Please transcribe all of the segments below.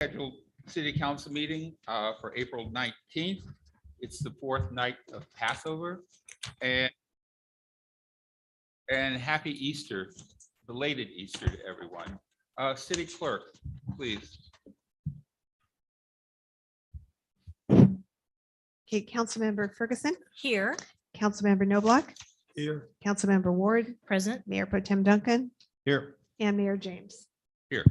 scheduled city council meeting for April 19th. It's the fourth night of Passover, and happy Easter, belated Easter to everyone. City clerk, please. Okay, Councilmember Ferguson, Here. Councilmember Noblock, Here. Councilmember Ward, Present. Mayor Pro Tem Duncan, Here. and Mayor James. Here.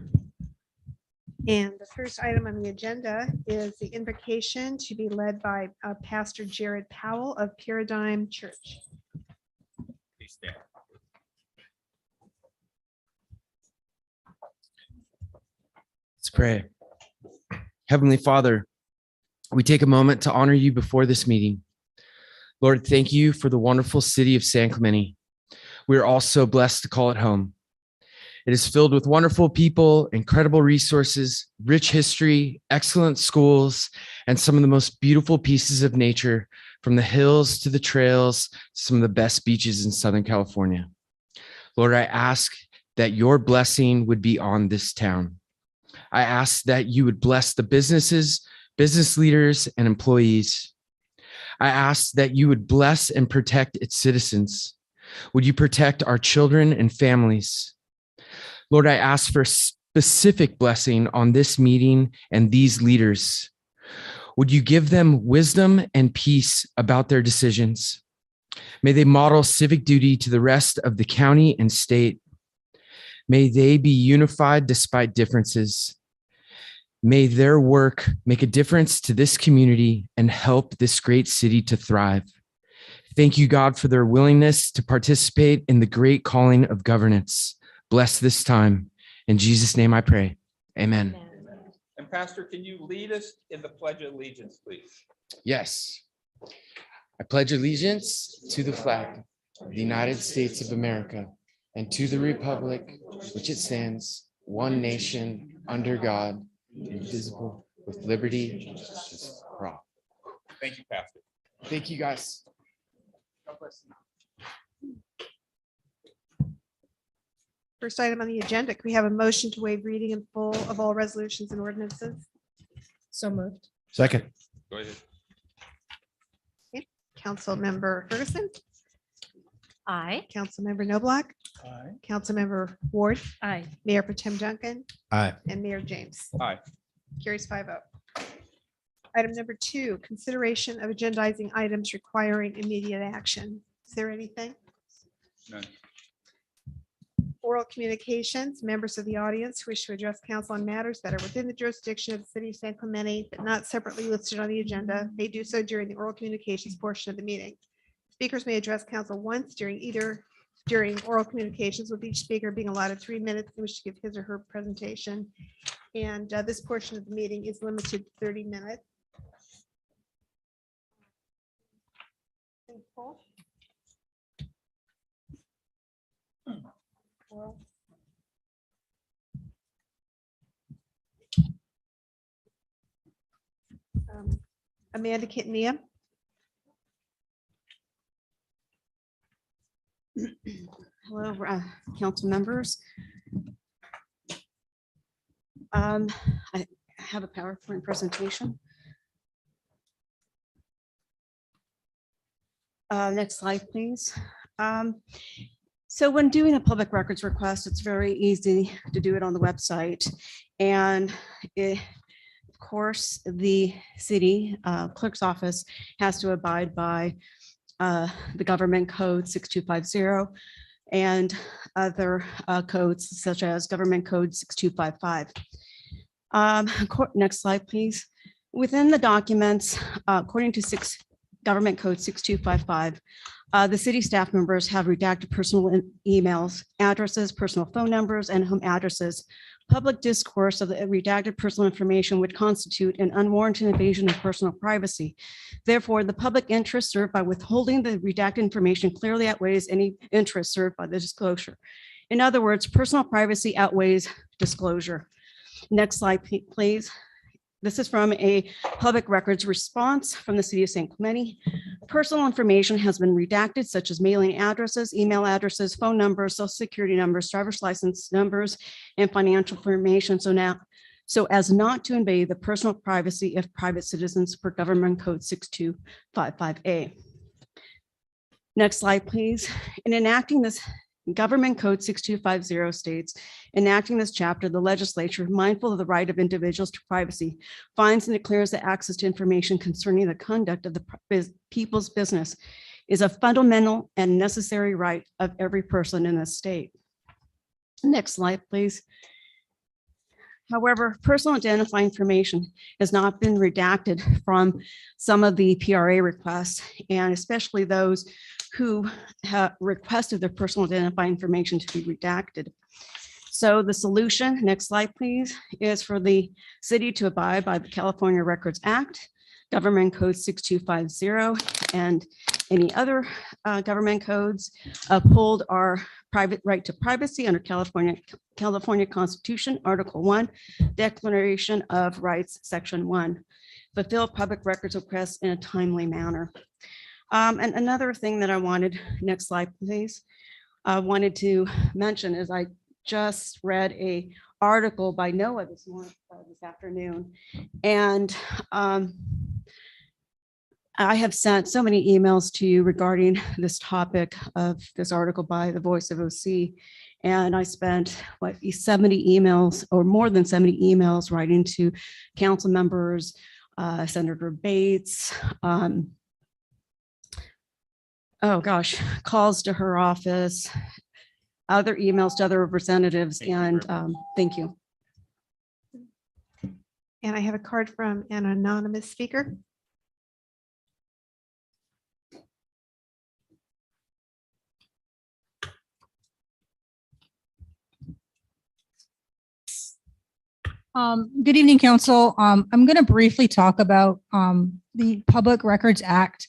And the first item on the agenda is the invocation to be led by Pastor Jared Powell of Paradigm Church. Please stand. Let's pray. Heavenly Father, we take a moment to honor you before this meeting. Lord, thank you for the wonderful city of San Clemente. We are all so blessed to call it home. It is filled with wonderful people, incredible resources, rich history, excellent schools, and some of the most beautiful pieces of nature, from the hills to the trails, some of the best beaches in Southern California. Lord, I ask that your blessing would be on this town. I ask that you would bless the businesses, business leaders, and employees. I ask that you would bless and protect its citizens. Would you protect our children and families? Lord, I ask for specific blessing on this meeting and these leaders. Would you give them wisdom and peace about their decisions? May they model civic duty to the rest of the county and state. May they be unified despite differences. May their work make a difference to this community and help this great city to thrive. Thank you, God, for their willingness to participate in the great calling of governance. Bless this time. In Jesus' name I pray. Amen. And Pastor, can you lead us in the Pledge of Allegiance, please? Yes. I pledge allegiance to the flag of the United States of America and to the republic which it stands, one nation, under God, indivisible, with liberty and justice for all. Thank you, Pastor. Thank you, guys. First item on the agenda, can we have a motion to waive reading in full of all resolutions and ordinances? So moved. Second. Go ahead. Councilmember Ferguson, Aye. Councilmember Noblock, Aye. Councilmember Ward, Aye. Mayor Pro Tem Duncan, Aye. and Mayor James. Aye. Carries 5-0. Item number 2, consideration of agendizing items requiring immediate action. Is there anything? None. Oral communications, members of the audience who wish to address council on matters that are within the jurisdiction of the city of San Clemente, but not separately listed on the agenda, may do so during the oral communications portion of the meeting. Speakers may address council once during oral communications, with each speaker being allotted 3 minutes in which to give his or her presentation. And this portion of the meeting is limited to 30 minutes. Amanda Kitnia. Hello, council members. I have a PowerPoint presentation. Next slide, please. So when doing a public records request, it's very easy to do it on the website. And of course, the city clerk's office has to abide by the government code 6250 and other codes such as government code 6255. Next slide, please. Within the documents, according to government code 6255, the city staff members have redacted personal emails, addresses, personal phone numbers, and home addresses. Public discourse of the redacted personal information would constitute an unwarranted invasion of personal privacy. Therefore, the public interest served by withholding the redacted information clearly outweighs any interest served by the disclosure. In other words, personal privacy outweighs disclosure. Next slide, please. This is from a public records response from the city of San Clemente. Personal information has been redacted, such as mailing addresses, email addresses, phone numbers, social security numbers, driver's license numbers, and financial information. So so as not to invade the personal privacy of private citizens per Government Code 6255A. Next slide, please. In enacting this, Government Code 6250 states, enacting this chapter, the legislature, mindful of the right of individuals to privacy, finds and declares that access to information concerning the conduct of the people's business is a fundamental and necessary right of every person in the state. Next slide, please. However, personal identifying information has not been redacted from some of the PRA requests, and especially those who have requested their personal identifying information to be redacted. So the solution, next slide, please, is for the city to abide by the California Records Act, Government Code 6250, and any other government codes, uphold our private right to privacy under California Constitution, Article 1, Declaration of Rights, Section 1, fulfill public records requests in a timely manner. And another thing that I wanted, next slide, please, I wanted to mention is I just read a article by Noah this afternoon, and I have sent so many emails to you regarding this topic of this article by the Voice of OC. And I spent 70 emails or more than 70 emails writing to council members, Senator Bates, calls to her office, other emails to other representatives, and thank you. And I have a card from an anonymous speaker. Good evening, Council. I'm going to briefly talk about the Public Records Act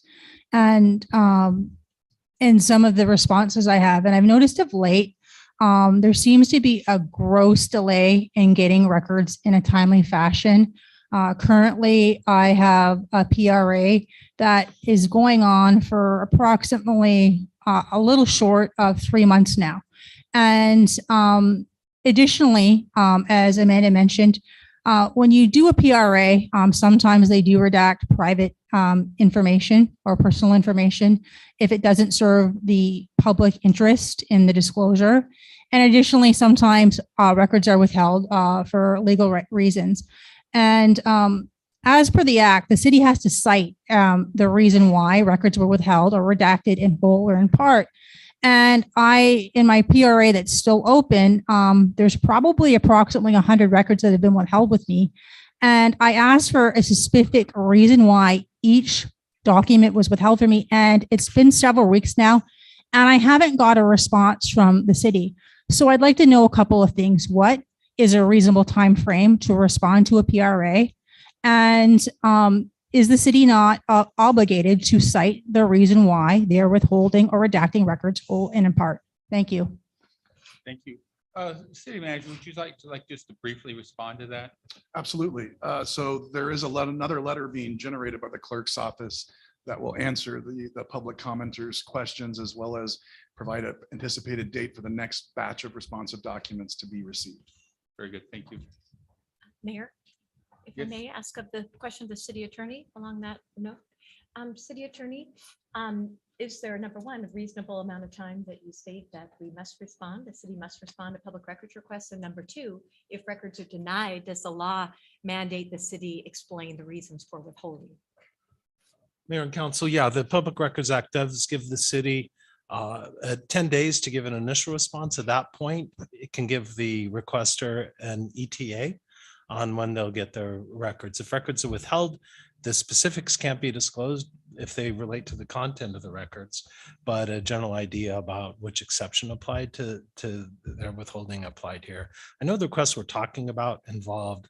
and some of the responses I have. And I've noticed of late, there seems to be a gross delay in getting records in a timely fashion. Currently, I have a PRA that is going on for approximately a little short of 3 months now. And additionally, as Amanda mentioned, when you do a PRA, sometimes they do redact private information or personal information if it doesn't serve the public interest in the disclosure. And additionally, sometimes records are withheld for legal reasons. And as per the act, the city has to cite the reason why records were withheld or redacted in whole or in part. And in my PRA that's still open, there's probably approximately 100 records that have been withheld with me. And I asked for a specific reason why each document was withheld from me. And it's been several weeks now, and I haven't got a response from the city. So I'd like to know a couple of things. What is a reasonable time frame to respond to a PRA? And is the city not obligated to cite the reason why they're withholding or redacting records whole and in part? Thank you. Thank you. City Manager, would you like to just to briefly respond to that? Absolutely. So there is another letter being generated by the clerk's office that will answer the public commenters' questions, as well as provide an anticipated date for the next batch of responsive documents to be received. Very good. Thank you. Mayor, if I Yes. may ask of the question of the city attorney along that note. City attorney, is there, number one, a reasonable amount of time that you state that we must respond, the city must respond to public records requests? And number two, if records are denied, does the law mandate the city explain the reasons for withholding? Mayor and Council, yeah, the Public Records Act does give the city 10 days to give an initial response. At that point, it can give the requester an ETA on when they'll get their records. If records are withheld, the specifics can't be disclosed if they relate to the content of the records, but a general idea about which exception applied to their withholding applied here. I know the requests we're talking about involved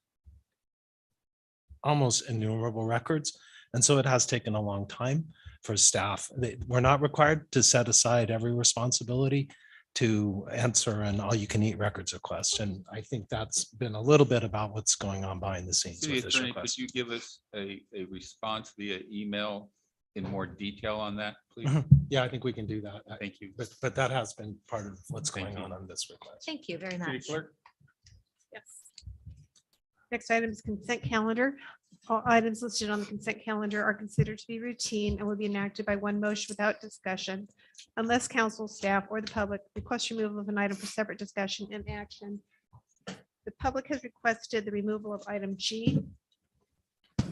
almost innumerable records, and so it has taken a long time for staff. We're not required to set aside every responsibility to answer an all-you-can-eat records request. And I think that's been a little bit about what's going on behind the scenes City with this Attorney, could request. you give us a response via email in more detail on that, please? Yeah, I think we can do that. Thank you. But that has been part of what's Thank going you. on this request. Thank you very City much. Clerk? Yes. Next item is consent calendar. All items listed on the consent calendar are considered to be routine and will be enacted by one motion without discussion unless council, staff, or the public request removal of an item for separate discussion and action. The public has requested the removal of item G. I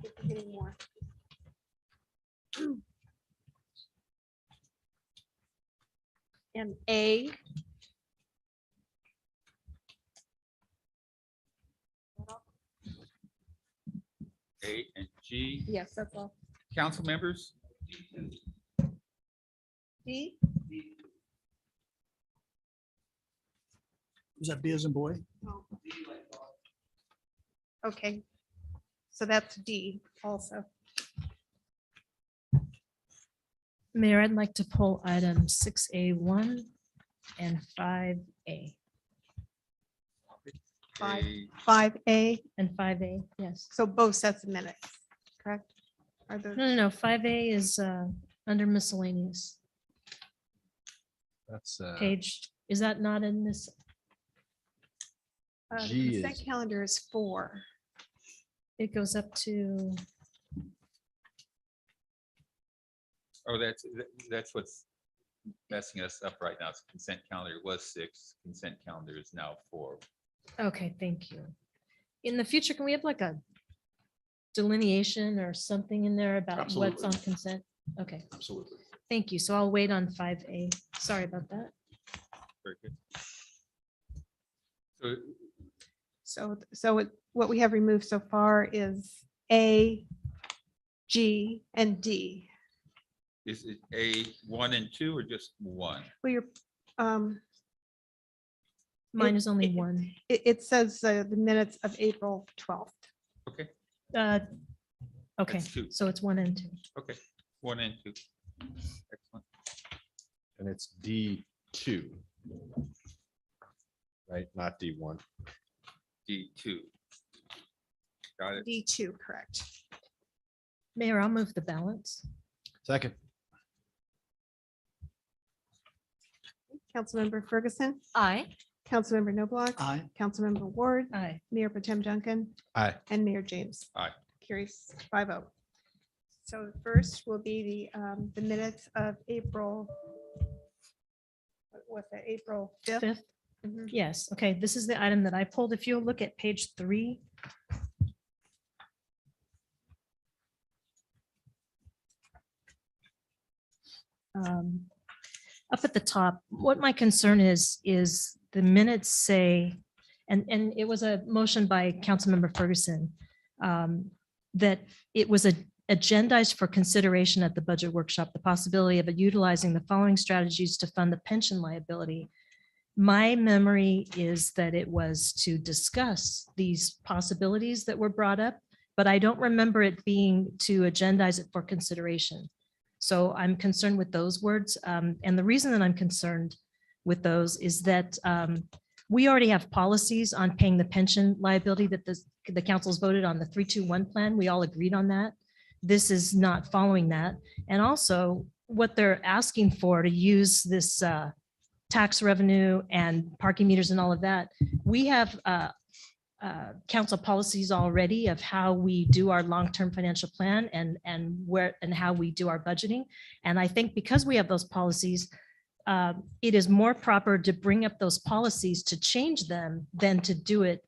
think we're getting more. And A. A and G. Yes, that's all. Council members, D. Was that B as in boy? Okay. So that's D also. Mayor, I'd like to pull items 6A1 and 5A. Five. A, 5A, And 5A, yes. so both sets of minutes, correct? Are No, the, no, 5A is under miscellaneous That's page. Is that not in this? the G consent is- calendar is 4. It goes up to, oh, that's what's messing us up right now. It's consent calendar was 6, consent calendar is now 4. okay, thank you. In the future, can we have like a delineation or something in there about what's Absolutely. on consent? Okay, Absolutely. thank you. So I'll wait on 5A. Sorry about that. Very good. What we have removed so far is A, G, and D. Is it A 1 and 2 or just 1? Well, you're, Mine is only it- one. it says the minutes of April 12th. Okay, Okay, That's two. so it's 1 and 2. okay, 1 and 2. Excellent. And it's D2. Right, not D1. D2. Got it. D2, correct. Mayor, I'll move the balance. Second. Councilmember Ferguson, Aye. Councilmember Noblock, Aye. Councilmember Ward, Aye. Mayor Potem Duncan, Aye. and Mayor James. Aye. Carries 5-0. So first will be the minutes of April. What's that, April 5th? 5th. Mhm. Yes, okay, this is the item that I pulled. If you'll look at page 3. Up at the top, what my concern is the minutes say, and it was a motion by Councilmember Ferguson, that it was agendized for consideration at the budget workshop, the possibility of utilizing the following strategies to fund the pension liability. My memory is that it was to discuss these possibilities that were brought up, but I don't remember it being to agendize it for consideration. So I'm concerned with those words. And the reason that I'm concerned with those is that we already have policies on paying the pension liability that the council's voted on, the 321 plan. We all agreed on that. This is not following that. And also what they're asking for to use this tax revenue and parking meters and all of that. We have council policies already of how we do our long-term financial plan and how we do our budgeting. And I think because we have those policies, it is more proper to bring up those policies to change them than to do it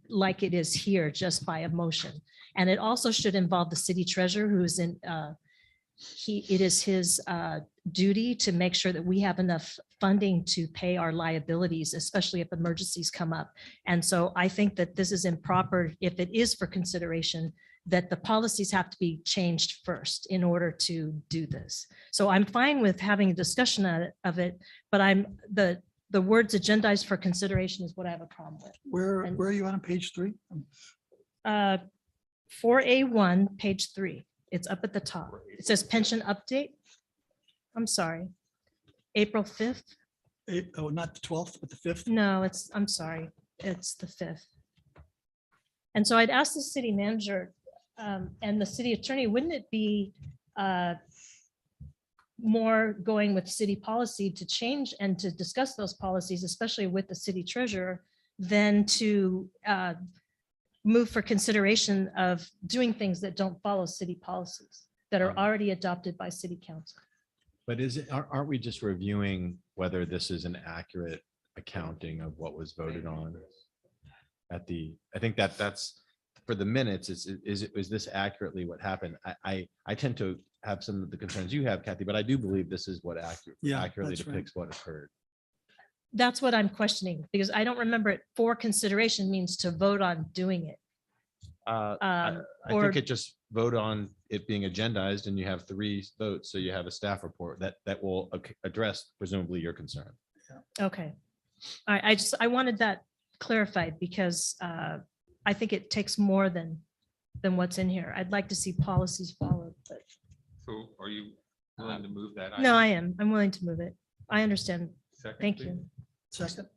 like it is here, just by a motion. And it also should involve the city treasurer, who is in, it is his duty to make sure that we have enough funding to pay our liabilities, especially if emergencies come up. And so I think that this is improper, if it is for consideration, that the policies have to be changed first in order to do this. So I'm fine with having a discussion of it, but the words agendized for consideration is what I have a problem with. Where are you on page 3? 4A1, page 3. It's up at the top. It says pension update. I'm sorry. April 5th. Oh, not the 12th, but the 5th? No, I'm sorry. It's the 5th. And so I'd ask the city manager and the city attorney, wouldn't it be more going with city policy to change and to discuss those policies, especially with the city treasurer, than to move for consideration of doing things that don't follow city policies that are already adopted by city council. But aren't we just reviewing whether this is an accurate accounting of what was voted on? I think that's for the minutes, is this accurately what happened? I tend to have some of the concerns you have, Kathy, but I do believe this is what accurately that's right. depicts what occurred. That's what I'm questioning, because I don't remember it for consideration means to vote on doing it. I Or- think it just vote on it being agendized and you have 3 votes. So you have a staff report that will address presumably your concern. Okay. I wanted that clarified because I think it takes more than what's in here. I'd like to see policies followed, but So are you willing to move that? no, item? I am. I'm willing to move it. I understand. Second, Thank please. you. Second.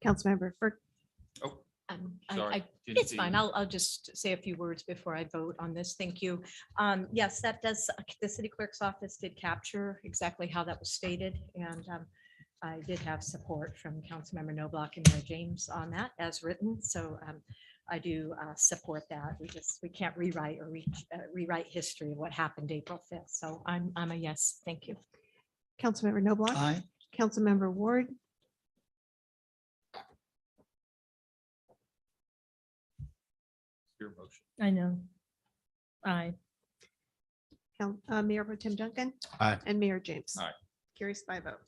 Councilmember for Sorry, didn't It's see fine. you. I'll just say a few words before I vote on this. Thank you. Yes, that does, the city clerk's office did capture exactly how that was stated. And I did have support from Councilmember Noblock and Mayor James on that as written. So I do support that. We can't rewrite or rewrite history of what happened April 5th. So I'm a yes. Thank you. Councilmember Noblock, Aye. Councilmember Ward, Your motion. I know. Aye. Mayor Pro Tem Duncan. Aye. And Mayor James. Aye. Carries by vote.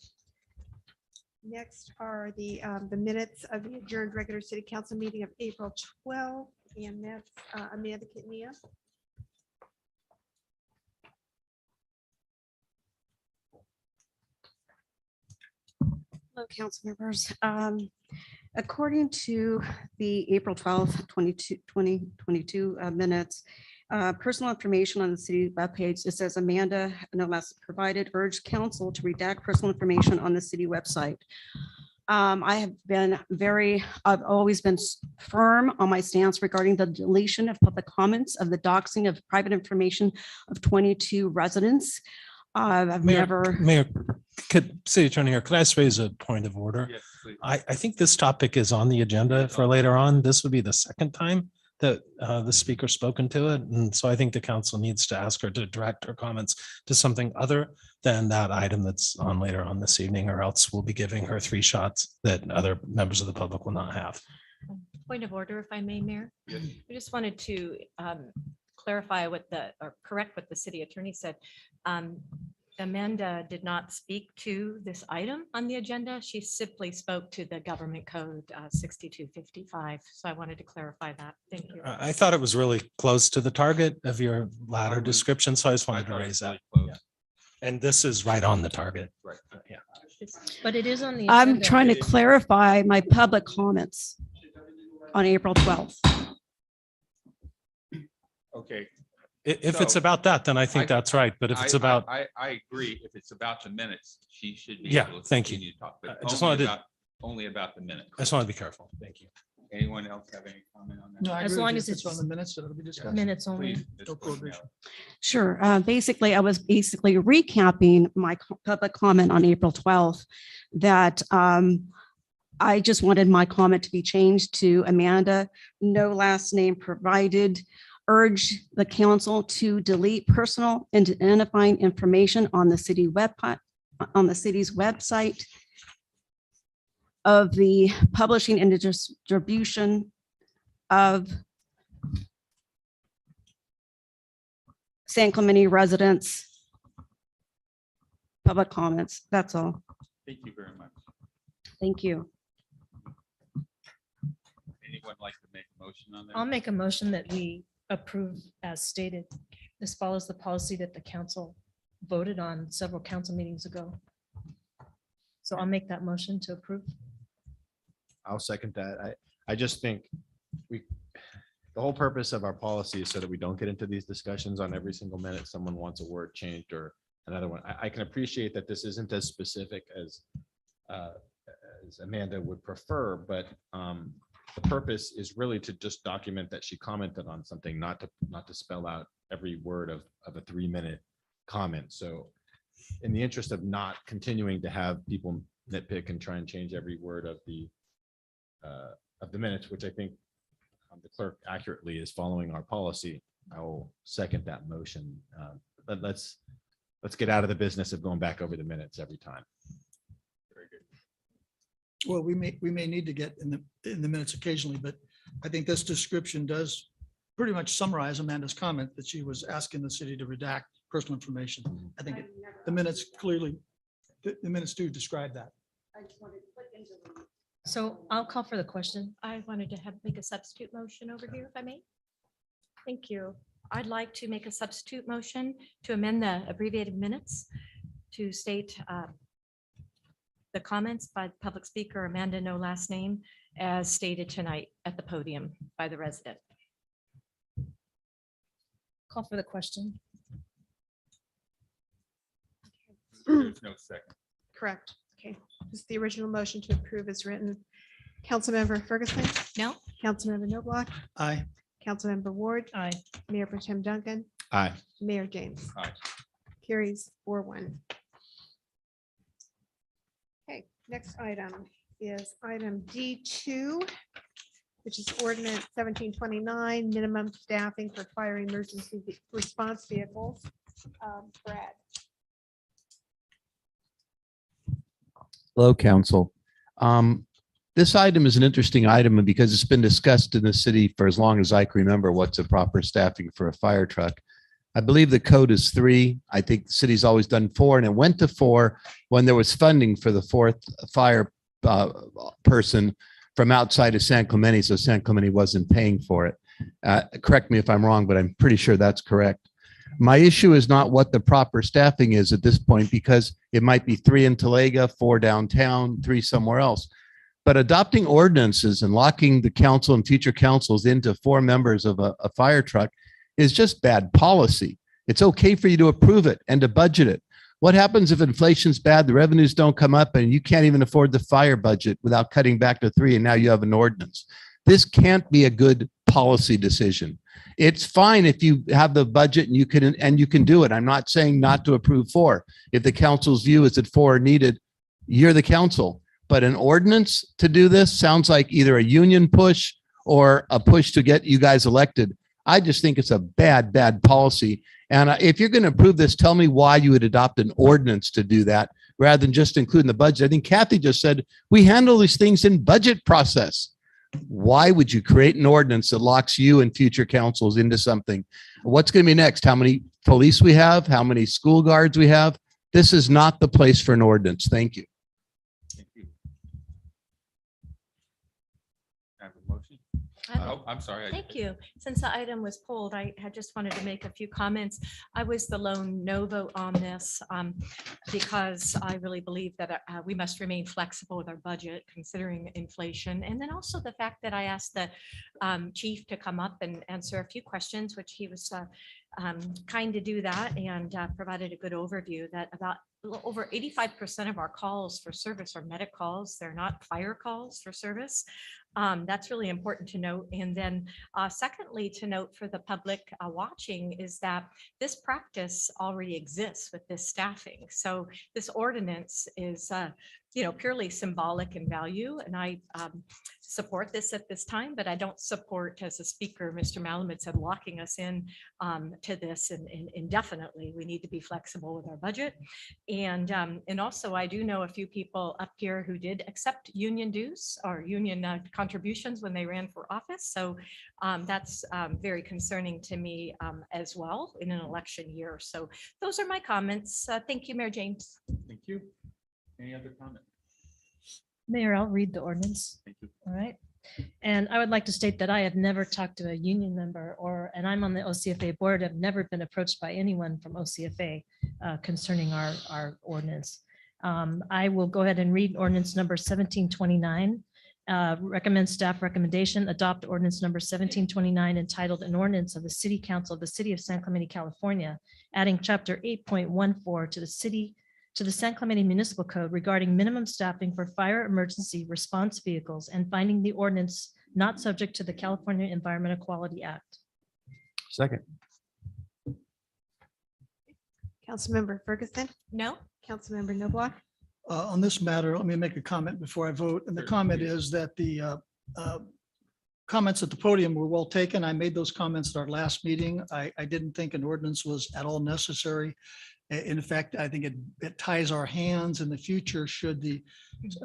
Next are the minutes of the adjourned regular city council meeting of April 12, and that's Amanda Kitnia. Hello, council members. According to the April 12th, 2022 minutes, personal information on the city webpage, it says Amanda, no less provided, urged council to redact personal information on the city website. I've always been firm on my stance regarding the deletion of public comments of the doxing of private information of 22 residents. I've never. Mayor, City Attorney here, could I just raise a point of order? Yes, please. I think this topic is on the agenda for later on. This would be the second time that the speaker's spoken to it. And so I think the council needs to ask her to direct her comments to something other than that item that's on later on this evening, or else we'll be giving her 3 shots that other members of the public will not have. Point of order, if I may, Mayor. Yes. I just wanted to clarify or correct what the city attorney said. Amanda did not speak to this item on the agenda. She simply spoke to the government code 6255. So I wanted to clarify that. Thank you. I thought it was really close to the target of your latter was- description, so I just I wanted to thought it raise was that. really close. And this is right on the target. Right. Yeah. But it is on the. I'm agenda. trying to clarify my public comments on April 12th. Okay. If it's So, about that, then I think I- that's right. But if it's I- about, I agree. If it's about the minutes, she should be. Yeah, able to thank you. continue to talk, but I just only wanted to- about- Only about the minutes. I just want to be careful. Thank you. Anyone else have any comment on that? No, I As agree with long you. as If it's on it's- the minutes, it'll be discussed. Minutes only. Please, Ms. No Courtney. prohibition. Sure. Basically, I was recapping my public comment on April 12th that I just wanted my comment to be changed to Amanda, no last name provided, urge the council to delete personal and identifying information on the city on the city's website of the publishing and distribution of San Clemente residents. Public comments. That's all. Thank you very much. Thank you. Anyone like to make a motion on I'll that? make a motion that we approve as stated. This follows the policy that the council voted on several council meetings ago. So I'll make that motion to approve. I'll second that. I just think the whole purpose of our policy is so that we don't get into these discussions on every single minute someone wants a word changed or another one. I can appreciate that this isn't as specific as Amanda would prefer, but the purpose is really to just document that she commented on something, not to spell out every word of a 3-minute comment. So in the interest of not continuing to have people nitpick and try and change every word of the minutes, which I think the clerk accurately is following our policy. I will second that motion. But let's get out of the business of going back over the minutes every time. Very good. Well, we may need to get in the minutes occasionally, but I think this description does pretty much summarize Amanda's comment that she was asking the city to redact personal information. I think the minutes clearly, the minutes do describe that. So I'll call for the question. I wanted to make a substitute motion over here, if I may. Thank you. I'd like to make a substitute motion to amend the abbreviated minutes to state the comments by the public speaker, Amanda, no last name, as stated tonight at the podium by the resident. Call for the question. There's no second. Correct. Okay. This is the original motion to approve as written. Councilmember Ferguson, No? Councilmember Noblock, Aye. Councilmember Ward, Aye. Mayor Pro Tem Duncan, Aye. Mayor James. Aye. Carries 4-1. Okay, next item is item D2, which is ordinance 1729, minimum staffing for fire emergency response vehicles. Brad. Hello, council. This item is an interesting item because it's been discussed in the city for as long as I can remember what's a proper staffing for a fire truck. I believe the code is 3. I think the city's always done 4, and it went to 4 when there was funding for the 4th fire person from outside of San Clemente, so San Clemente wasn't paying for it. Correct me if I'm wrong, but I'm pretty sure that's correct. My issue is not what the proper staffing is at this point, because it might be 3 in Talega, 4 downtown, 3 somewhere else. But adopting ordinances and locking the council and future councils into 4 members of a fire truck is just bad policy. It's okay for you to approve it and to budget it. What happens if inflation's bad, the revenues don't come up, and you can't even afford the fire budget without cutting back to 3, and now you have an ordinance? This can't be a good policy decision. It's fine if you have the budget and you can do it. I'm not saying not to approve 4. If the council's view is that 4 are needed, you're the council. But an ordinance to do this sounds like either a union push or a push to get you guys elected. I just think it's a bad policy. And if you're going to approve this, tell me why you would adopt an ordinance to do that rather than just including the budget. I think Kathy just said, we handle these things in budget process. Why would you create an ordinance that locks you and future councils into something? What's going to be next? How many police we have? How many school guards we have? This is not the place for an ordinance. Thank you. Thank you. Have a motion? Oh, I'm sorry. Thank you. Since the item was pulled, I had just wanted to make a few comments. I was the lone no vote on this because I really believe that we must remain flexible with our budget considering inflation. And then also the fact that I asked the chief to come up and answer a few questions, which he was kind to do that, and provided a good overview that about over 85% of our calls for service are medic calls. They're not fire calls for service. That's really important to note. And then secondly, to note for the public watching is that this practice already exists with this staffing. So this ordinance is purely symbolic in value. And I support this at this time, but I don't support, as a speaker, Mr. Malamud said, locking us in to this indefinitely. We need to be flexible with our budget. And also I do know a few people up here who did accept union dues or union contributions when they ran for office. So that's very concerning to me as well in an election year. So those are my comments. Thank you, Mayor James. Thank you. Any other comment? Mayor, I'll read the ordinance. Thank you. All right. And I would like to state that I have never talked to a union member and I'm on the OCFA board. I've never been approached by anyone from OCFA concerning our ordinance. I will go ahead and read ordinance number 1729. Recommend staff recommendation, adopt ordinance number 1729 entitled an ordinance of the City Council of the City of San Clemente, California, adding chapter 8.14 to the San Clemente Municipal Code regarding minimum staffing for fire emergency response vehicles and finding the ordinance not subject to the California Environmental Quality Act. Second. Councilmember Ferguson, No? Councilmember Noblock, On this matter, let me make a comment before I vote. And the comment is that the comments at the podium were well taken. I made those comments at our last meeting. I didn't think an ordinance was at all necessary. In fact, I think it ties our hands in the future should the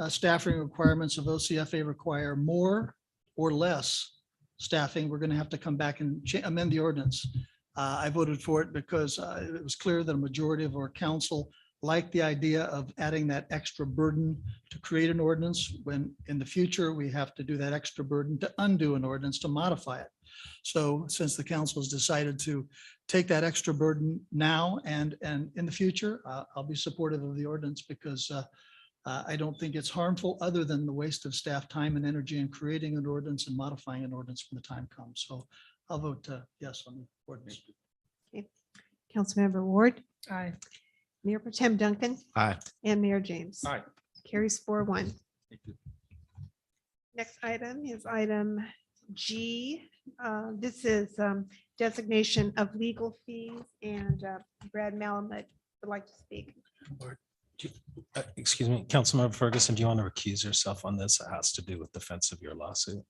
staffing requirements of OCFA require more or less staffing. We're going to have to come back and amend the ordinance. I voted for it because it was clear that a majority of our council liked the idea of adding that extra burden to create an ordinance when in the future we have to do that extra burden to undo an ordinance to modify it. So since the council has decided to take that extra burden now and in the future, I'll be supportive of the ordinance because I don't think it's harmful other than the waste of staff time and energy in creating an ordinance and modifying an ordinance when the time comes. So I'll vote yes on the ordinance. Councilmember Ward, Aye. Mayor Pro Tem Duncan, Aye. and Mayor James. Aye. Carries 4-1. Thank you. Next item is item G. This is designation of legal fees, and Brad Malamutt would like to speak. Excuse me, Councilmember Ferguson, do you want to recuse yourself on this? It has to do with defense of your lawsuit.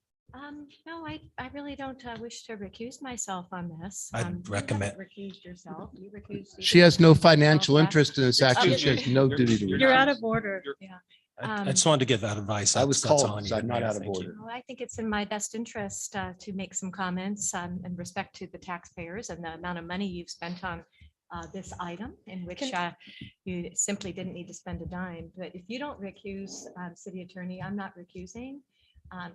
No, I really don't wish to recuse myself on this. I'd You haven't recommend- Recused yourself. You recused. She has no financial yourself. interest in this action. She has no duty to. You're out of order. Yeah. I just wanted to give that advice. I was That's all called, needed, I'm not Mayor. out of Thank you. order. Well, I think it's in my best interest to make some comments in respect to the taxpayers and the amount of money you've spent on this item in which you simply didn't need to spend a dime. But if you don't recuse, City Attorney, I'm not recusing.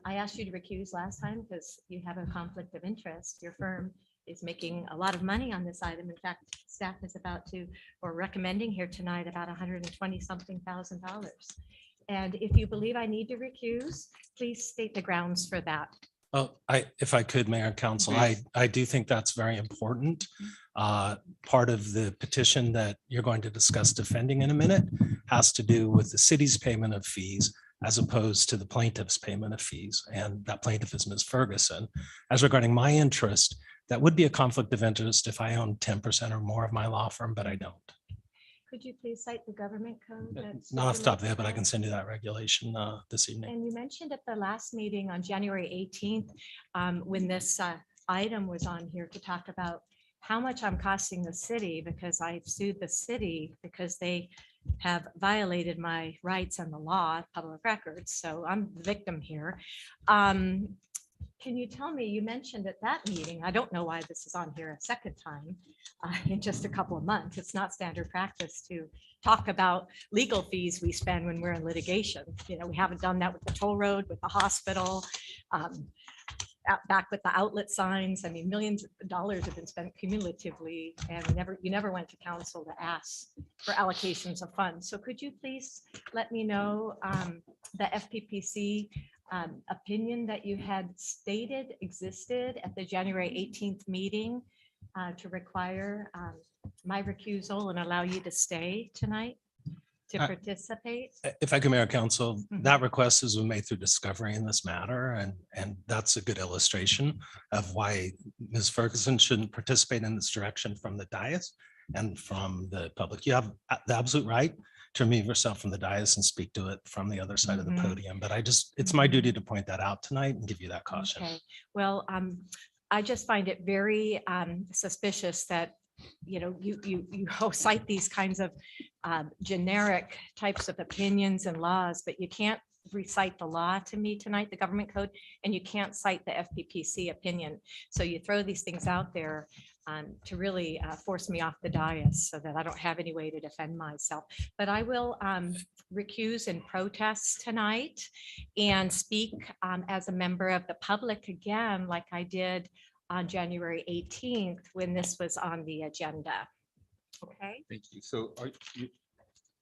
I asked you to recuse last time because you have a conflict of interest. Your firm is making a lot of money on this item. In fact, staff is about to, or recommending here tonight, about $120-something thousand. And if you believe I need to recuse, please state the grounds for that. Oh, if I could, Mayor and Council, I do think that's very important. Part of the petition that you're going to discuss defending in a minute has to do with the city's payment of fees as opposed to the plaintiff's payment of fees. And that plaintiff is Ms. Ferguson. As regarding my interest, that would be a conflict of interest if I own 10% or more of my law firm, but I don't. Could you please cite the government code? that Not off the top of the head, stipulates but I that? can send you that regulation this evening. And you mentioned at the last meeting on January 18th, when this item was on here to talk about how much I'm costing the city because I've sued the city because they have violated my rights and the law, public records. So I'm the victim here. Can you tell me, you mentioned at that meeting, I don't know why this is on here a second time in just a couple of months. It's not standard practice to talk about legal fees we spend when we're in litigation. You know, we haven't done that with the toll road, with the hospital, back with the outlet signs. I mean, millions of dollars have been spent cumulatively and you never went to council to ask for allocations of funds. So could you please let me know the FPPC opinion that you had stated existed at the January 18th meeting to require my recusal and allow you to stay tonight to participate? If I could, Mayor and Council, Mhm. that request has been made through discovery in this matter, and that's a good illustration of why Ms. Ferguson shouldn't participate in this direction from the dais and from the public. You have the absolute right to remove yourself from the dais and speak to it from the other side of the Mhm. podium, but it's my duty to point that out tonight and give you that caution. Okay, well, I just find it very suspicious that, you know, you cite these kinds of generic types of opinions and laws, but you can't recite the law to me tonight, the government code, and you can't cite the FPPC opinion. So you throw these things out there to really force me off the dais so that I don't have any way to defend myself. But I will recuse and protest tonight and speak as a member of the public again, like I did on January 18th when this was on the agenda. Okay, Thank you. So are you,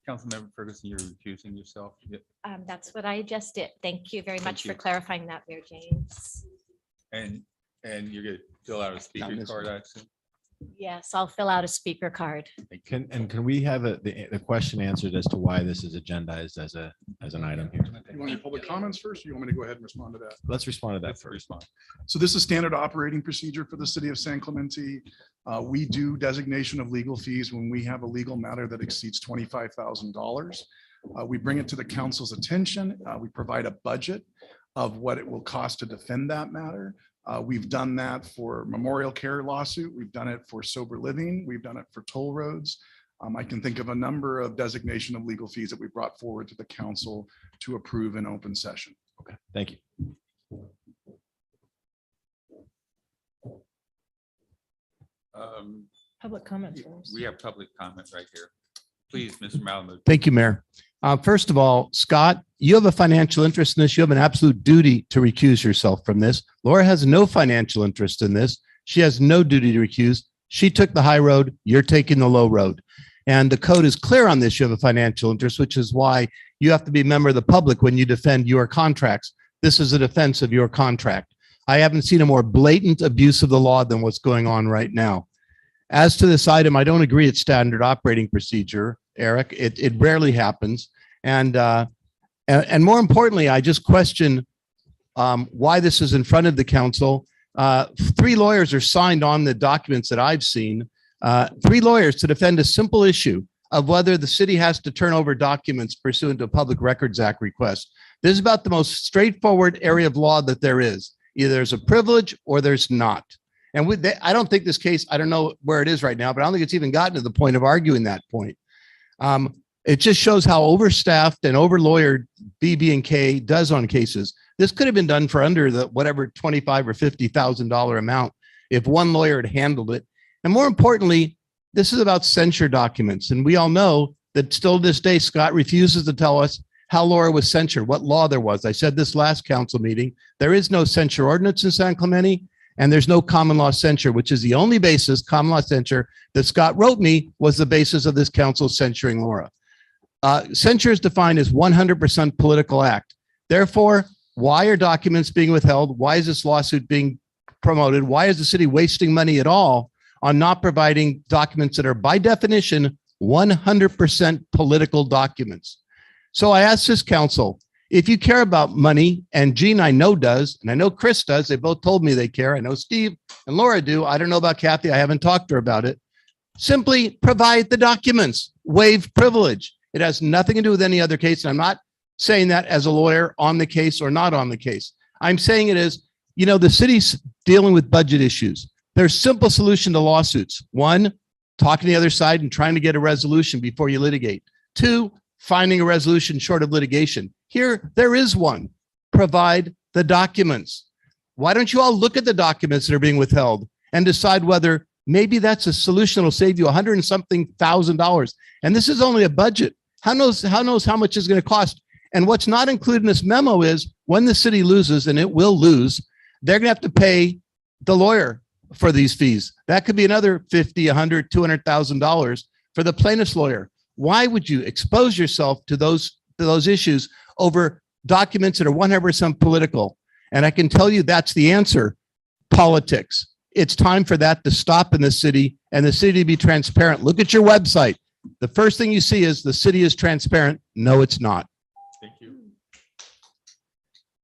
Councilmember Ferguson, you're recusing yourself? Yeah. that's what I just did. Thank you very Thank much for you. clarifying that, Mayor James. And you're gonna fill out a speaker this card, one. I assume? Yes, I'll fill out a speaker card. Can we have the question answered as to why this is agendized as an item here? You want any public comments first, or you want me to go ahead and respond to that? Let's respond to that Let's first. respond. So this is standard operating procedure for the city of San Clemente. We do designation of legal fees when we have a legal matter that exceeds $25,000. We bring it to the council's attention. We provide a budget of what it will cost to defend that matter. We've done that for memorial care lawsuit. We've done it for sober living. We've done it for toll roads. I can think of a number of designation of legal fees that we brought forward to the council to approve in open session. Okay, thank you. Public comment first. We have public comment right here. Please, Mr. Malamud. Thank you, Mayor. First of all, Scott, you have a financial interest in this. You have an absolute duty to recuse yourself from this. Laura has no financial interest in this. She has no duty to recuse. She took the high road. You're taking the low road. And the code is clear on this. You have a financial interest, which is why you have to be a member of the public when you defend your contracts. This is a defense of your contract. I haven't seen a more blatant abuse of the law than what's going on right now. As to this item, I don't agree it's standard operating procedure, Eric. It rarely happens. And more importantly, I just question why this is in front of the council. 3 lawyers are signed on the documents that I've seen. 3 lawyers to defend a simple issue of whether the city has to turn over documents pursuant to a Public Records Act request. This is about the most straightforward area of law that there is. Either there's a privilege or there's not. And I don't think this case, I don't know where it is right now, but I don't think it's even gotten to the point of arguing that point. It just shows how overstaffed and overlawyered BB&K does on cases. This could have been done for under the whatever $25,000 or $50,000 amount if one lawyer had handled it. And more importantly, this is about censure documents. And we all know that still to this day, Scott refuses to tell us how Laura was censured, what law there was. I said this last council meeting, there is no censure ordinance in San Clemente, and there's no common law censure, which is the only basis, common law censure, that Scott wrote me was the basis of this council censuring Laura. Censure is defined as 100% political act. Therefore, why are documents being withheld? Why is this lawsuit being promoted? Why is the city wasting money at all on not providing documents that are by definition 100% political documents? So I asked this council, if you care about money, and Gene I know does, and I know Chris does, they both told me they care. I know Steve and Laura do. I don't know about Kathy. I haven't talked to her about it. Simply provide the documents, waive privilege. It has nothing to do with any other case. And I'm not saying that as a lawyer on the case or not on the case. I'm saying it is, you know, the city's dealing with budget issues. There's simple solution to lawsuits. 1, talking to the other side and trying to get a resolution before you litigate. 2, finding a resolution short of litigation. Here, there is one. Provide the documents. Why don't you all look at the documents that are being withheld and decide whether maybe that's a solution that will save you $100 and something thousand. And this is only a budget. How knows how much it's going to cost? And what's not included in this memo is when the city loses, and it will lose, they're going to have to pay the lawyer for these fees. That could be another $50, $100, $200,000 for the plaintiff's lawyer. Why would you expose yourself to those issues over documents that are 100% political? And I can tell you that's the answer. Politics. It's time for that to stop in the city and the city to be transparent. Look at your website. The first thing you see is the city is transparent. No, it's not. Thank you.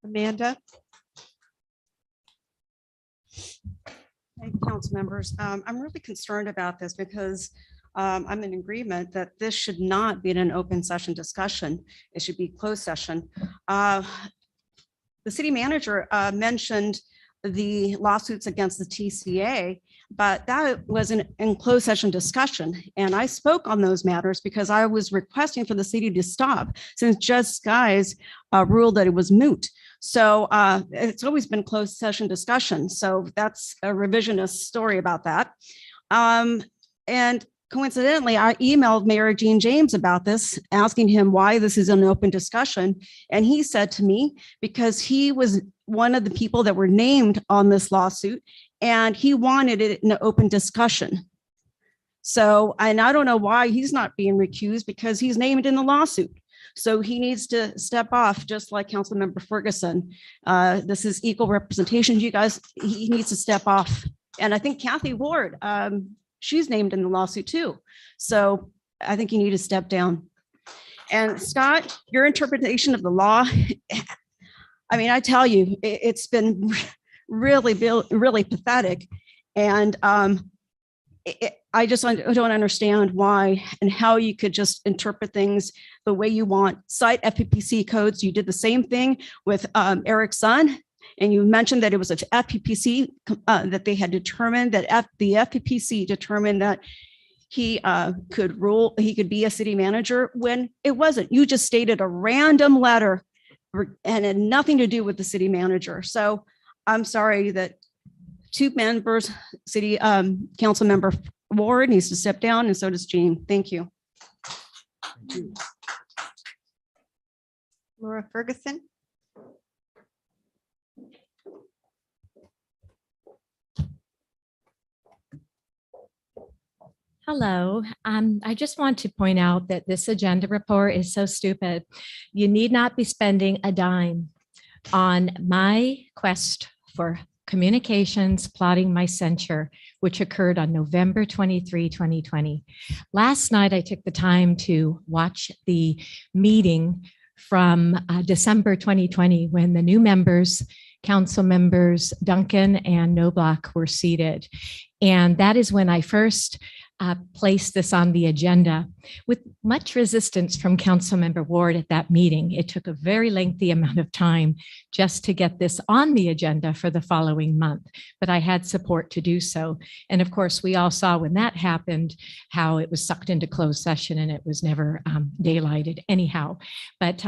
Amanda? Hey, council members, I'm really concerned about this because I'm in agreement that this should not be in an open session discussion. It should be closed session. The city manager mentioned the lawsuits against the TCA, but that was in closed session discussion. And I spoke on those matters because I was requesting for the city to stop since Judge Skies ruled that it was moot. So it's always been closed session discussion. So that's a revisionist story about that. And coincidentally, I emailed Mayor Gene James about this, asking him why this is an open discussion. And he said to me, because he was one of the people that were named on this lawsuit and he wanted it in an open discussion. So, and I don't know why he's not being recused because he's named in the lawsuit. So he needs to step off, just like Councilmember Ferguson. This is equal representation. You guys, he needs to step off. And I think Kathy Ward, she's named in the lawsuit too. So I think you need to step down. And Scott, your interpretation of the law, I mean, I tell you, it's been really pathetic. And I just don't understand why and how you could just interpret things the way you want. Cite FPPC codes. You did the same thing with Eric's son. And you mentioned that it was a FPPC that they had determined that the FPPC determined that he could be a city manager when it wasn't. You just stated a random letter and had nothing to do with the city manager. So I'm sorry that two members, city council member Ward needs to step down, and so does Jean. Thank you. Laura Ferguson. Hello. I just want to point out that this agenda report is so stupid. You need not be spending a dime on my quest for communications plotting my censure, which occurred on November 23, 2020. Last night, I took the time to watch the meeting from December 2020 when the new members, council members Duncan and Knobloch, were seated. And that is when I first placed this on the agenda with much resistance from Councilmember Ward at that meeting. It took a very lengthy amount of time just to get this on the agenda for the following month, but I had support to do so. And of course, we all saw when that happened, how it was sucked into closed session and it was never daylighted anyhow. But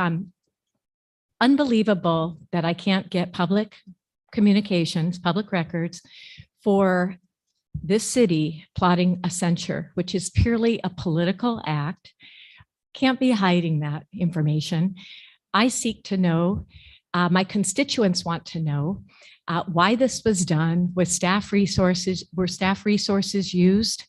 unbelievable that I can't get public communications, public records for this city plotting a censure, which is purely a political act. Can't be hiding that information. I seek to know, my constituents want to know why this was done, were staff resources used,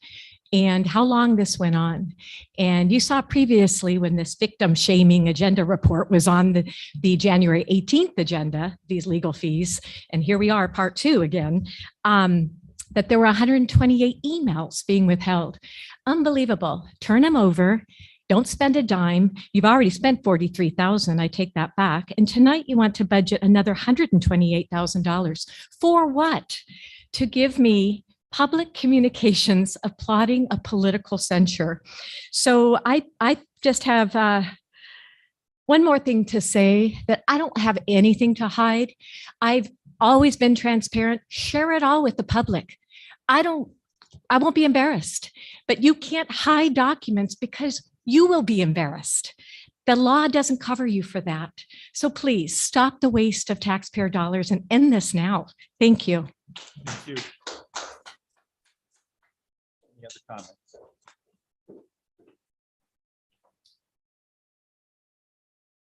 and how long this went on. And you saw previously when this victim shaming agenda report was on the January 18th agenda, these legal fees, and here we are, part 2 again, that there were 128 emails being withheld. Unbelievable. Turn them over. Don't spend a dime. You've already spent $43,000. I take that back. And tonight you want to budget another $128,000. For what? To give me public communications of plotting a political censure. So I just have one more thing to say, that I don't have anything to hide. I've always been transparent. Share it all with the public. I won't be embarrassed, but you can't hide documents because you will be embarrassed. The law doesn't cover you for that. So please stop the waste of taxpayer dollars and end this now. Thank you. Thank you. Any other comments?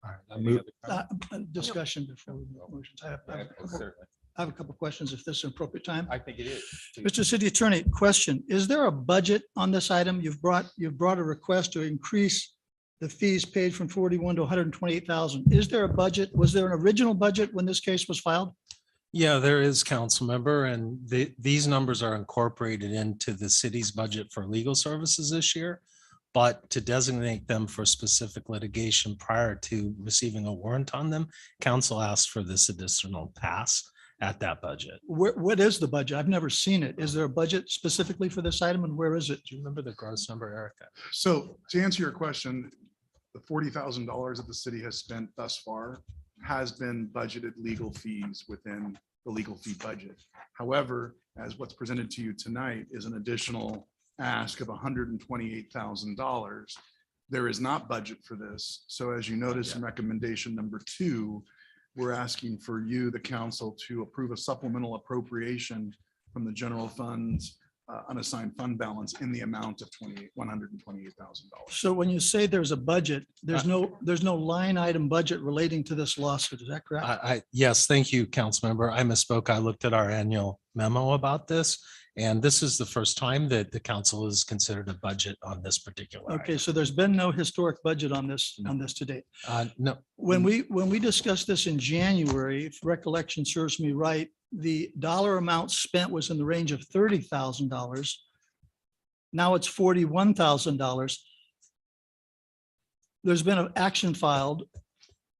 All right, I Any move, other comments? Discussion before we make motions. Certainly. I have a couple of questions if this is an appropriate time. I think it is. Mr. City Attorney, question, is there a budget on this item? You've brought a request to increase the fees paid from 41 to 128,000. Is there a budget? Was there an original budget when this case was filed? yeah, there is, council member, and these numbers are incorporated into the city's budget for legal services this year. But to designate them for specific litigation prior to receiving a warrant on them, council asked for this additional pass at that budget. What is the budget? I've never seen it. Is there a budget specifically for this item, and where is it? Do you remember the gross number, Erica? So to answer your question, the $40,000 that the city has spent thus far has been budgeted legal fees within the legal fee budget. However, as what's presented to you tonight is an additional ask of $128,000. There is not budget for this. So as you notice in recommendation number 2, we're asking for you, the council, to approve a supplemental appropriation from the general funds unassigned fund balance in the amount of $128,000. So when you say there's a budget, there's no line item budget relating to this lawsuit. Is that correct? Yes, thank you, council member. I misspoke. I looked at our annual memo about this, and this is the first time that the council has considered a budget on this particular. Okay, so there's been no historic budget on this to date. No, When we discussed this in January, if recollection serves me right, the dollar amount spent was in the range of $30,000. Now it's $41,000. There's been an action filed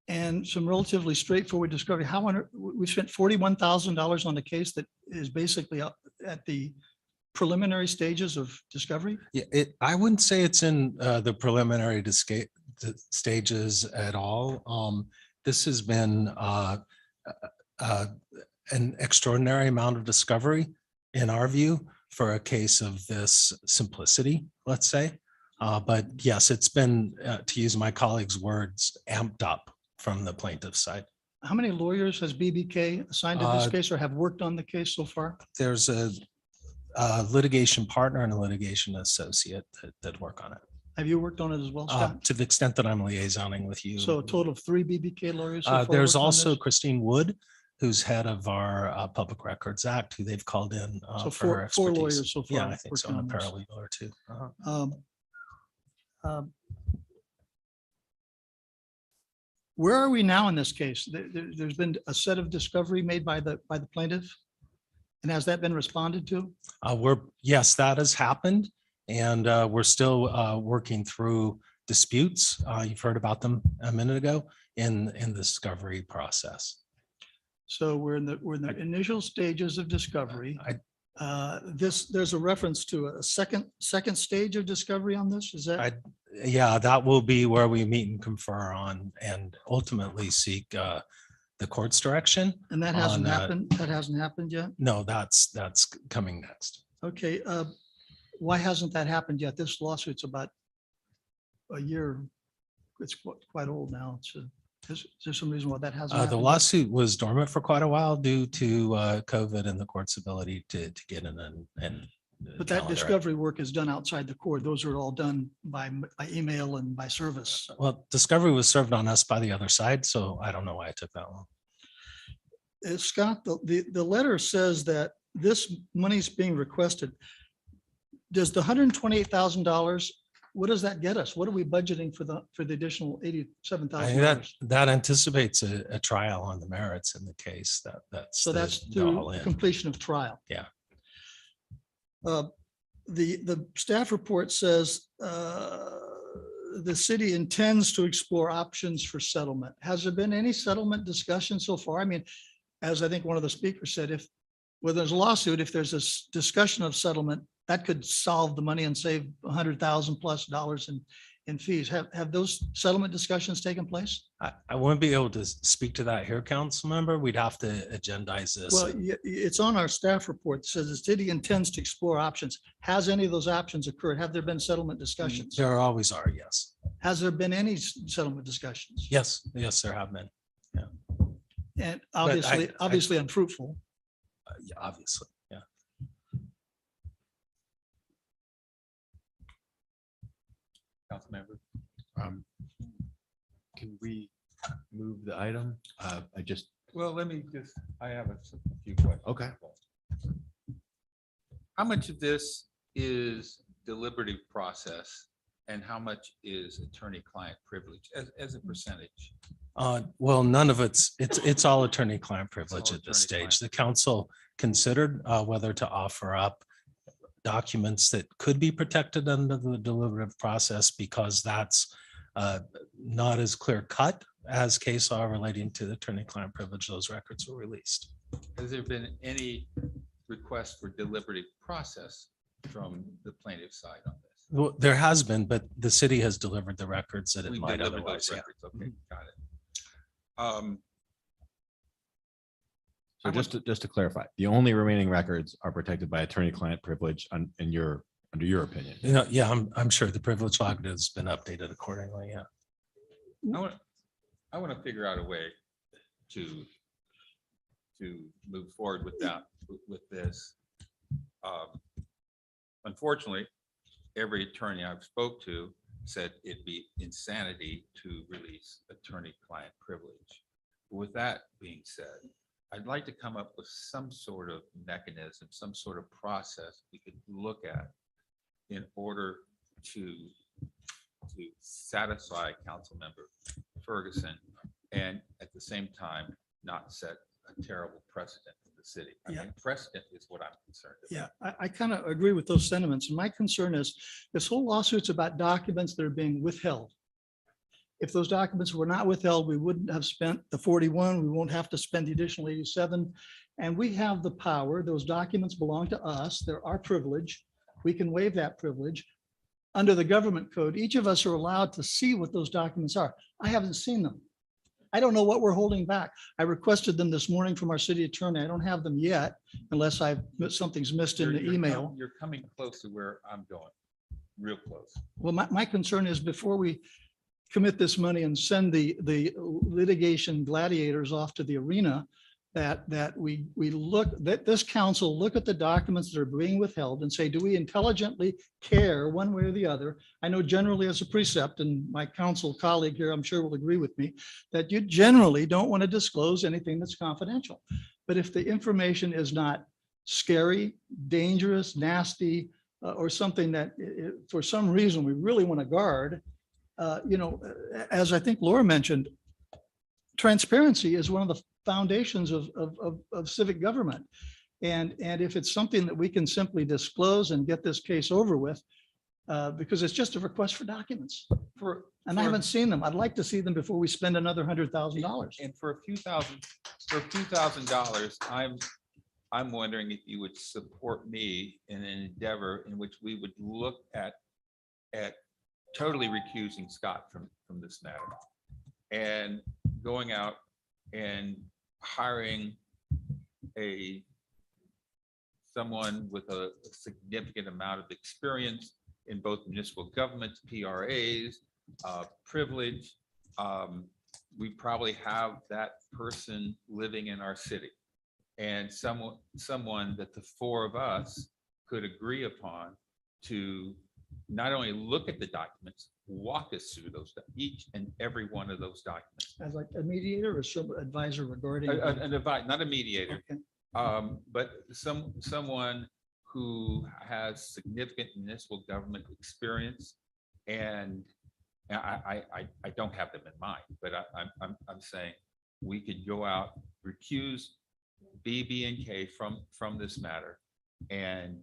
and some relatively straightforward discovery. We spent $41,000 on a case that is basically at the preliminary stages of discovery? Yeah, I wouldn't say it's in the preliminary stages at all. This has been an extraordinary amount of discovery, in our view, for a case of this simplicity, let's say. But yes, it's been, to use my colleague's words, amped up from the plaintiff's side. How many lawyers has BBK assigned to this Uh, case or have worked on the case so far? There's a litigation partner and a litigation associate that work on it. Have you worked on it as well, Scott? To the extent that I'm liaisoning with you. So a total of 3 BBK lawyers? so far There's worked on also this? Christine Wood, who's head of our Public Records Act, who they've called in So for her four expertise. lawyers so far. Yeah, I think so, working and a on this. paralegal or two. Where are we now in this case? There's been a set of discovery made by the plaintiff? And has that been responded to? Yes, that has happened. And we're still working through disputes. You've heard about them a minute ago in the discovery process. So we're in the initial stages of discovery. There's a reference to a second stage of discovery on this, is that? Yeah, that will be where we meet and confer on and ultimately seek the court's direction. And that hasn't happened? That hasn't happened yet? No, that's coming next. Okay, why hasn't that happened yet? This lawsuit's about a year. It's quite old now. Is there some reason why that hasn't happened? The yet? lawsuit was dormant for quite a while due to COVID and the court's ability to get in and. But that discovery work is done outside the court. Those are all done by email and by service. Well, discovery was served on us by the other side, so I don't know why it took that long. Scott, the letter says that this money's being requested. Does the $128,000, what does that get us? What are we budgeting for the additional I think $87,000? that anticipates a trial on the merits in the case. That's So that's through completion of trial. Yeah. The staff report says the city intends to explore options for settlement. Has there been any settlement discussion so far? I mean, as I think one of the speakers said, when there's a lawsuit, if there's a discussion of settlement, that could solve the money and save $100,000+ in fees. Have those settlement discussions taken place? I wouldn't be able to speak to that here, council member. We'd have to agendize this. Well, it's on our staff report. It says the city intends to explore options. Has any of those options occurred? Have there been settlement discussions? There always are, yes. Has there been any settlement discussions? Yes, there have been. And But obviously unfruitful. Yeah, obviously, yeah. Council member. Can we move the item? Well, I have a few questions. Okay. How much of this is deliberative process and how much is attorney-client privilege as a percentage? Well, none of it's all attorney-client privilege all at this attorney-client. stage. The council considered whether to offer up documents that could be protected under the deliberative process because that's not as clear cut as case law relating to the attorney-client privilege. Those records were released. Has there been any request for deliberative process from the plaintiff's side on this? Well, there has been, but the city has delivered the records that it We might delivered otherwise. those Yeah. records. Okay, got it. So just to clarify, the only remaining records are protected by attorney-client privilege under your opinion. Yeah, I'm sure the privilege log has been updated accordingly. Yeah. I want to figure out a way to move forward with this. Unfortunately, every attorney I've spoke to said it'd be insanity to release attorney-client privilege. With that being said, I'd like to come up with some sort of mechanism, some sort of process we could look at in order to satisfy Councilmember Ferguson and at the same time not set a terrible precedent for the city. I Yeah. mean, precedent is what I'm concerned about. Yeah, I kind of agree with those sentiments. And my concern is this whole lawsuit's about documents that are being withheld. If those documents were not withheld, we wouldn't have spent the 41. We won't have to spend the additional 87. And we have the power. Those documents belong to us. They're our privilege. We can waive that privilege. Under the government code, each of us are allowed to see what those documents are. I haven't seen them. I don't know what we're holding back. I requested them this morning from our city attorney. I don't have them yet unless something's missed in the email. You're coming close to where I'm going, real close. Well, my concern is before we commit this money and send the litigation gladiators off to the arena, that we look, that this council look at the documents that are being withheld and say, do we intelligently care one way or the other? I know generally as a precept, and my council colleague here, I'm sure will agree with me, that you generally don't want to disclose anything that's confidential. But if the information is not scary, dangerous, nasty, or something that for some reason we really want to guard, as I think Laura mentioned, transparency is one of the foundations of civic government. And if it's something that we can simply disclose and get this case over with, because it's just a request for documents. And I haven't seen them. I'd like to see them before we spend another $100,000. And for a few thousand dollars, I'm wondering if you would support me in an endeavor in which we would look at totally recusing Scott from this matter and going out and hiring someone with a significant amount of experience in both municipal governments, PRAs, privilege. We probably have that person living in our city, and someone that the four of us could agree upon to not only look at the documents, walk us through those, each and every one of those documents. As like a mediator or some advisor regarding. Not a mediator, Okay. but someone who has significant municipal government experience. And I don't have them in mind, but I'm saying we could go out, recuse BB&K from this matter and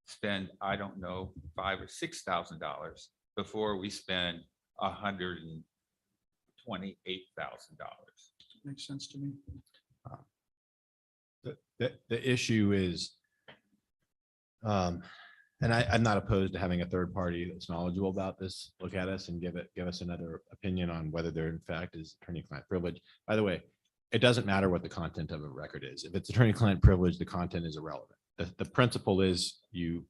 spend, I don't know, $5,000 or $6,000 before we spend $128,000. Makes sense to me. The issue is, and I'm not opposed to having a third party that's knowledgeable about this look at us and give us another opinion on whether there in fact is attorney-client privilege. By the way, it doesn't matter what the content of a record is. If it's attorney-client privilege, the content is irrelevant. The principle is you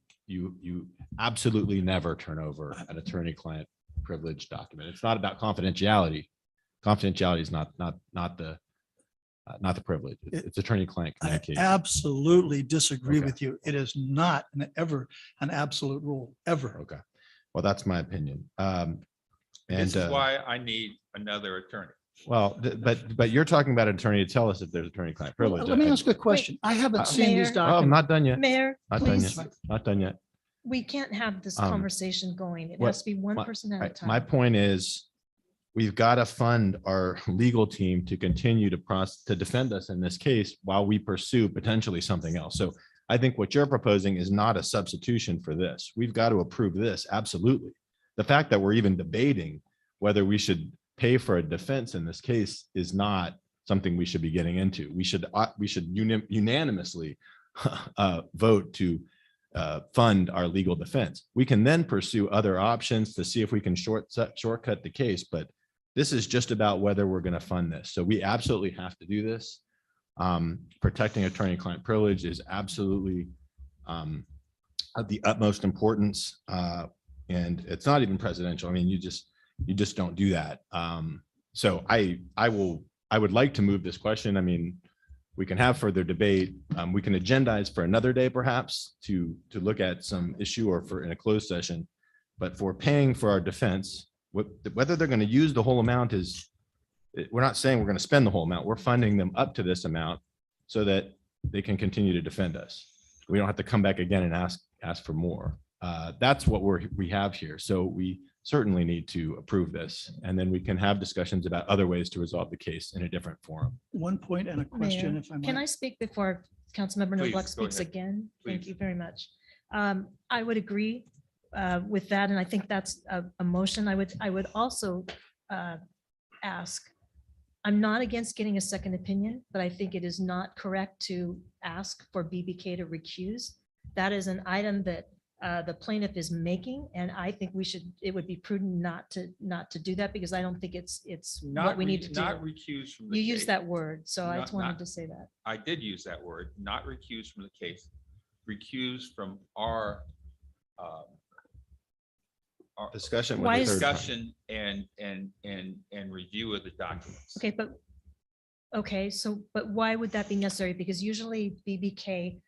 absolutely never turn over an attorney-client privilege document. It's not about confidentiality. Confidentiality is not the privilege. It's attorney-client I communication. absolutely disagree Okay. with you. It is not ever an absolute rule, ever. Okay. Well, that's my opinion. This is why I need another attorney. Well, but you're talking about an attorney to tell us if there's attorney-client privilege. Let me ask a question. I haven't seen these Mayor. Oh, I'm documents. not done yet. Mayor, Not done please, yet. Not done yet. we can't have this Um, conversation going. It what- has to be one person at a Right. My time. point is, we've got to fund our legal team to continue to defend us in this case while we pursue potentially something else. So I think what you're proposing is not a substitution for this. We've got to approve this. Absolutely. The fact that we're even debating whether we should pay for a defense in this case is not something we should be getting into. We should unanimously vote to fund our legal defense. We can then pursue other options to see if we can shortcut the case, but this is just about whether we're going to fund this. So we absolutely have to do this. Protecting attorney-client privilege is absolutely of the utmost importance. And it's not even presidential. I mean, you just don't do that. So I would like to move this question. I mean, we can have further debate. We can agendize for another day, perhaps, to look at some issue or in a closed session. But for paying for our defense, whether they're going to use the whole amount we're not saying we're going to spend the whole amount. We're funding them up to this amount so that they can continue to defend us. We don't have to come back again and ask for more. That's what we have here. So we certainly need to approve this, and then we can have discussions about other ways to resolve the case in a different forum. One point and a question, Mayor, if I can I might. speak before Councilmember Please, Noblock go speaks ahead. again? Thank Please. you very much. I would agree with that, and I think that's a motion. I would also ask. I'm not against getting a second opinion, but I think it is not correct to ask for BBK to recuse. That is an item that the plaintiff is making, and I think it would be prudent not to do that, because I don't think it's what we need to do. Not recused from the You case. use that word, so I Not- just wanted not- to say that. I did use that word, not recused from the case, recused from our Discussion. with Why the is- third party. discussion and review of the documents. Okay, but why would that be necessary? Because usually BBK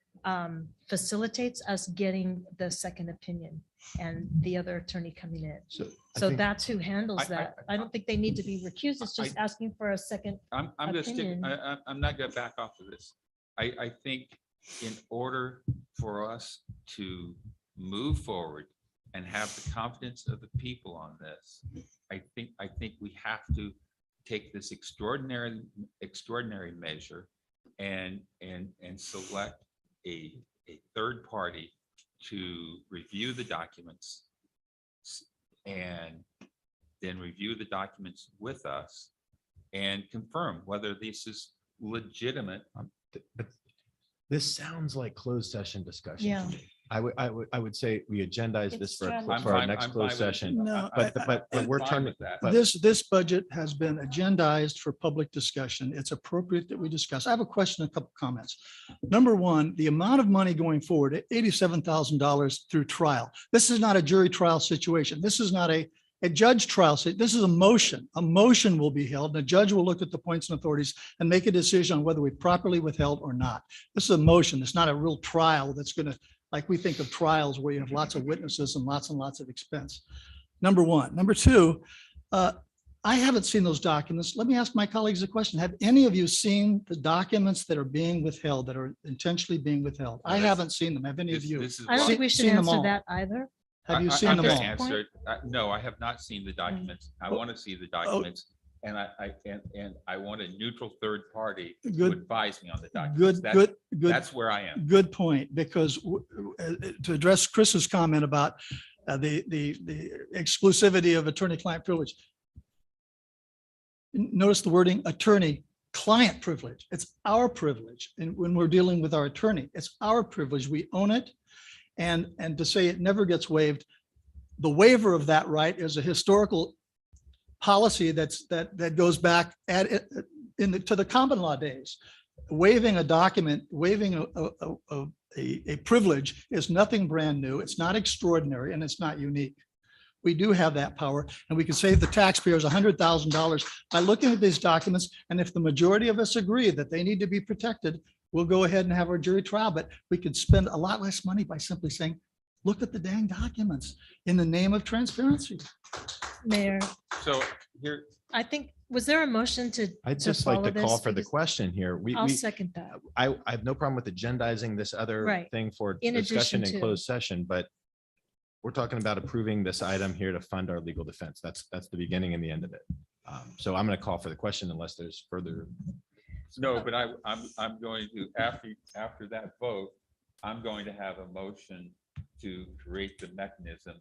facilitates us getting the second opinion and the other attorney coming in. So I So think- that's who handles I- that. I don't think they need to be recused. It's just asking for a second. I'm gonna stick, opinion. I'm not gonna back off of this. I think in order for us to move forward and have the confidence of the people on this, I think we have to take this extraordinary measure and select a third party to review the documents and then review the documents with us and confirm whether this is legitimate. But this sounds like closed session discussion. Yeah. to me. I would say we agendize this It's for strategy. for our I'm next fine closed with it. session. No, But we're fine turning, with that. but This budget has been agendized for public discussion. It's appropriate that we discuss. I have a question, a couple comments. Number one, the amount of money going forward, $87,000 through trial. This is not a jury trial situation. This is not a judge trial. This is a motion. A motion will be held. And a judge will look at the points and authorities and make a decision on whether we properly withheld or not. This is a motion. It's not a real trial that's going to, like we think of trials where you have lots of witnesses and lots of expense. Number one. Number two, I haven't seen those documents. Let me ask my colleagues a question. Have any of you seen the documents that are being withheld, that are intentionally being withheld? I haven't seen them. Have any of you? This is I don't why- think we should Seen them answer all. that either. Have you I- seen I'm them gonna all? answer it. No, I have not seen the documents. I want to see the documents. And I want a neutral third party to Good. advise me on the documents. Good, That's- good. That's where I am. Good point, because to address Chris's comment about the exclusivity of attorney-client privilege. Notice the wording attorney-client privilege. It's our privilege. And when we're dealing with our attorney, it's our privilege. We own it. And to say it never gets waived, the waiver of that right is a historical policy that goes back to the common law days. Waiving a document, waiving a privilege is nothing brand new. It's not extraordinary and it's not unique. We do have that power, and we can save the taxpayers $100,000 by looking at these documents. And if the majority of us agree that they need to be protected, we'll go ahead and have our jury trial. But we could spend a lot less money by simply saying, look at the dang documents in the name of transparency. Mayor, So here, I think, was there a motion to? I'd just like follow to call this? for the Because question here. I'll second that. I have no problem with agendizing this other Right. thing for In discussion addition in to- closed session, but we're talking about approving this item here to fund our legal defense. That's the beginning and the end of it. So I'm going to call for the question unless there's further. no, but I'm going to, after that vote, I'm going to have a motion to create the mechanism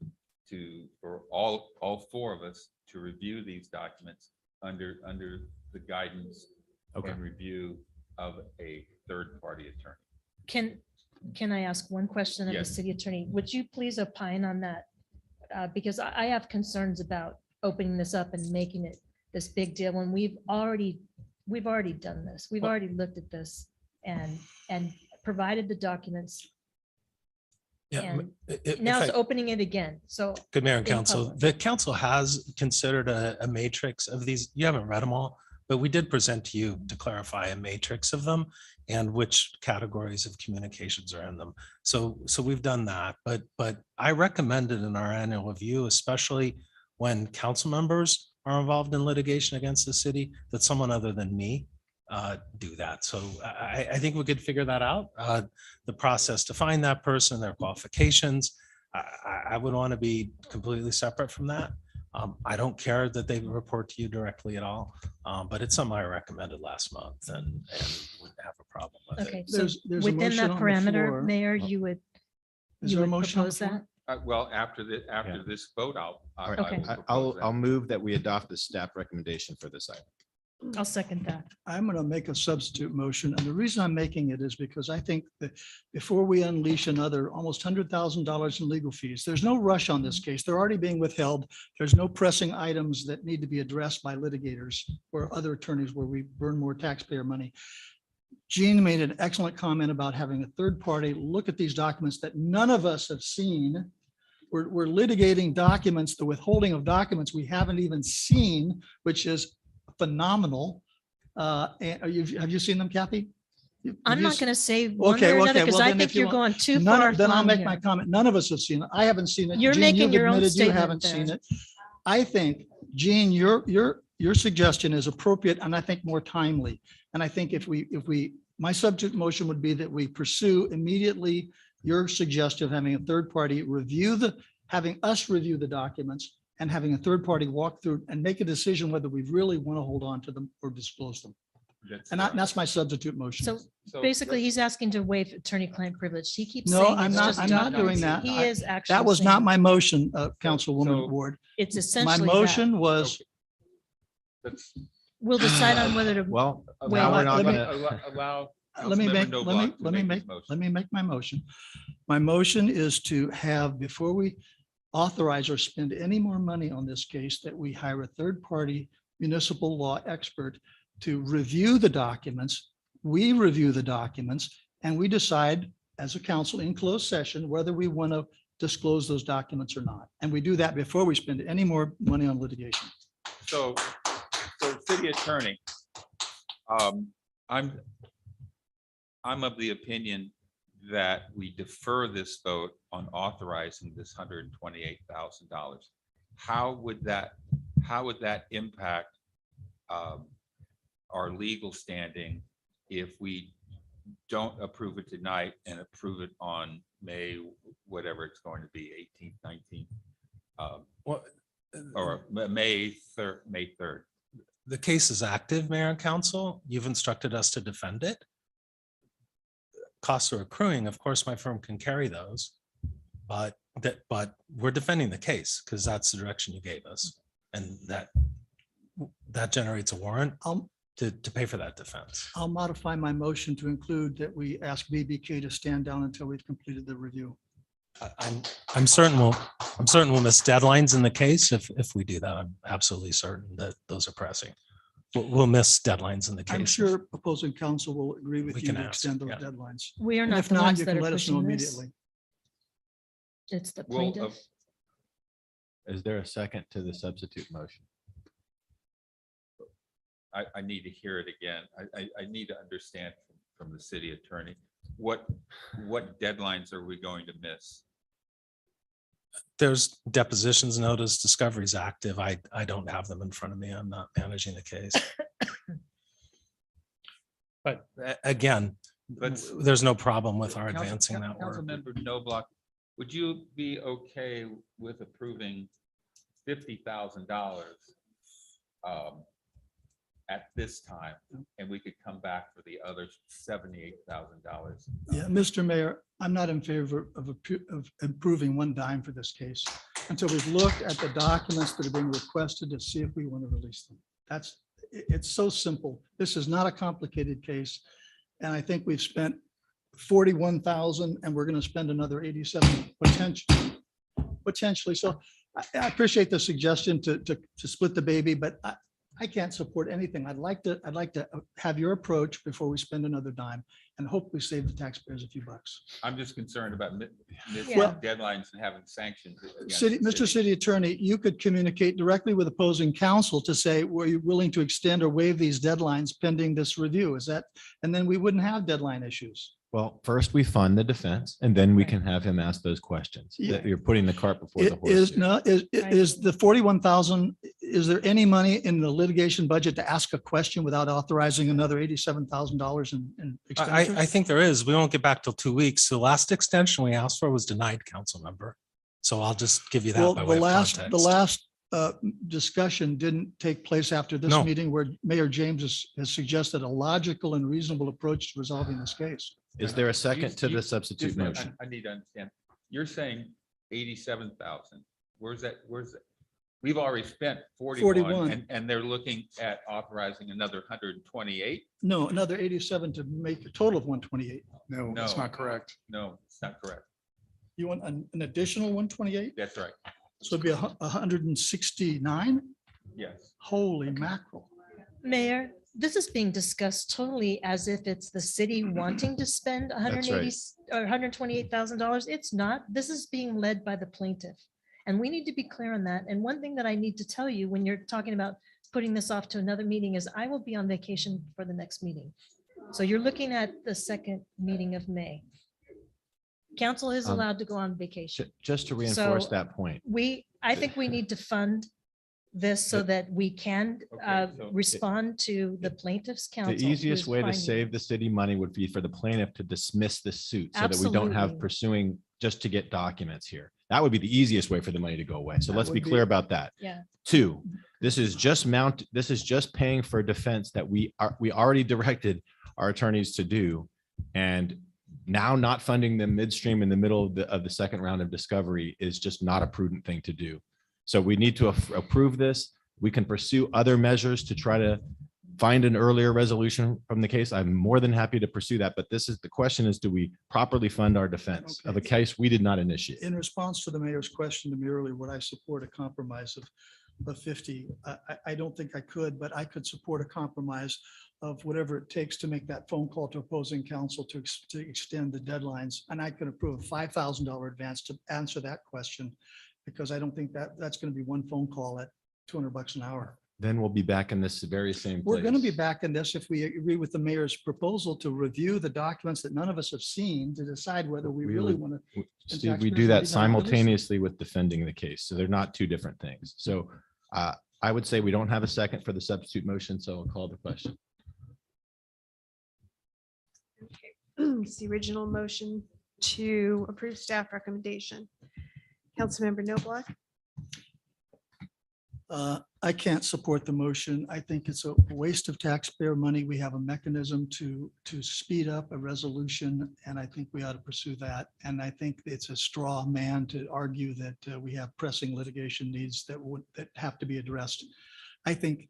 for all four of us to review these documents under the guidance Okay. and review of a third-party attorney. Can I ask one question of the Yes. city attorney? Would you please opine on that? Because I have concerns about opening this up and making it this big deal when we've already done this. We've already looked at this and provided the documents. Yeah, And if now it's I- opening it again. So Good Mayor and in Council, public. the council has considered a matrix of these. You haven't read them all, but we did present to you to clarify a matrix of them and which categories of communications are in them. So we've done that, but I recommended in our annual review, especially when council members are involved in litigation against the city, that someone other than me do that. So I think we could figure that out. The process to find that person, their qualifications. I would want to be completely separate from that. I don't care that they report to you directly at all, but it's something I recommended last month and wouldn't have a problem with it. Okay, so There's a within motion that on the parameter, floor. Mayor, you would Is there a motion on the propose floor? that? Well, after this vote, All I right. will Okay. propose I'll that. move that we adopt the staff recommendation for this item. I'll second that. I'm going to make a substitute motion. And the reason I'm making it is because I think that before we unleash another almost $100,000 in legal fees, there's no rush on this case. They're already being withheld. There's no pressing items that need to be addressed by litigators or other attorneys where we burn more taxpayer money. Jean made an excellent comment about having a third party look at these documents that none of us have seen. We're litigating documents, the withholding of documents we haven't even seen, which is phenomenal. And have you seen them, Kathy? I'm not going to say one Okay, or another okay, because well, I then think if you you're want- going too None far. of- Then I'll flung make here. my comment. None of us have seen it. I haven't seen it. You're Jean, making you've your own admitted you statement haven't there. seen it. I think, Jean, your suggestion is appropriate and I think more timely. And I think if my subject motion would be that we pursue immediately your suggestion of having a third party having us review the documents and having a third party walk through and make a decision whether we really want to hold on to them or disclose them. And that's my substitute motion. So basically, he's asking to waive attorney-client privilege. He keeps No, saying I'm it's not- just I'm not doing documents. that. He is actually. That was saying not my motion, Councilwoman So- Ward. It's My essentially that. motion was, Let's We'll decide on whether to. Well, Wait, now we're let not me- gonna, allow. let me Councilmember make, Noblock to his motion. let me make my motion. My motion is to have, before we authorize or spend any more money on this case, that we hire a third-party municipal law expert to review the documents. We review the documents and we decide as a council in closed session whether we want to disclose those documents or not. And we do that before we spend any more money on litigation. So city attorney, I'm of the opinion that we defer this vote on authorizing this $128,000. How would that impact our legal standing if we don't approve it tonight and approve it on May, whatever it's going to be, 18th, 19th, Well, or May 3rd? the case is active, Mayor and Council. You've instructed us to defend it. Costs are accruing. Of course, my firm can carry those. But we're defending the case because that's the direction you gave us. And that generates a warrant I'll to pay for that defense. I'll modify my motion to include that we ask BBK to stand down until we've completed the review. I'm certain we'll miss deadlines in the case if we do that. I'm absolutely certain that those are pressing. We'll miss deadlines in the case. I'm sure opposing counsel will agree with We you can to ask, extend those yeah. deadlines. We are And not if the not, ones you that can are let us know pushing this. immediately. It's the Well, plaintiff. is there a second to the substitute motion? I need to hear it again. I need to understand from the city attorney, what deadlines are we going to miss? There's depositions notice, discovery's active. I don't have them in front of me. I'm not managing the case. But again, Let's- there's no problem with our Council- advancing that work. Councilmember Noblock, would you be okay with approving $50,000 at this time? And we could come back for the other $78,000. Yeah, Mr. Mayor, I'm not in favor of improving one dime for this case until we've looked at the documents that are being requested to see if we want to release them. It's so simple. This is not a complicated case. And I think we've spent 41,000 and we're going to spend another 87 potentially. So I appreciate the suggestion to split the baby, but I can't support anything. I'd like to have your approach before we spend another dime and hope we save the taxpayers a few bucks. I'm just concerned about missing Yeah. deadlines and having sanctions. against City, the Mr. City Attorney, you could communicate directly with opposing counsel to say, were you willing to extend or waive these deadlines pending this review? Is that, and then we wouldn't have deadline issues. Well, first we fund the defense and then we Right. can have him ask those questions. Yeah. That you're putting the cart before the It horse. is, here. no, is the 41,000, is there any money in the litigation budget to ask a question without authorizing another $87,000 in expenditure? I think there is. We won't get back till 2 weeks. The last extension we asked for was denied, council member. So I'll just give you Well, that by way the of last, context. the last discussion didn't take place after this No. meeting where Mayor James has suggested a logical and reasonable approach to resolving this case. Is there a You- second to you- the substitute just a minute, motion? I need to understand. You're saying 87,000. Where's that? We've already spent 41. 41 and they're looking at authorizing another 128. No, another 87 to make a total of 128. No, that's No. not correct. No, it's not correct. You want an additional 128? That's right. So it'd be 169? Yes. Holy mackerel. Mayor, this is being discussed totally as if it's the city wanting to spend That's 180 or $128,000. It's not. This is being led by the plaintiff. And we need to be clear on that. And one thing that I need to tell you when you're talking about putting this off to another meeting is I will be on vacation for the next meeting. So you're looking at the second meeting of May. Council is allowed to go on vacation. Just to reinforce So, that point. I think we need to fund this so that we can Okay, so- respond to the plaintiff's counsel. The easiest who's way to finding- save the city money would be for the plaintiff to dismiss the suit so that we don't have Absolutely. pursuing just to get documents here. That would be the easiest way for the money to go away. So That let's be would clear be- about that. Yeah. Two, this is just paying for defense that we already directed our attorneys to do. And now not funding them midstream in the middle of the second round of discovery is just not a prudent thing to do. So we need to approve this. We can pursue other measures to try to find an earlier resolution from the case. I'm more than happy to pursue that, but the question is, do we properly fund our defense of a Okay. case we did not initiate? In response to the mayor's question to me earlier, would I support a compromise of 50? I don't think I could, but I could support a compromise of whatever it takes to make that phone call to opposing counsel to extend the deadlines. And I could approve a $5,000 advance to answer that question, because I don't think that's going to be one phone call at $200 an hour. Then we'll be back in this very same place. We're going to be back in this if we agree with the mayor's proposal to review the documents that none of us have seen to decide whether we We really would- want to. Steve, we taxpayers do will be that done. simultaneously with defending the case. So they're not two different things. So I would say we don't have a second for the substitute motion, so I'll call the question. It's the original motion to approve staff recommendation. Councilmember Noblock, I can't support the motion. I think it's a waste of taxpayer money. We have a mechanism to speed up a resolution, and I think we ought to pursue that. And I think it's a straw man to argue that we have pressing litigation needs that have to be addressed. I think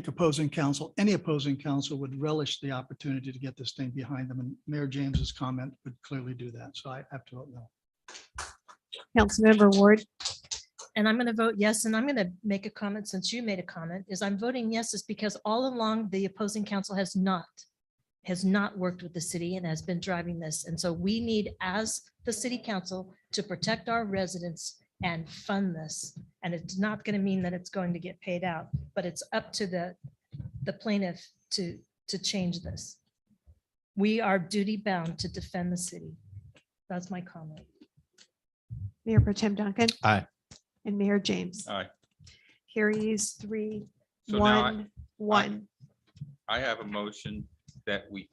opposing counsel, any opposing counsel would relish the opportunity to get this thing behind them, and Mayor James's comment would clearly do that. So I have to vote no. Councilmember Ward, And I'm going to vote yes, and I'm going to make a comment since you made a comment, is I'm voting yes is because all along the opposing counsel has not worked with the city and has been driving this. And so we need, as the city council, to protect our residents and fund this. And it's not going to mean that it's going to get paid out, but it's up to the plaintiff to change this. We are duty bound to defend the city. That's my comment. Mayor Pro Tem Duncan. Aye. And Mayor James. All right. Carries 3, So now I- 1. I have a motion that we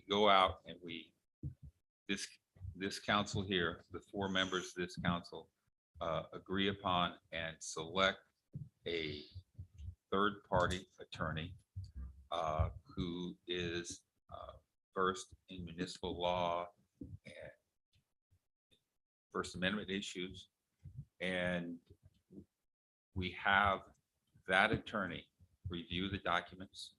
go out and this council here, the 4 members of this council, agree upon and select a third-party attorney who is versed in municipal law and First Amendment issues. And we have that attorney review the documents.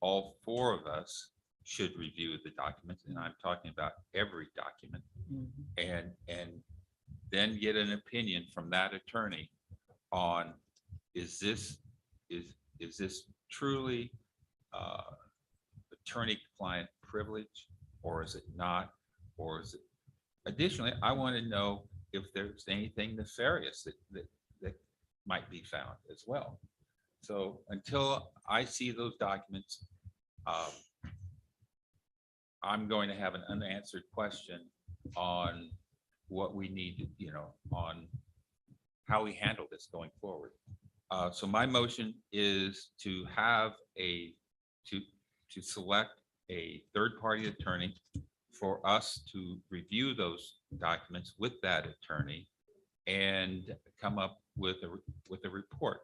All 4 of us should review the documents, and I'm talking about every document, and then get an opinion from that attorney on, is this truly attorney-client privilege, or is it not, or is it? Additionally, I want to know if there's anything nefarious that might be found as well. So until I see those documents, I'm going to have an unanswered question on what we need, on how we handle this going forward. So my motion is to have to select a third-party attorney for us to review those documents with that attorney and come up with a report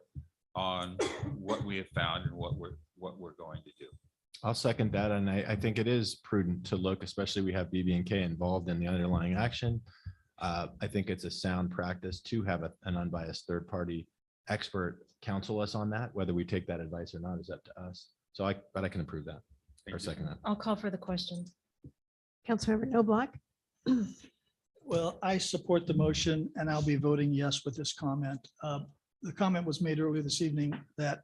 on what we have found and what we're going to do. I'll second that. And I think it is prudent to look, especially we have BB&K involved in the underlying action. I think it's a sound practice to have an unbiased third-party expert counsel us on that. Whether we take that advice or not is up to us. So but I can approve that or second that. I'll call for the question. Councilmember Noblock. Well, I support the motion and I'll be voting yes with this comment. The comment was made earlier this evening that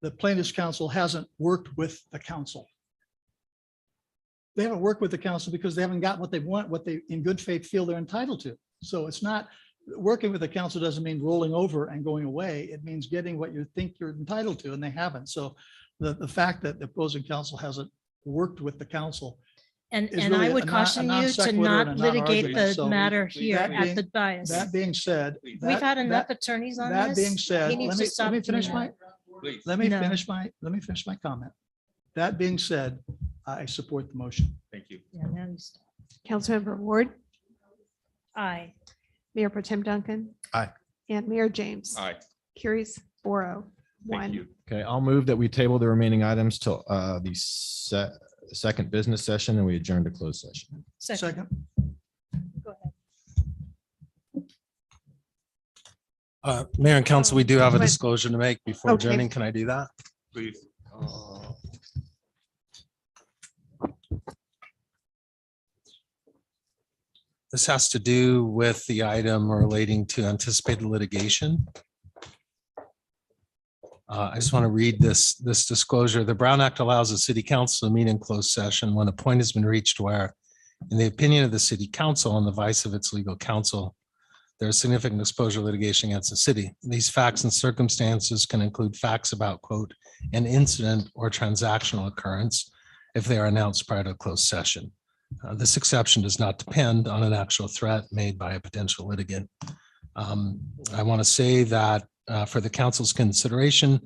the plaintiff's counsel hasn't worked with the council. They haven't worked with the council because they haven't got what they want, what they in good faith feel they're entitled to. So it's not, working with the council doesn't mean rolling over and going away. It means getting what you think you're entitled to, and they haven't. So the fact that the opposing counsel hasn't worked with the council. And is I really would a caution non you to sequitur and not a litigate non-argument. the So matter here that at being- the dais. That being said. We've that- had enough that- attorneys on That being this. said, He needs let to me stop doing finish that. Please. let me No. finish my comment. That being said, I support the motion. Thank you. Yeah, now you stop. Councilmember Ward, Aye. Mayor Pro Tem Duncan. Aye. And Mayor James. Aye. Carries 4-0. Thank 1. you. Okay, I'll move that we table the remaining items till the second business session and we adjourn to closed session. Second. Go ahead. Mayor and council, we do have a Go ahead. disclosure to make before Okay. adjourning. Can I do that? Please. This has to do with the item relating to anticipated litigation. I just want to read this disclosure. The Brown Act allows the city council to meet in closed session when a point has been reached where, in the opinion of the city council and the advice of its legal counsel, there is significant exposure to litigation against the city. These facts and circumstances can include facts about, quote, an incident or transactional occurrence if they are announced prior to a closed session. This exception does not depend on an actual threat made by a potential litigant. I want to say that for the council's consideration,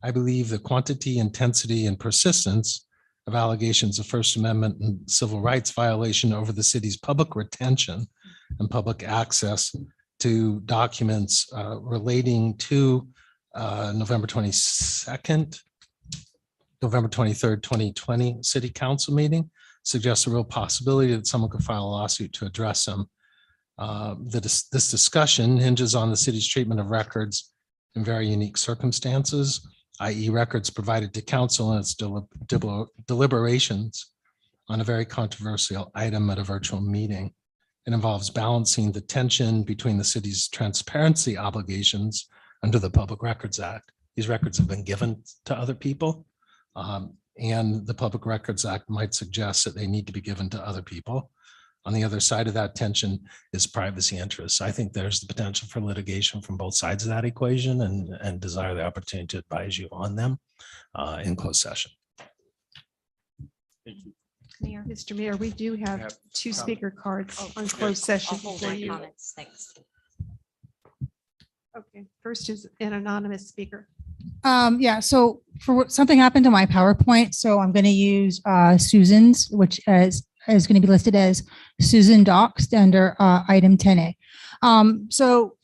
I believe the quantity, intensity, and persistence of allegations of First Amendment and civil rights violation over the city's public retention and public access to documents relating to November 22nd, November 23rd, 2020 city council meeting suggests a real possibility that someone could file a lawsuit to address them. This discussion hinges on the city's treatment of records in very unique circumstances, i.e. records provided to council in its deliberations on a very controversial item at a virtual meeting. It involves balancing the tension between the city's transparency obligations under the Public Records Act. These records have been given to other people. And the Public Records Act might suggest that they need to be given to other people. On the other side of that tension is privacy interests. I think there's the potential for litigation from both sides of that equation and desire the opportunity to advise you on them in closed session. Thank you. Mayor. Mr. Mayor, we do have Have 2 comment. speaker cards Oh, on closed session. I'll hold for my you. comments. Thanks. Okay, first is an anonymous speaker. Yeah, so something happened to my PowerPoint, so I'm going to use Susan's, which is going to be listed as Susan Doxed under item 10A. So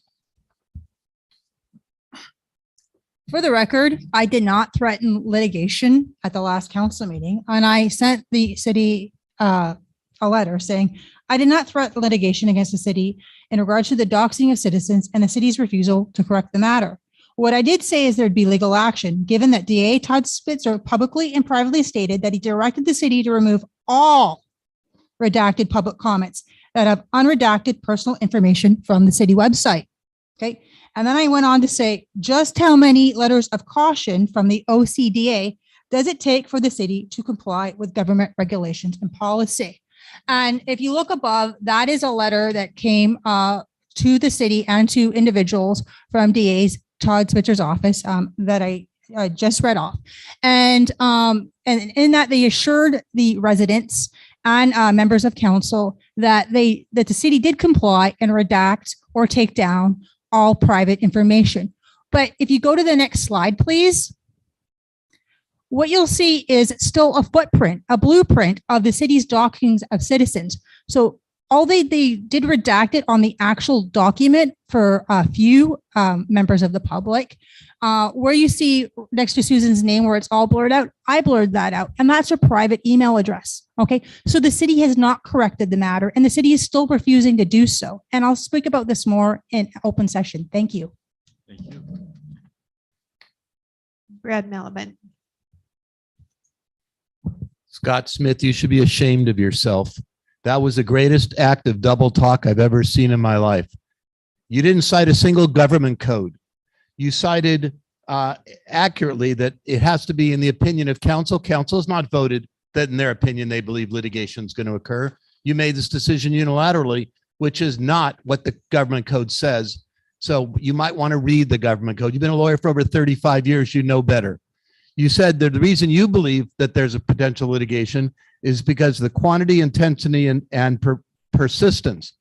for the record, I did not threaten litigation at the last council meeting, and I sent the city a letter saying I did not threaten litigation against the city in regards to the doxing of citizens and the city's refusal to correct the matter. What I did say is there'd be legal action, given that DA Todd Spitzer publicly and privately stated that he directed the city to remove all redacted public comments that have unredacted personal information from the city website. Okay. And then I went on to say, just how many letters of caution from the OCDA does it take for the city to comply with government regulations and policy? And if you look above, that is a letter that came to the city and to individuals from DA's Todd Spitzer's office that I just read off. And in that they assured the residents and members of council that the city did comply and redact or take down all private information. But if you go to the next slide, please, what you'll see is still a footprint, a blueprint of the city's doxings of citizens. So all they did redact it on the actual document for a few members of the public. Where you see next to Susan's name where it's all blurred out, I blurred that out, and that's a private email address. Okay, so the city has not corrected the matter, and the city is still refusing to do so. And I'll speak about this more in open session. Thank you. Thank you. Brad Melvin. Scott Smith, you should be ashamed of yourself. That was the greatest act of double talk I've ever seen in my life. You didn't cite a single government code. You cited accurately that it has to be in the opinion of council. Council has not voted that in their opinion, they believe litigation is going to occur. You made this decision unilaterally, which is not what the government code says. So you might want to read the government code. You've been a lawyer for over 35 years. You know better. You said that the reason you believe that there's a potential litigation is because of the quantity, intensity, and persistence.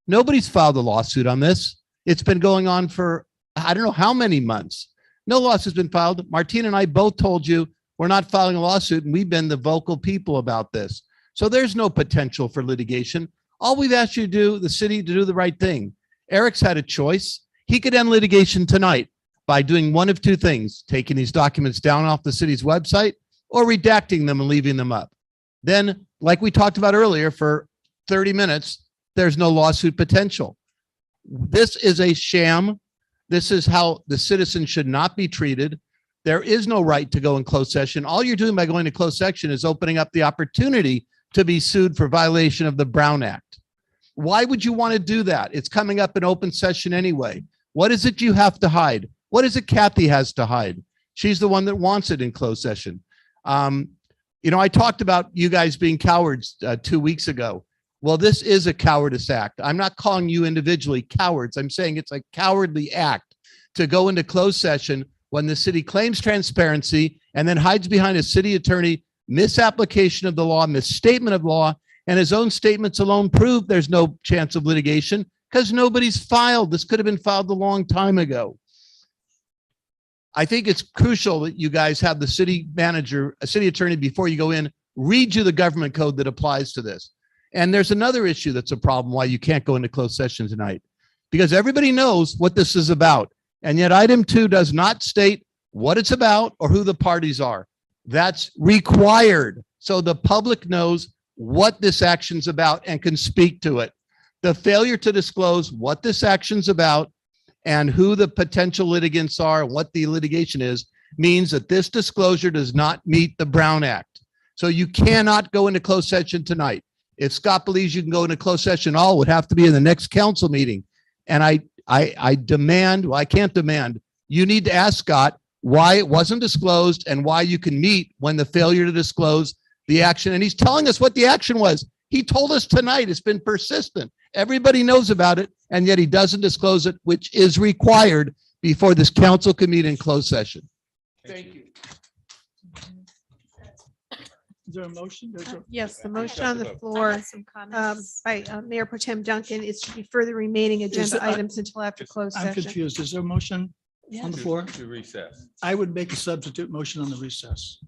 Nobody's filed a lawsuit on this. It's been going on for, I don't know how many months. No lawsuit's been filed. Martina and I both told you we're not filing a lawsuit, and we've been the vocal people about this. So there's no potential for litigation. All we've asked you to do, the city, to do the right thing. Eric's had a choice. He could end litigation tonight by doing one of two things, taking these documents down off the city's website or redacting them and leaving them up. Then, like we talked about earlier, for 30 minutes, there's no lawsuit potential. This is a sham. This is how the citizen should not be treated. There is no right to go in closed session. All you're doing by going to closed session is opening up the opportunity to be sued for violation of the Brown Act. Why would you want to do that? It's coming up in open session anyway. What is it you have to hide? What is it Kathy has to hide? She's the one that wants it in closed session. You know, I talked about you guys being cowards 2 weeks ago. Well, this is a cowardice act. I'm not calling you individually cowards. I'm saying it's a cowardly act to go into closed session when the city claims transparency and then hides behind a city attorney misapplication of the law, misstatement of law, and his own statements alone prove there's no chance of litigation because nobody's filed. This could have been filed a long time ago. I think it's crucial that you guys have the city manager, a city attorney, before you go in, read you the government code that applies to this. And there's another issue that's a problem why you can't go into closed session tonight, because everybody knows what this is about. And yet item 2 does not state what it's about or who the parties are. That's required. So the public knows what this action's about and can speak to it. The failure to disclose what this action's about and who the potential litigants are and what the litigation is means that this disclosure does not meet the Brown Act. So you cannot go into closed session tonight. If Scott believes you can go into closed session, all would have to be in the next council meeting. And I demand, well, I can't demand, you need to ask Scott why it wasn't disclosed and why you can meet when the failure to disclose the action. And he's telling us what the action was. He told us tonight. It's been persistent. Everybody knows about it, and yet he doesn't disclose it, which is required before this council can meet in closed session. Thank you. Is there a motion? Yes, the motion on the floor Some comments. by Mayor Pro Tem Duncan is to defer the remaining agenda items until after closed I'm session. confused. Is there a motion on the floor? To recess. I would make a substitute motion on the recess.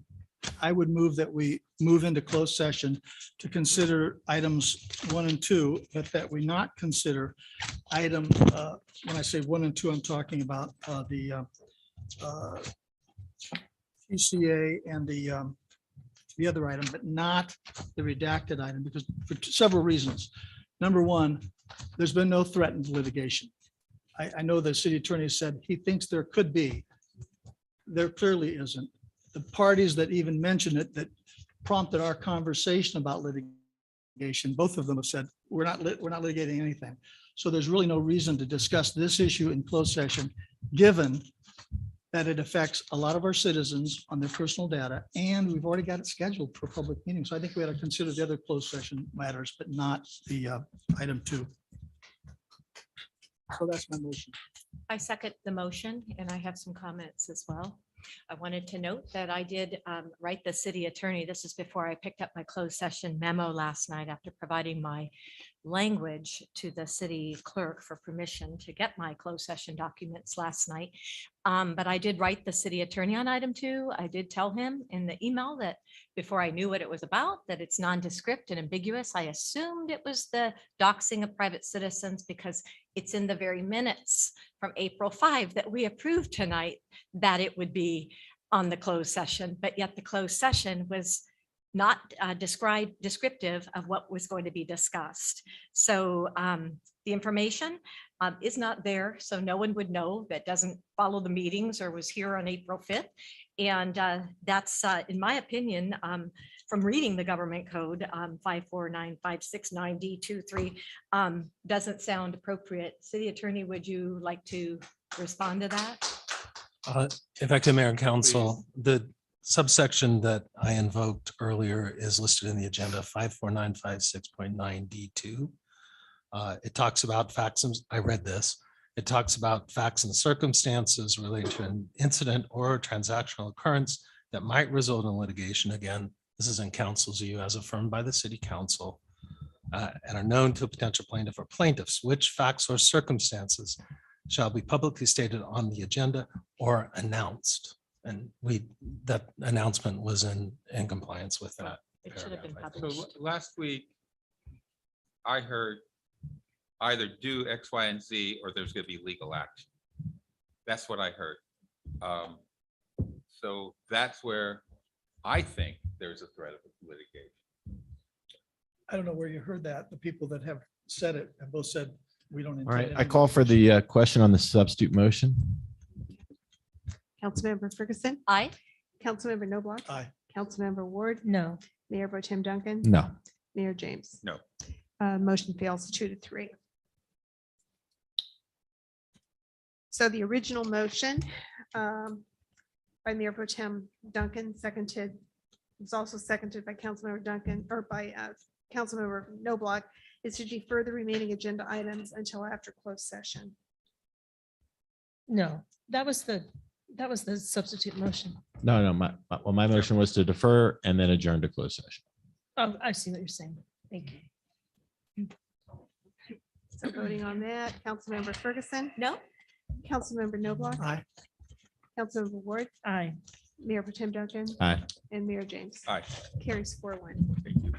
I would move that we move into closed session to consider items 1 and 2, but that we not consider item, when I say 1 and 2, I'm talking about the TCA and the other item, but not the redacted item, because for several reasons. Number one, there's been no threatened litigation. I know the city attorney said he thinks there could be. There clearly isn't. The parties that even mentioned it, that prompted our conversation about litigation, both of them have said, we're not litigating anything. So there's really no reason to discuss this issue in closed session, given that it affects a lot of our citizens on their personal data, and we've already got it scheduled for a public meeting. So I think we ought to consider the other closed session matters, but not the item 2. So that's my motion. I second the motion, and I have some comments as well. I wanted to note that I did write the city attorney. This is before I picked up my closed session memo last night after providing my language to the city clerk for permission to get my closed session documents last night. But I did write the city attorney on item 2. I did tell him in the email that before I knew what it was about, that it's nondescript and ambiguous. I assumed it was the doxing of private citizens because it's in the very minutes from April 5 that we approved tonight that it would be on the closed session, but yet the closed session was not descriptive of what was going to be discussed. So the information is not there, so no one would know that doesn't follow the meetings or was here on April 5th. And that's, in my opinion, from reading the government code 549569D23, doesn't sound appropriate. City Attorney, would you like to respond to that? If I could, Mayor and Council, the subsection that I invoked earlier is listed in the agenda 54956.9D2. It talks about facts, and I read this. It talks about facts and circumstances related to an incident or transactional occurrence that might result in litigation. Again, this is in council's view as affirmed by the city council, and are known to a potential plaintiff or plaintiffs, which facts or circumstances shall be publicly stated on the agenda or announced. And that announcement was in compliance with that. It should have been paragraph, I think. published. So last week, I heard either do X, Y, and Z, or there's gonna be legal action. That's what I heard. So that's where I think there's a threat of litigation. I don't know where you heard that. The people that have said it have both said, we don't. All right, intend I any call for litigation." the question on the substitute motion. Councilmember Ferguson, Aye. Councilmember Noblock, Aye. Councilmember Ward, No. Mayor Pro Tem Duncan. No. Mayor James. No. Motion fails 2-3. So the original motion by Mayor Pro Tem Duncan, seconded, was also seconded by Councilmember Duncan, or by Councilmember Noblock, is to defer the remaining agenda items until after closed session. No, that was the substitute motion. No, my motion was to defer and then adjourn to closed session. Oh, I see what you're saying. Thank you. So voting on that, Councilmember Ferguson, No? Councilmember Noblock, Aye. Councilmember Ward, Aye. Mayor Pro Tem Duncan, Aye. and Mayor James. Aye. Carries 4-1. Thank you.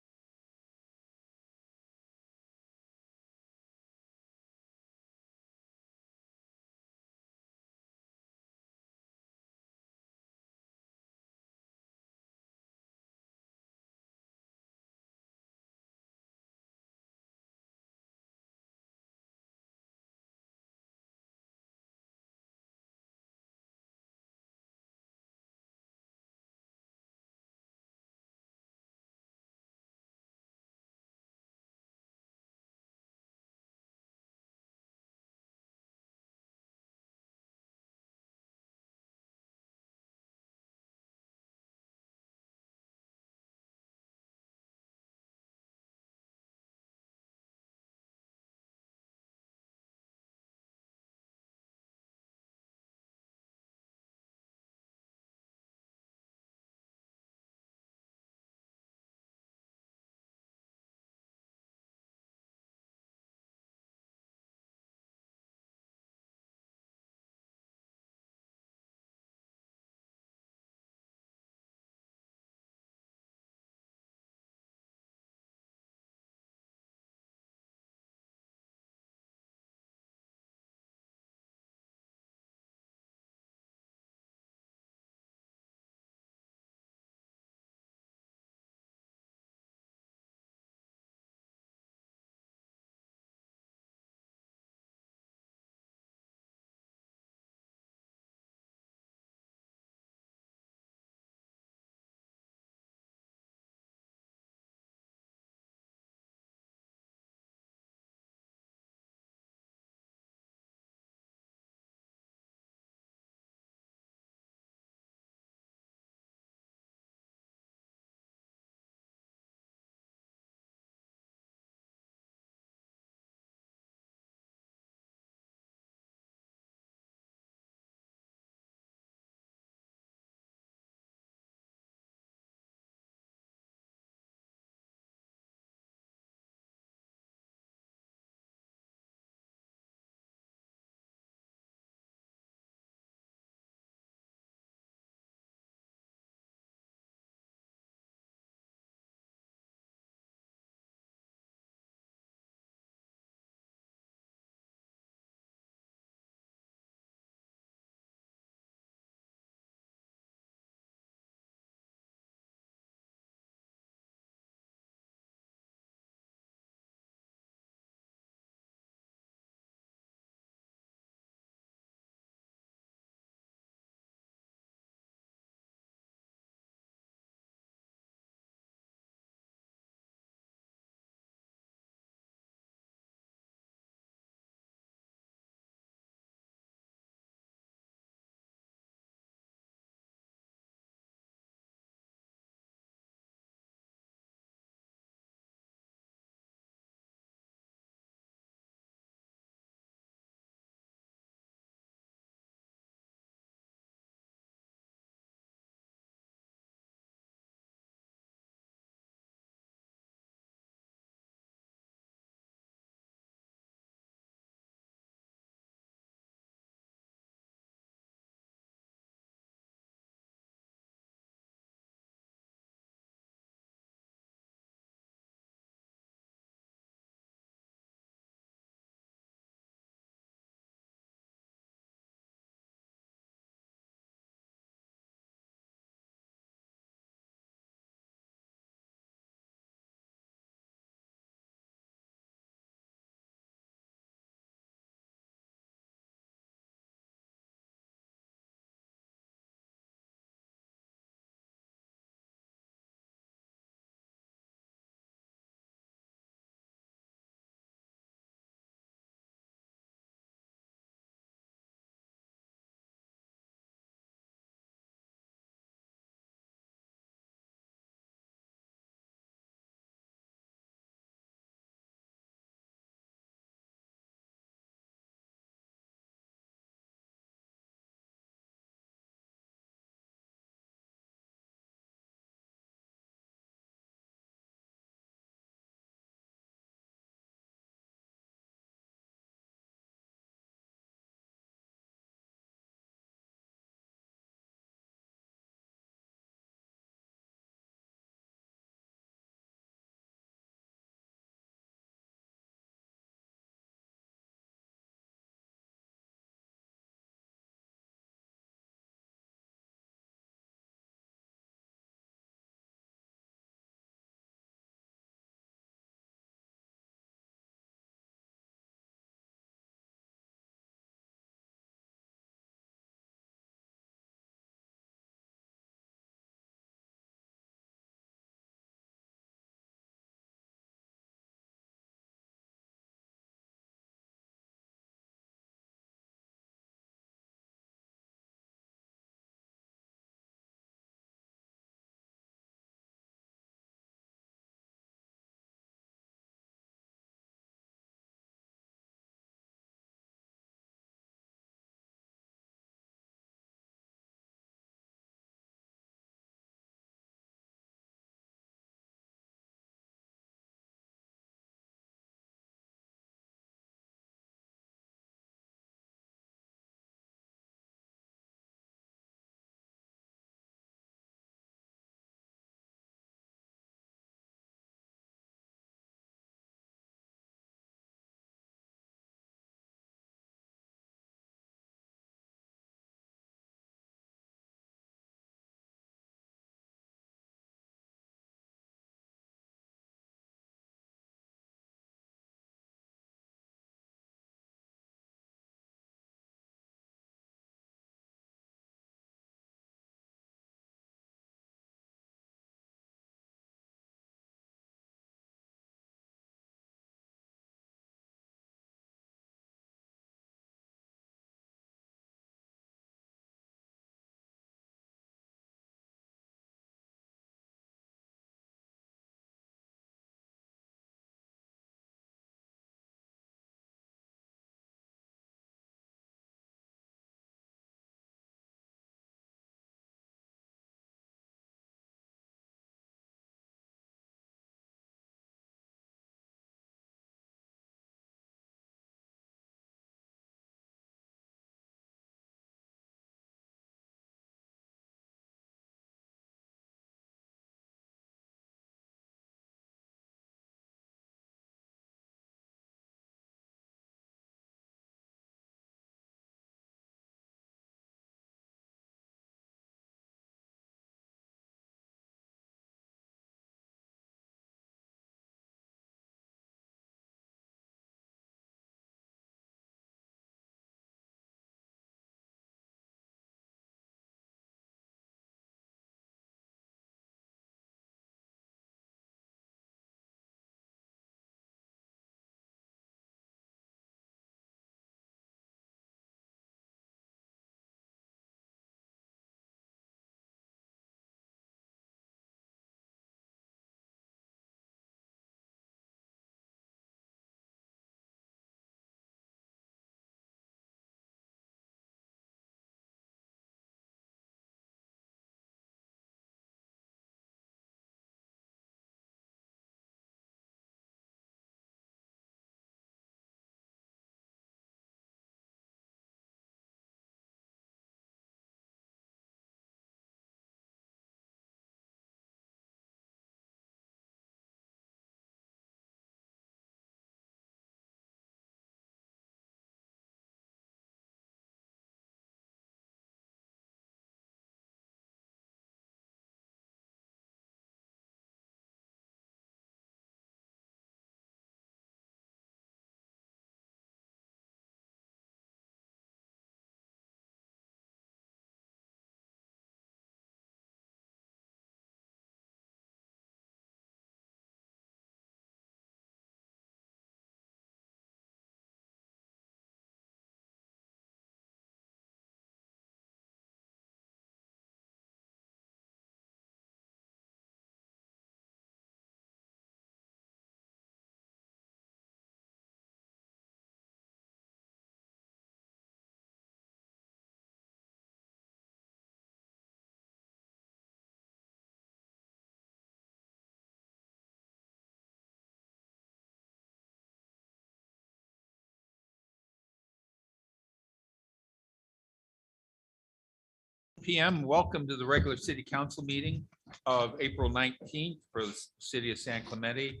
PM. Welcome to the regular city council meeting of April 19th for the city of San Clemente.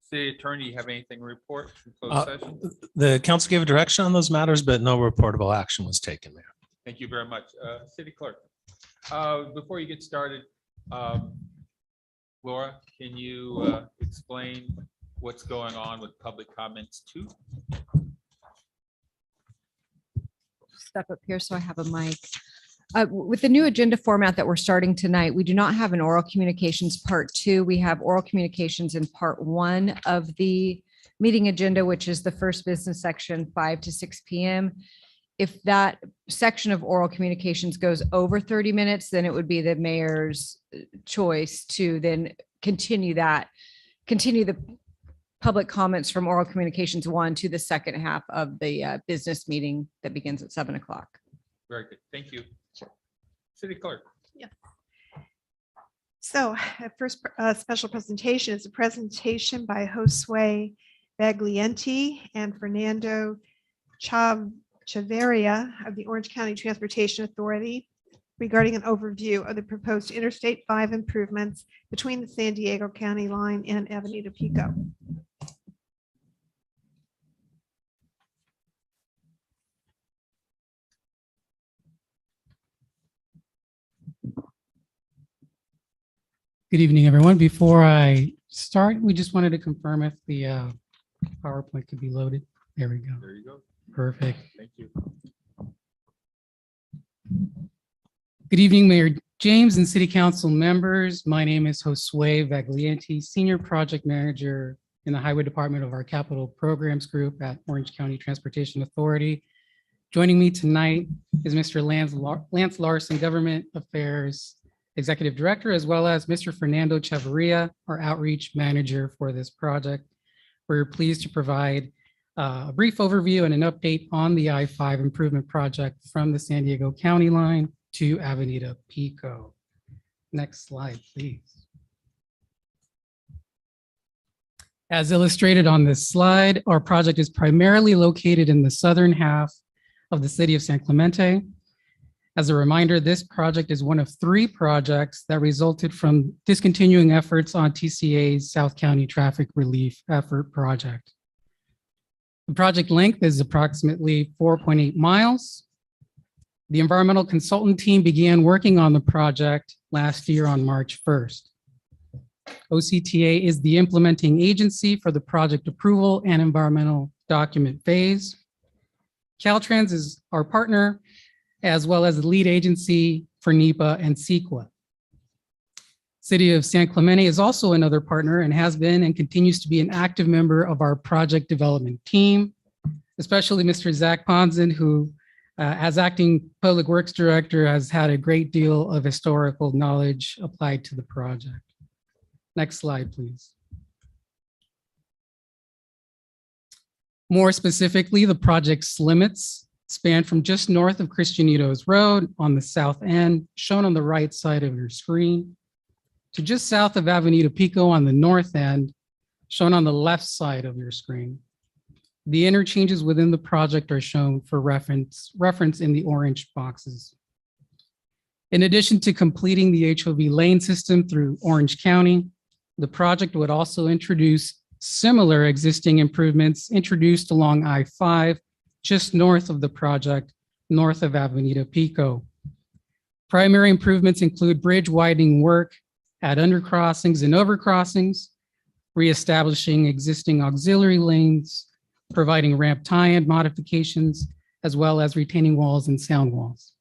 City attorney, you have anything to report from closed session? The council gave a direction on those matters, but no reportable action was taken there. Thank you very much. City clerk. Before you get started, Laura, can you explain what's going on with public comments too? Step up here so I have a mic. With the new agenda format that we're starting tonight, we do not have an oral communications part 2. We have oral communications in part 1 of the meeting agenda, which is the first business section, 5 to 6 p.m. If that section of oral communications goes over 30 minutes, then it would be the mayor's choice to then continue the public comments from oral communications 1 to the second half of the business meeting that begins at 7 o'clock. Very good. Thank you. City clerk. So first special presentation is a presentation by Josue Baglienti and Fernando Chavarria of the Orange County Transportation Authority regarding an overview of the proposed Interstate 5 improvements between the San Diego County line and Avenida Pico. Good evening, everyone. Before I start, we just wanted to confirm if the PowerPoint could be loaded. There we go. There you go. Perfect. Thank you. Good evening, Mayor James and City Council members. My name is Josue Vaglienti, Senior Project Manager in the Highway Department of our Capital Programs Group at Orange County Transportation Authority. Joining me tonight is Mr. Lance Larson, Government Affairs Executive Director, as well as Mr. Fernando Chavarria, our Outreach Manager for this project. We're pleased to provide a brief overview and an update on the I-5 improvement project from the San Diego County line to Avenida Pico. Next slide, please. As illustrated on this slide, our project is primarily located in the southern half of the city of San Clemente. As a reminder, this project is one of 3 projects that resulted from discontinuing efforts on TCA's South County Traffic Relief Effort project. The project length is approximately 4.8 miles. The environmental consultant team began working on the project last year on March 1st. OCTA is the implementing agency for the project approval and environmental document phase. Caltrans is our partner, as well as the lead agency for NEPA and CEQA. City of San Clemente is also another partner and has been and continues to be an active member of our project development team, especially Mr. Zach Ponson, who as acting Public Works Director has had a great deal of historical knowledge applied to the project. Next slide, please. More specifically, the project's limits span from just north of Christianitos Road on the south end, shown on the right side of your screen, to just south of Avenida Pico on the north end, shown on the left side of your screen. The interchanges within the project are shown for reference in the orange boxes. In addition to completing the HOV lane system through Orange County, the project would also introduce similar existing improvements introduced along I-5 just north of the project, north of Avenida Pico. Primary improvements include bridge widening work at undercrossings and overcrossings, reestablishing existing auxiliary lanes, providing ramp tie-in modifications, as well as retaining walls and sound walls.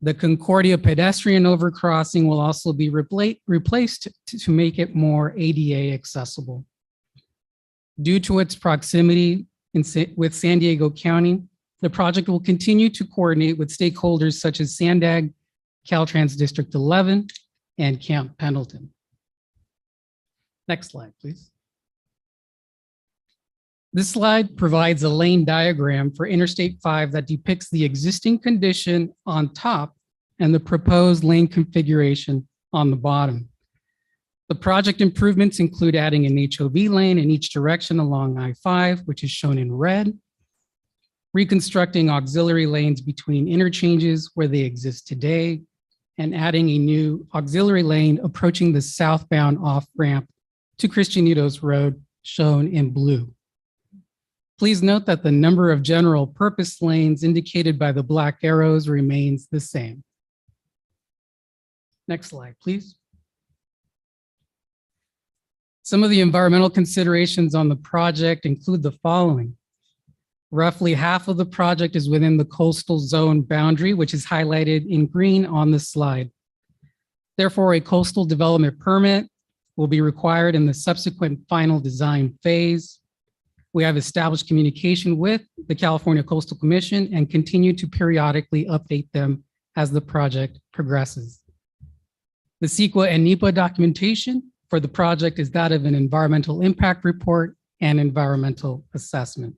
The Concordia pedestrian overcrossing will also be replaced to make it more ADA accessible. Due to its proximity with San Diego County, the project will continue to coordinate with stakeholders such as Sandag, Caltrans District 11, and Camp Pendleton. Next slide, please. This slide provides a lane diagram for Interstate 5 that depicts the existing condition on top and the proposed lane configuration on the bottom. The project improvements include adding an HOV lane in each direction along I-5, which is shown in red, reconstructing auxiliary lanes between interchanges where they exist today, and adding a new auxiliary lane approaching the southbound off-ramp to Christianitos Road, shown in blue. Please note that the number of general purpose lanes indicated by the black arrows remains the same. Next slide, please. Some of the environmental considerations on the project include the following. Roughly half of the project is within the coastal zone boundary, which is highlighted in green on the slide. Therefore, a coastal development permit will be required in the subsequent final design phase. We have established communication with the California Coastal Commission and continue to periodically update them as the project progresses. The CEQA and NEPA documentation for the project is that of an environmental impact report and environmental assessment.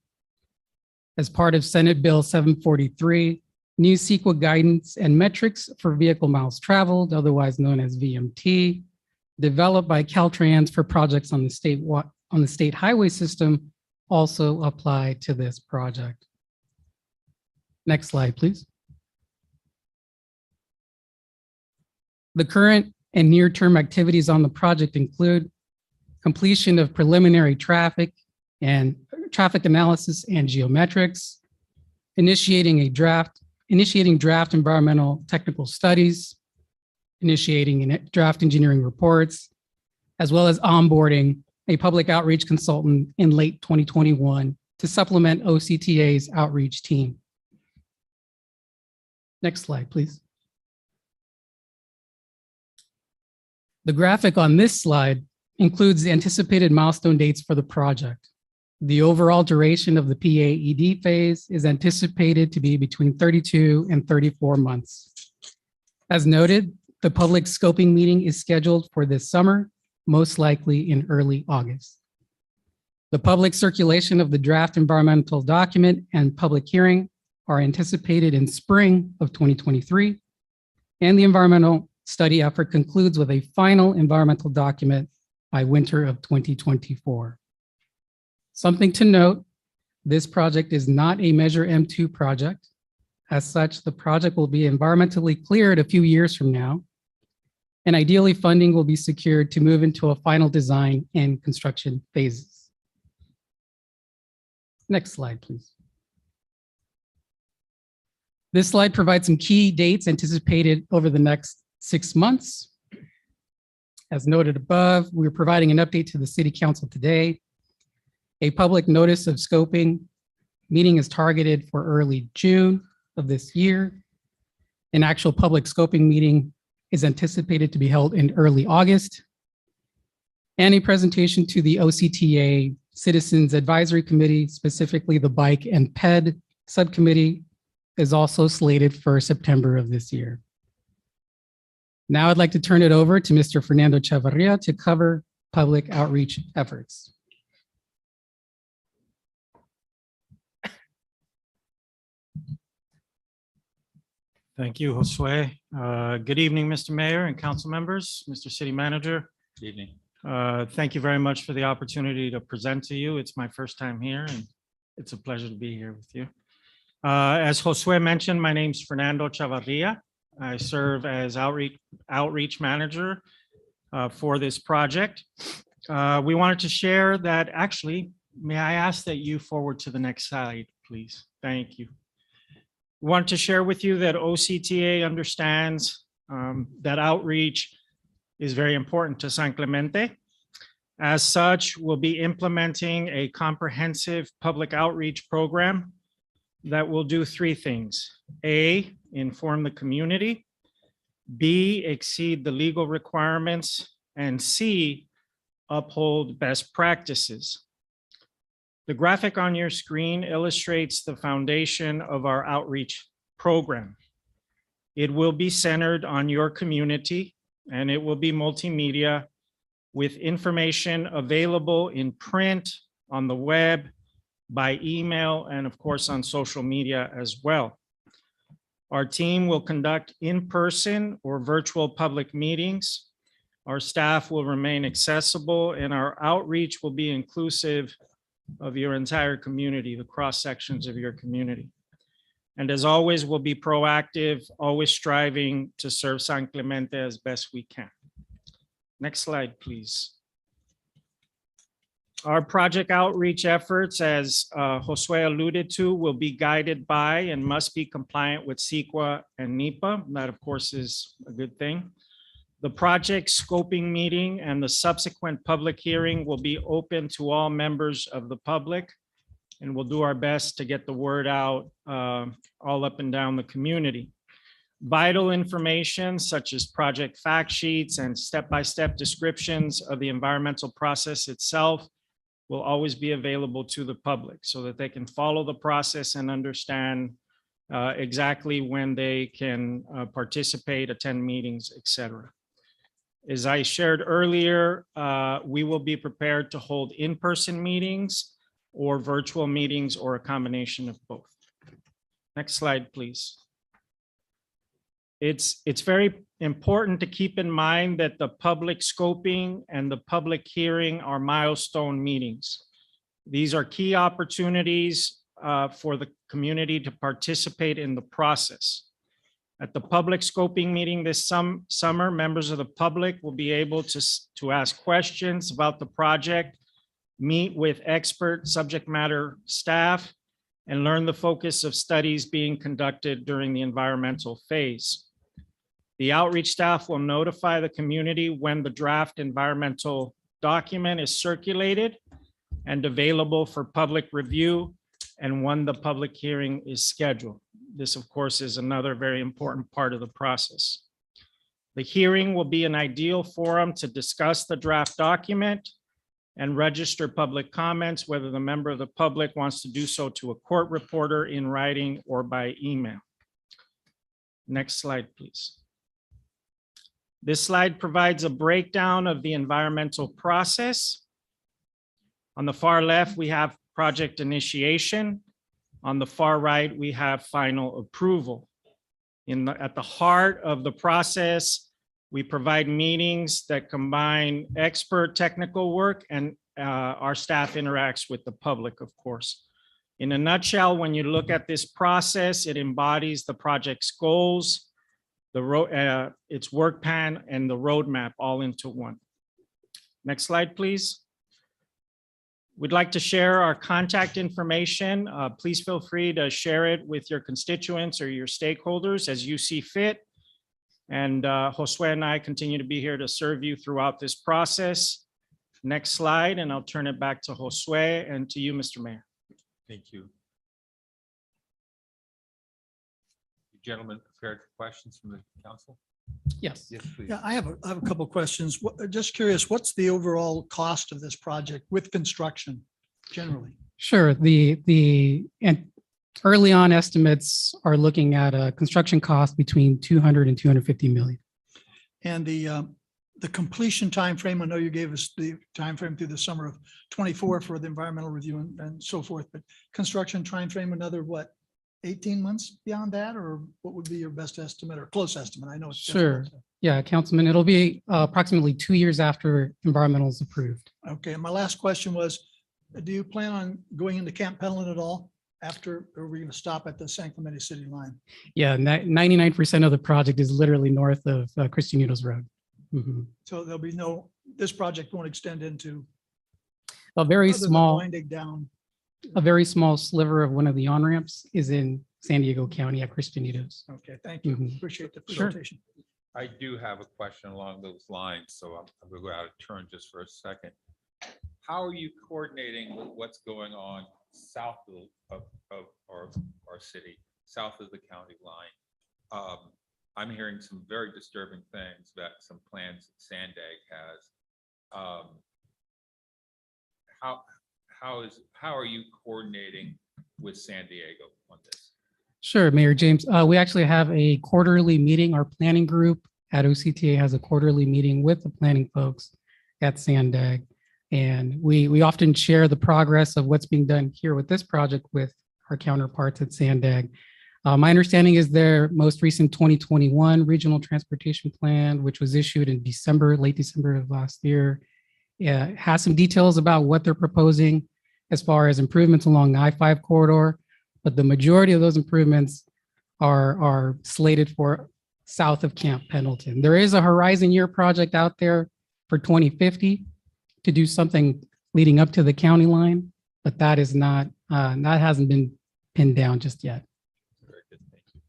As part of Senate Bill 743, new CEQA guidance and metrics for vehicle miles traveled, otherwise known as VMT, developed by Caltrans for projects on the state highway system, also apply to this project. Next slide, please. The current and near-term activities on the project include completion of preliminary traffic analysis and geometrics, initiating draft environmental technical studies, initiating draft engineering reports, as well as onboarding a public outreach consultant in late 2021 to supplement OCTA's outreach team. Next slide, please. The graphic on this slide includes the anticipated milestone dates for the project. The overall duration of the PAED phase is anticipated to be between 32 and 34 months. As noted, the public scoping meeting is scheduled for this summer, most likely in early August. The public circulation of the draft environmental document and public hearing are anticipated in spring of 2023, and the environmental study effort concludes with a final environmental document by winter of 2024. Something to note, this project is not a Measure M2 project. As such, the project will be environmentally cleared a few years from now, and ideally funding will be secured to move into a final design and construction phases. Next slide, please. This slide provides some key dates anticipated over the next 6 months. As noted above, we're providing an update to the City Council today. A public notice of scoping meeting is targeted for early June of this year. An actual public scoping meeting is anticipated to be held in early August. And a presentation to the OCTA Citizens Advisory Committee, specifically the Bike and PED Subcommittee, is also slated for September of this year. Now I'd like to turn it over to Mr. Fernando Chavarria to cover public outreach efforts. Thank you, Josue. Good evening, Mr. Mayor and council members, Mr. City Manager. Good evening. Thank you very much for the opportunity to present to you. It's my first time here and it's a pleasure to be here with you. As Josue mentioned, my name's Fernando Chavarria. I serve as outreach manager for this project. We wanted to share that actually, may I ask that you forward to the next slide, please? Thank you. We want to share with you that OCTA understands that outreach is very important to San Clemente. As such, we'll be implementing a comprehensive public outreach program that will do three things. A, inform the community. B, exceed the legal requirements. And C, uphold best practices. The graphic on your screen illustrates the foundation of our outreach program. It will be centered on your community and it will be multimedia with information available in print, on the web, by email, and of course on social media as well. Our team will conduct in-person or virtual public meetings. Our staff will remain accessible and our outreach will be inclusive of your entire community, the cross sections of your community. And as always, we'll be proactive, always striving to serve San Clemente as best we can. Next slide, please. Our project outreach efforts, as Josue alluded to, will be guided by and must be compliant with CEQA and NEPA. That, of course, is a good thing. The project scoping meeting and the subsequent public hearing will be open to all members of the public, and we'll do our best to get the word out all up and down the community. Vital information such as project fact sheets and step-by-step descriptions of the environmental process itself will always be available to the public so that they can follow the process and understand exactly when they can participate, attend meetings, etc. As I shared earlier, we will be prepared to hold in-person meetings or virtual meetings or a combination of both. Next slide, please. It's very important to keep in mind that the public scoping and the public hearing are milestone meetings. These are key opportunities for the community to participate in the process. At the public scoping meeting this summer, members of the public will be able to ask questions about the project, meet with expert subject matter staff, and learn the focus of studies being conducted during the environmental phase. The outreach staff will notify the community when the draft environmental document is circulated and available for public review and when the public hearing is scheduled. This, of course, is another very important part of the process. The hearing will be an ideal forum to discuss the draft document and register public comments, whether the member of the public wants to do so to a court reporter in writing or by email. Next slide, please. This slide provides a breakdown of the environmental process. On the far left, we have project initiation. On the far right, we have final approval. At the heart of the process, we provide meetings that combine expert technical work and our staff interacts with the public, of course. In a nutshell, when you look at this process, it embodies the project's goals, its work plan, and the roadmap all into one. Next slide, please. We'd like to share our contact information. Please feel free to share it with your constituents or your stakeholders as you see fit. And Josue and I continue to be here to serve you throughout this process. Next slide, and I'll turn it back to Josue and to you, Mr. Mayor. Thank you. Gentlemen, prepared for questions from the council? Yes. Yes, please. Yeah, I have a couple of questions. Just curious, what's the overall cost of this project with construction generally? Sure. And early on estimates are looking at a construction cost between 200 and 250 million. And the completion timeframe, I know you gave us the timeframe through the summer of 24 for the environmental review and so forth, but construction timeframe, another what, 18 months beyond that, or what would be your best estimate or close estimate? I know it's Sure. difficult to- Yeah, Councilman, it'll be approximately 2 years after environmental is approved. Okay, and my last question was, do you plan on going into Camp Pendleton at all after, or are we going to stop at the San Clemente city line? Yeah, 99% of the project is literally north of Christianitos Road. Mhm. So there'll be this project won't extend into. A very other than small, winding down. a very small sliver of one of the on-ramps is in San Diego County at Christianitos. Okay, thank you. Mhm. Appreciate the Sure. presentation. I do have a question along those lines, so I'm going to go out of turn just for a second. How are you coordinating with what's going on south of our city, south of the county line? I'm hearing some very disturbing things about some plans that Sandag has. How are you coordinating with San Diego on this? Sure, Mayor James. We actually have a quarterly meeting. Our planning group at OCTA has a quarterly meeting with the planning folks at Sandag. And we often share the progress of what's being done here with this project with our counterparts at Sandag. My understanding is their most recent 2021 regional transportation plan, which was issued in December, late December of last year, has some details about what they're proposing. as far as improvements along the I-5 corridor, but the majority of those improvements are slated for south of Camp Pendleton. There is a Horizon Year project out there for 2050 to do something leading up to the county line, but that is not, that hasn't been pinned down just yet. Very good, thank you.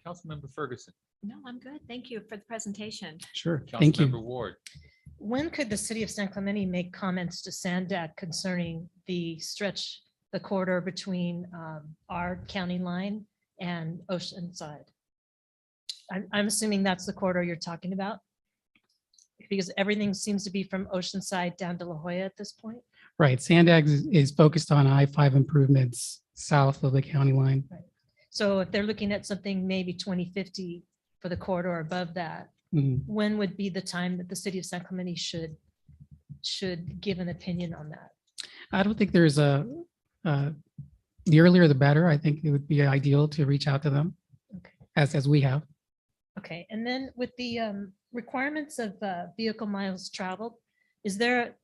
Councilmember Ferguson. No, I'm good. Thank you for the presentation. Sure, thank you. Councilmember Ward. When could the city of San Clemente make comments to SANDAC concerning the stretch, the corridor between our county line and Oceanside? I'm assuming that's the corridor you're talking about? Because everything seems to be from Oceanside down to La Jolla at this point. Right, SANDAG is focused on I-5 improvements south of the county line. So if they're looking at something maybe 2050 for the corridor above that, Mhm. when would be the time that the city of San Clemente should give an opinion on that? I don't think there's the earlier the better. I think it would be ideal to reach out to them Okay. as we have. Okay, and then with the requirements of vehicle miles traveled, is there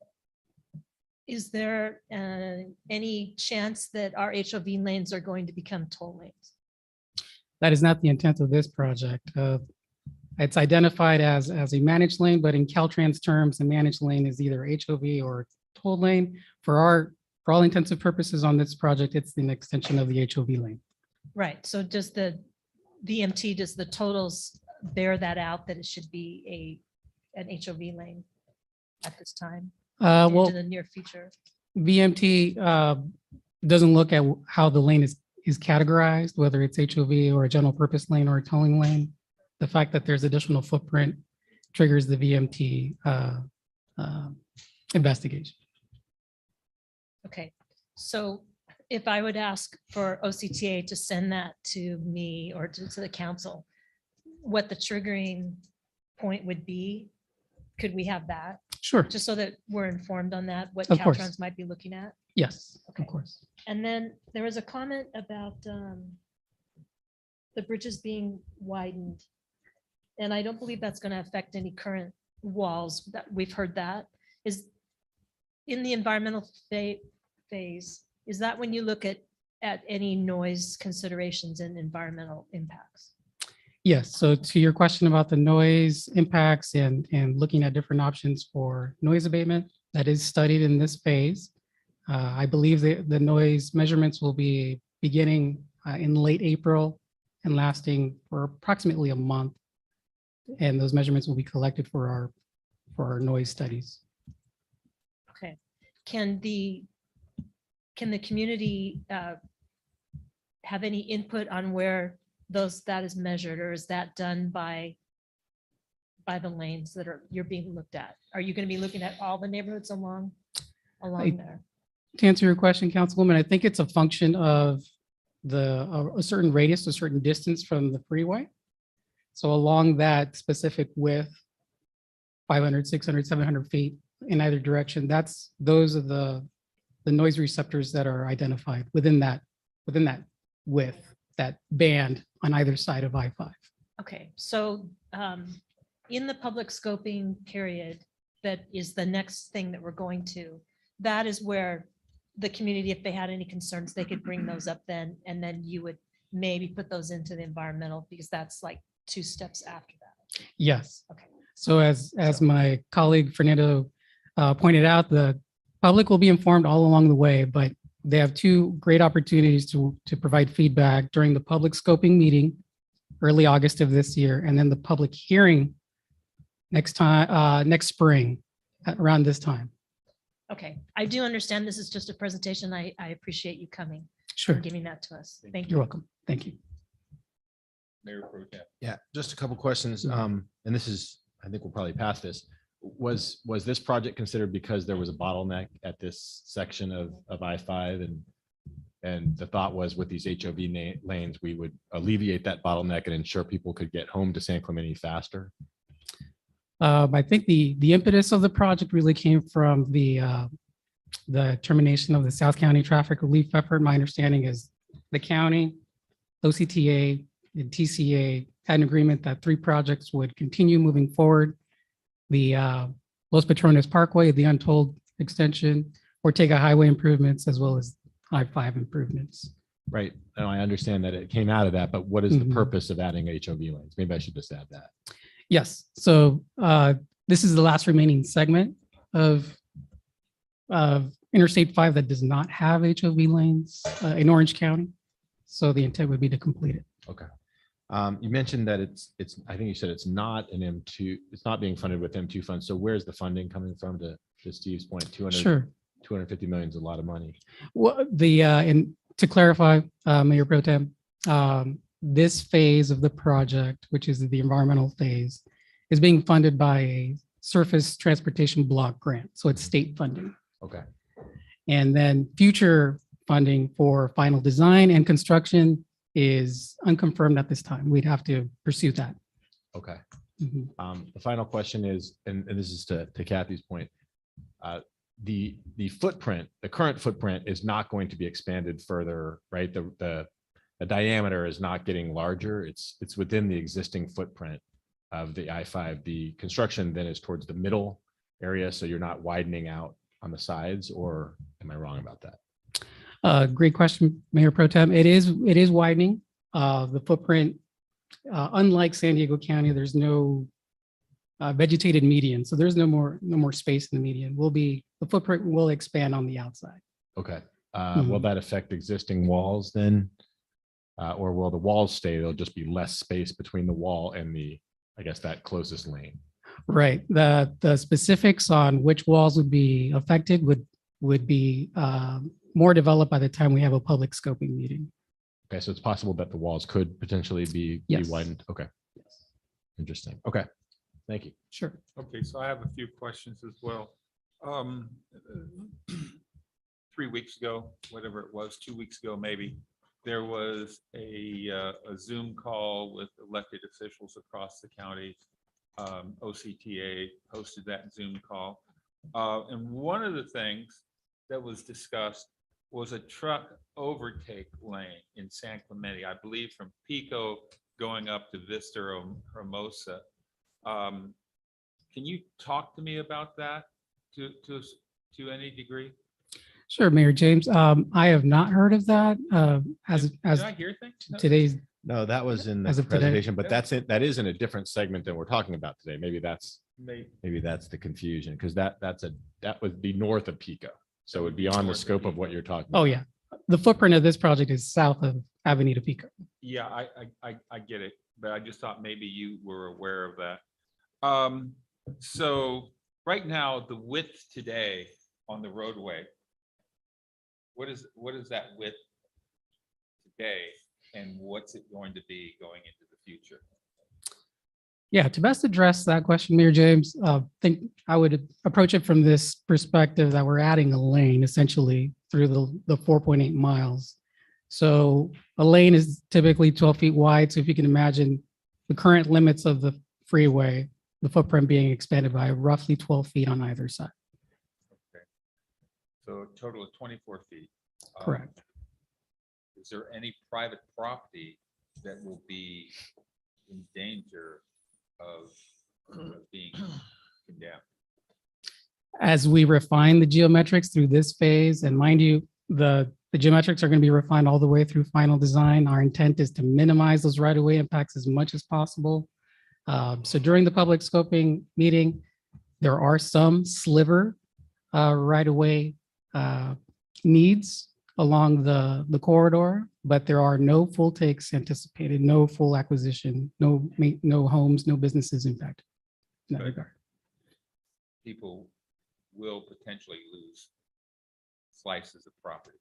any chance that our HOV lanes are going to become toll lanes? That is not the intent of this project. It's identified as a managed lane, but in Caltrans terms, a managed lane is either HOV or toll lane. For all intents and purposes on this project, it's an extension of the HOV lane. Right, so does the VMT, does the totals bear that out, that it should be an HOV lane at this time? Well, Into the near future? VMT doesn't look at how the lane is categorized, whether it's HOV or a general purpose lane or a towing lane. The fact that there's additional footprint triggers the VMT investigation. Okay, so if I would ask for OCTA to send that to me or to the council, what the triggering point would be, could we have that? Sure. Just so that we're informed on that, what Of course. Caltrans might be looking at? Yes, Okay. of course. And then there was a comment about the bridges being widened. And I don't believe that's going to affect any current walls. That we've heard that. Is in the environmental phase, is that when you look at any noise considerations and environmental impacts? Yes, so to your question about the noise impacts and looking at different options for noise abatement, that is studied in this phase. I believe the noise measurements will be beginning in late April and lasting for approximately a month. And those measurements will be collected for our noise studies. Okay. Can the community have any input on where that is measured, or is that done by the lanes that you're being looked at? Are you going to be looking at all the neighborhoods along there? To answer your question, Councilwoman, I think it's a function of a certain radius, a certain distance from the freeway. So along that specific width, 500, 600, 700 feet in either direction, those are the noise receptors that are identified within that width, that band on either side of I-5. Okay, so in the public scoping period, that is the next thing that we're going to, that is where the community, if they had any concerns, they could bring those up then, and then you would maybe put those into the environmental, because that's like 2 steps after that. Yes. Okay. So as my colleague Fernando pointed out, the public will be informed all along the way, but they have 2 great opportunities to provide feedback during the public scoping meeting, early August of this year, and then the public hearing next spring around this time. Okay, I do understand this is just a presentation. I appreciate you coming. Sure. And giving that to us. Thank you. You're welcome. Thank you. Mayor Pro Tem. Yeah, just a couple questions. And this is, I think we'll probably pass this. Was this project considered because there was a bottleneck at this section of I-5, and the thought was with these HOV lanes, we would alleviate that bottleneck and ensure people could get home to San Clemente faster? I think the impetus of the project really came from the termination of the South County traffic relief effort. My understanding is the county, OCTA, and TCA had an agreement that 3 projects would continue moving forward. The Los Patrones Parkway, the Untold extension, Ortega Highway improvements as well as I-5 improvements. Right. And I understand that it came out of that, but what is the Mhm. purpose of adding HOV lanes? Maybe I should just add that. Yes, so this is the last remaining segment of Interstate 5 that does not have HOV lanes in Orange County. So the intent would be to complete it. Okay. You mentioned that it's, I think you said it's not an M2, it's not being funded with M2 funds. So where's the funding coming from to Steve's point? 200, Sure. 250 million is a lot of money. Well, and to clarify, Mayor Pro Tem, this phase of the project, which is the environmental phase, is being funded by a surface transportation block grant. So it's state funding. Okay. And then future funding for final design and construction is unconfirmed at this time. We'd have to pursue that. Okay. Mhm. The final question is, and this is to Kathy's point, the footprint, the current footprint is not going to be expanded further, right? The diameter is not getting larger. It's within the existing footprint of the I-5. The construction then is towards the middle area, so you're not widening out on the sides, or am I wrong about that? Great question, Mayor Pro Tem. It is widening. The footprint, unlike San Diego County, there's no vegetated median, so there's no more space in the median. The footprint will expand on the outside. Okay. Will that affect existing walls then? Or will the walls stay? There'll just be less space between the wall and I guess that closest lane. Right. The specifics on which walls would be affected would be more developed by the time we have a public scoping meeting. Okay, so it's possible that the walls could potentially be Yes. widened. Okay. Interesting. Okay. Thank you. Sure. Okay, so I have a few questions as well. 3 weeks ago, whatever it was, 2 weeks ago, maybe, there was a Zoom call with elected officials across the county. OCTA hosted that Zoom call. And one of the things that was discussed was a truck overtake lane in San Clemente, I believe from Pico going up to Vista Hermosa. Can you talk to me about that to any degree? Sure, Mayor James. I have not heard of that. As Did I hear things? No. today's No, that was in As the of today? presentation, but that is in a different segment than we're talking about today. Maybe that's Maybe. the confusion, because that would be north of Pico. So it would be on the North of scope of Pico. what you're talking. Oh, about. yeah. The footprint of this project is south of Avenida Pico. Yeah, I get it, but I just thought maybe you were aware of that. So right now, the width today on the roadway, what is that width today, and what's it going to be going into the future? Yeah, to best address that question, Mayor James, I think I would approach it from this perspective that we're adding a lane essentially through the 4.8 miles. So a lane is typically 12 feet wide. So if you can imagine the current limits of the freeway, the footprint being expanded by roughly 12 feet on either side. Okay. So a total of 24 feet. Correct. Is there any private property that will be in danger of being condemned? As we refine the geometrics through this phase, and mind you, the geometrics are going to be refined all the way through final design. Our intent is to minimize those right-of-way impacts as much as possible. So during the public scoping meeting, there are some sliver right-of-way needs along the corridor, but there are no full takes anticipated, no full acquisition, no homes, no businesses impacted in that Good. regard. People will potentially lose slices of property.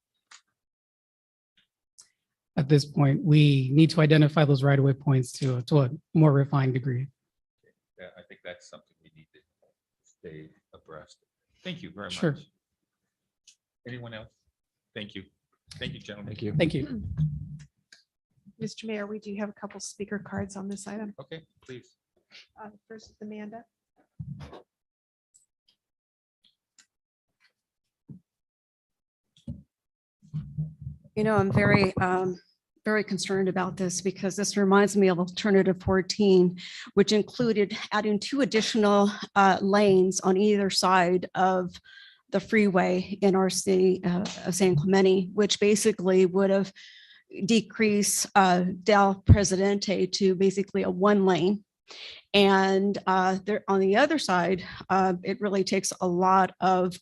At this point, we need to identify those right-of-way points to a more refined degree. I think that's something we need to stay abreast. Thank you very much. Sure. Anyone else? Thank you. Thank you, gentlemen. Thank you. Thank you. Mr. Mayor, we do have a couple speaker cards on this item. Okay, please. First is Amanda. I'm very concerned about this because this reminds me of Alternative 14, which included adding 2 additional lanes on either side of the freeway in our city of San Clemente, which basically would have decreased Del Presidente to basically a 1 lane. And there on the other side, it really takes a lot of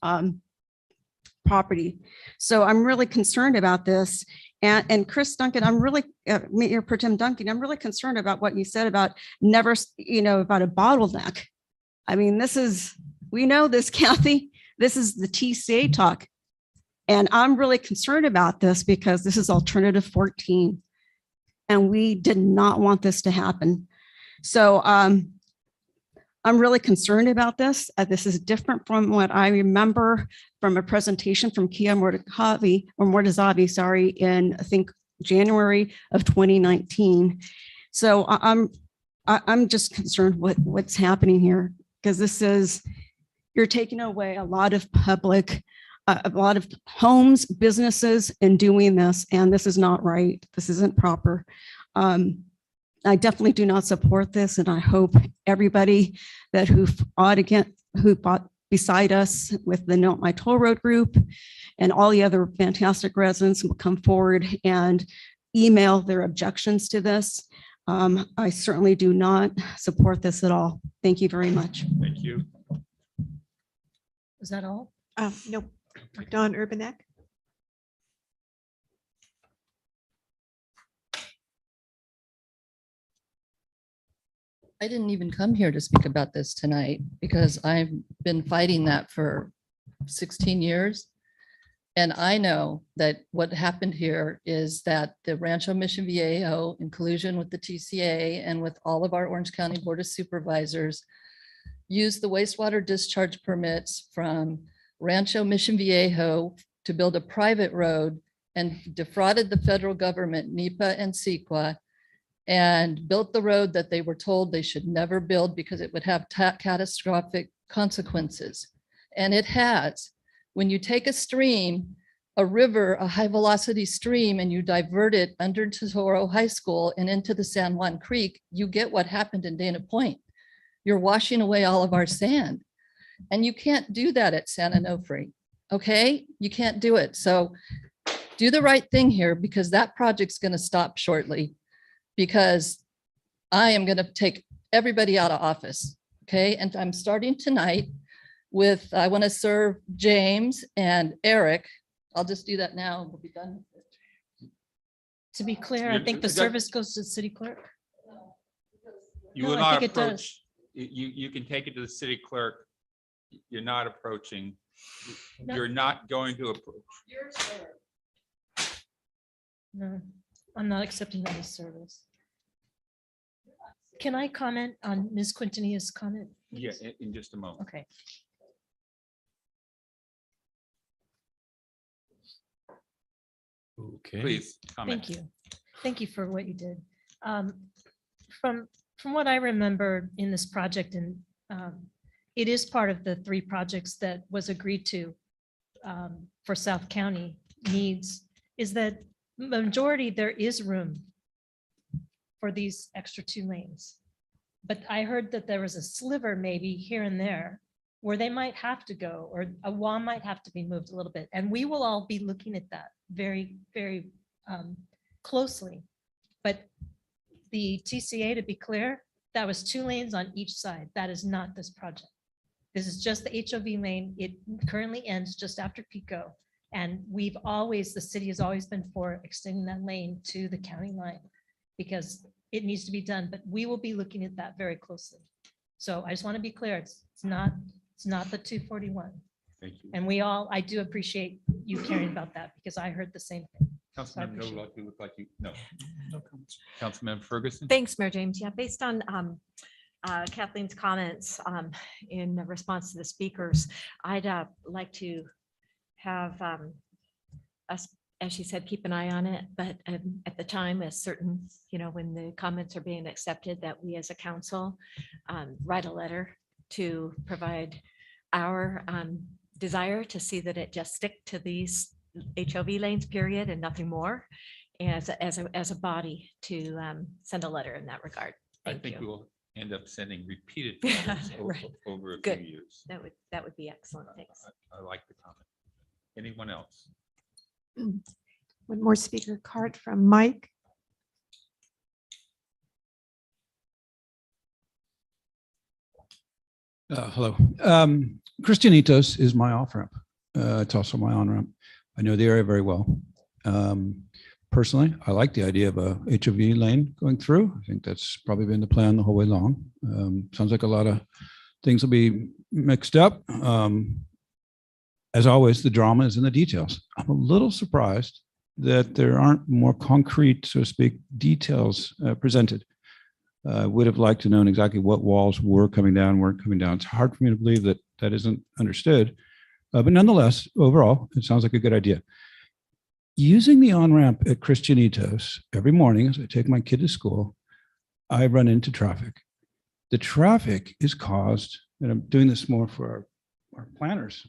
property. So I'm really concerned about this. And Chris Duncan, I'm really, Mayor Pro Tem Duncan, I'm really concerned about what you said about never, about a bottleneck. I mean, we know this, Kathy, this is the TCA talk. And I'm really concerned about this because this is alternative 14. And we did not want this to happen. So I'm really concerned about this. This is different from what I remember from a presentation from Kia Mortazavi, sorry, in I think January of 2019. So I'm just concerned what's happening here, because you're taking away a lot of public, a lot of homes, businesses in doing this, and this is not right. This isn't proper. I definitely do not support this, and I hope everybody who fought beside us with the Note My Toll Road group and all the other fantastic residents will come forward and email their objections to this. I certainly do not support this at all. Thank you very much. Thank you. Is that all? Nope. Don Urbanek. I didn't even come here to speak about this tonight because I've been fighting that for 16 years. And I know that what happened here is that the Rancho Mission Viejo, in collusion with the TCA and with all of our Orange County Board of Supervisors, used the wastewater discharge permits from Rancho Mission Viejo to build a private road and defrauded the federal government, NEPA and CEQA, and built the road that they were told they should never build because it would have catastrophic consequences. And it has. When you take a stream, a river, a high velocity stream, and you divert it under Tesoro High School and into the San Juan Creek, you get what happened in Dana Point. You're washing away all of our sand. And you can't do that at San Onofre, okay? You can't do it. So do the right thing here, because that project's gonna stop shortly, because I am gonna take everybody out of office, okay? And I'm starting tonight with, I wanna serve James and Eric. I'll just do that now and we'll be done with it. To be clear, I think the service goes to the city clerk. You No, will I not think it does. approach, you can take it to the city clerk. You're not approaching, No. you're not going to approach. No, I'm not accepting that as service. Can I comment on Ms. Quintania's comment? Yeah, in just a moment. Okay. Okay. Please comment. Thank you. Thank you for what you did. From what I remember in this project, and it is part of the 3 projects that was agreed to for South County needs, is that majority there is room for these extra 2 lanes. But I heard that there was a sliver maybe here and there where they might have to go, or a wall might have to be moved a little bit. And we will all be looking at that very, very closely. But the TCA, to be clear, that was 2 lanes on each side. That is not this project. This is just the HOV lane. It currently ends just after Pico. And the city has always been for extending that lane to the county line because it needs to be done, but we will be looking at that very closely. So I just want to be clear, it's not the 241. Thank you. And I do appreciate you caring about that because I heard the same thing. Councilmember appreciate Novak, you look like you, no. Councilmember Ferguson? Thanks, Mayor James. Yeah, based on Kathleen's comments in response to the speakers, I'd like to have us, as she said, keep an eye on it, but at the time, as certain, when the comments are being accepted, that we as a council write a letter to provide our desire to see that it just stick to these HOV lanes, period, and nothing more, as a body to send a letter in that regard. I think we will end up sending repeated letters Right. over a few Good. years. That would be excellent. Thanks. I like the comment. Anyone else? One more speaker card from Mike. Hello. Christianitos is my off-ramp. It's also my on-ramp. I know the area very well. Personally, I like the idea of a HOV lane going through. I think that's probably been the plan the whole way along. Sounds like a lot of things will be mixed up. As always, the drama is in the details. I'm a little surprised that there aren't more concrete, so to speak, details presented. Would have liked to know exactly what walls were coming down, weren't coming down. It's hard for me to believe that that isn't understood. But nonetheless, overall, it sounds like a good idea. Using the on-ramp at Christianitos every morning as I take my kid to school, I run into traffic. The traffic is caused, and I'm doing this more for our planners,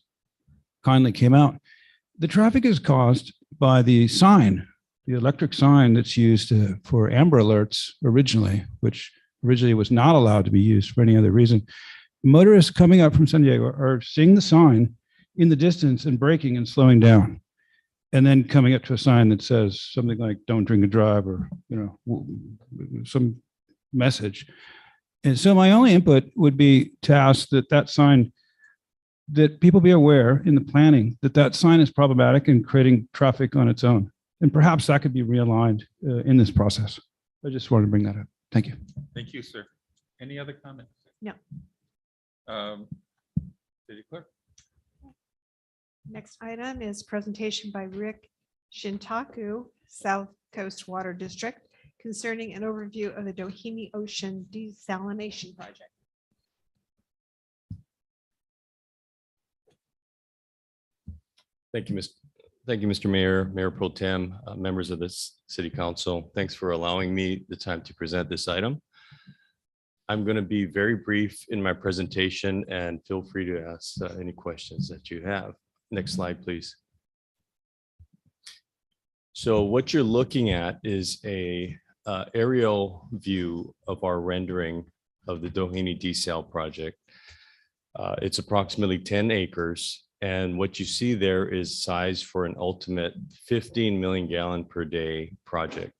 kindly came out. The traffic is caused by the sign, the electric sign that's used for Amber Alerts originally, which originally was not allowed to be used for any other reason. Motorists coming up from San Diego are seeing the sign in the distance and braking and slowing down, and then coming up to a sign that says something like "Don't drink and drive" or some message. And so my only input would be to ask that sign, that people be aware in the planning that sign is problematic and creating traffic on its own. And perhaps that could be realigned in this process. I just wanted to bring that up. Thank you. Thank you, sir. Any other comments? No. City Clerk? Next item is presentation by Rick Shintaku, South Coast Water District, concerning an overview of the Doheny Ocean Desalination Project. Thank you, Mr. Mayor, Mayor Pro Tem, members of this City Council. Thanks for allowing me the time to present this item. I'm going to be very brief in my presentation and feel free to ask any questions that you have. Next slide, please. So what you're looking at is a aerial view of our rendering of the Doheny Desal project. It's approximately 10 acres. And what you see there is size for an ultimate 15 million gallon per day project.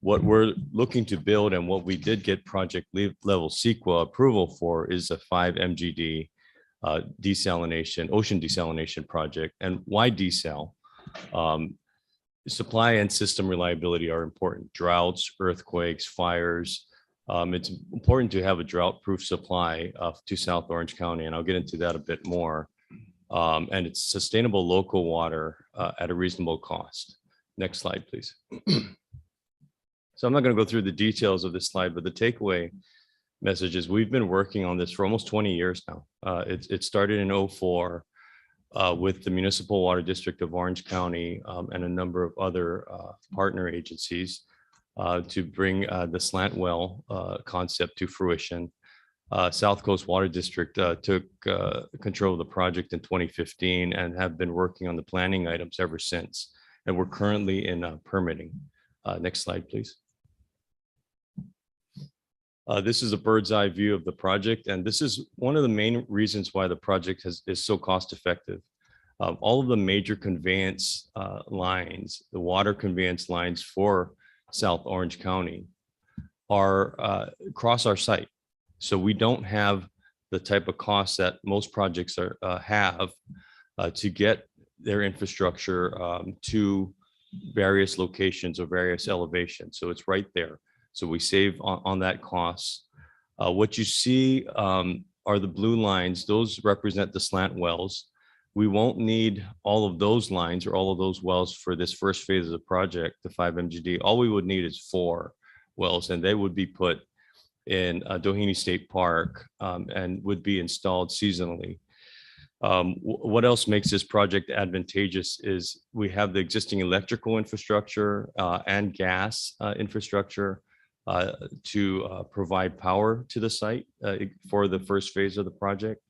What we're looking to build and what we did get project level CEQA approval for is a 5 MGD desalination, ocean desalination project. And why desal? Supply and system reliability are important. Droughts, earthquakes, fires. It's important to have a drought-proof supply to South Orange County, and I'll get into that a bit more. And it's sustainable local water at a reasonable cost. Next slide, please. So I'm not going to go through the details of this slide, but the takeaway message is we've been working on this for almost 20 years now. It started in 2004 with the Municipal Water District of Orange County and a number of other partner agencies to bring the slant well concept to fruition. South Coast Water District took control of the project in 2015 and have been working on the planning items ever since. And we're currently in permitting. Next slide, please. This is a bird's eye view of the project. And this is one of the main reasons why the project is so cost effective. All of the major conveyance lines, the water conveyance lines for South Orange County are across our site. So we don't have the type of costs that most projects have to get their infrastructure to various locations or various elevations. So it's right there. So we save on that cost. What you see are the blue lines. Those represent the slant wells. We won't need all of those lines or all of those wells for this first phase of the project, the 5 MGD. All we would need is 4 wells, and they would be put in Doheny State Park and would be installed seasonally. What else makes this project advantageous is we have the existing electrical infrastructure and gas infrastructure to provide power to the site for the first phase of the project.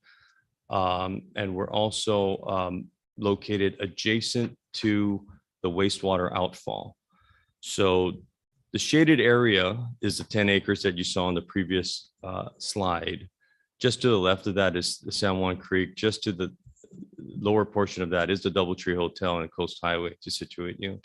And we're also located adjacent to the wastewater outfall. So The shaded area is the 10 acres that you saw on the previous slide. Just to the left of that is the San Juan Creek. Just to the lower portion of that is the Doubletree Hotel and Coast Highway, to situate you.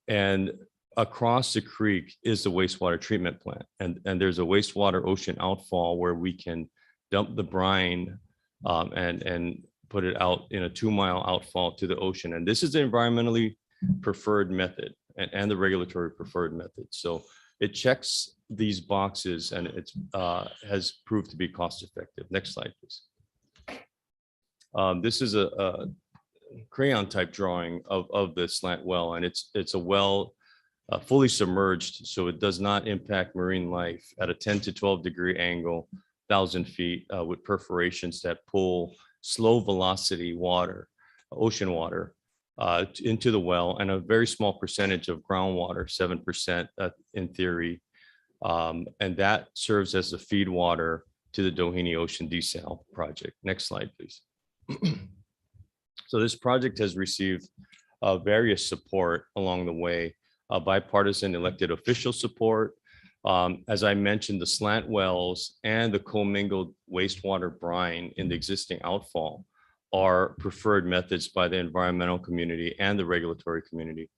And across the creek is the wastewater treatment plant. And there's a wastewater ocean outfall where we can dump the brine and put it out in a 2-mile outfall to the ocean. And this is the environmentally preferred method and the regulatory preferred method. So it checks these boxes and it's has proved to be cost effective. Next slide, please. This is a crayon type drawing of the slant well, and it's a well fully submerged, so it does not impact marine life at a 10 to 12 degree angle, 1,000 feet with perforations that pull slow velocity water, ocean water into the well, and a very small percentage of groundwater, 7% in theory. And that serves as the feed water to the Doheny Ocean Desal project. Next slide, please. So this project has received various support along the way, bipartisan elected official support. As I mentioned, the slant wells and the commingled wastewater brine in the existing outfall are preferred methods by the environmental community and the regulatory community.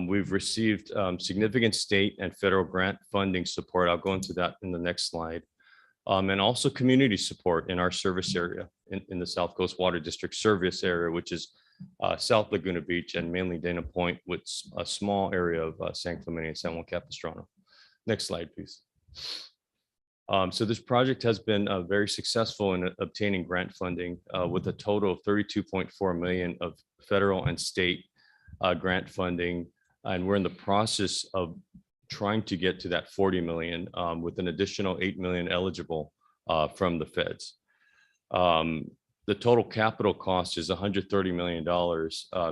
We've received significant state and federal grant funding support. I'll go into that in the next slide. And also community support in our service area in the South Coast Water District service area, which is South Laguna Beach and mainly Dana Point, with a small area of San Clemente and San Juan Capistrano. Next slide, please. So this project has been very successful in obtaining grant funding with a total of 32.4 million of federal and state grant funding. And we're in the process of trying to get to that 40 million with an additional 8 million eligible from the feds. The total capital cost is $130 million.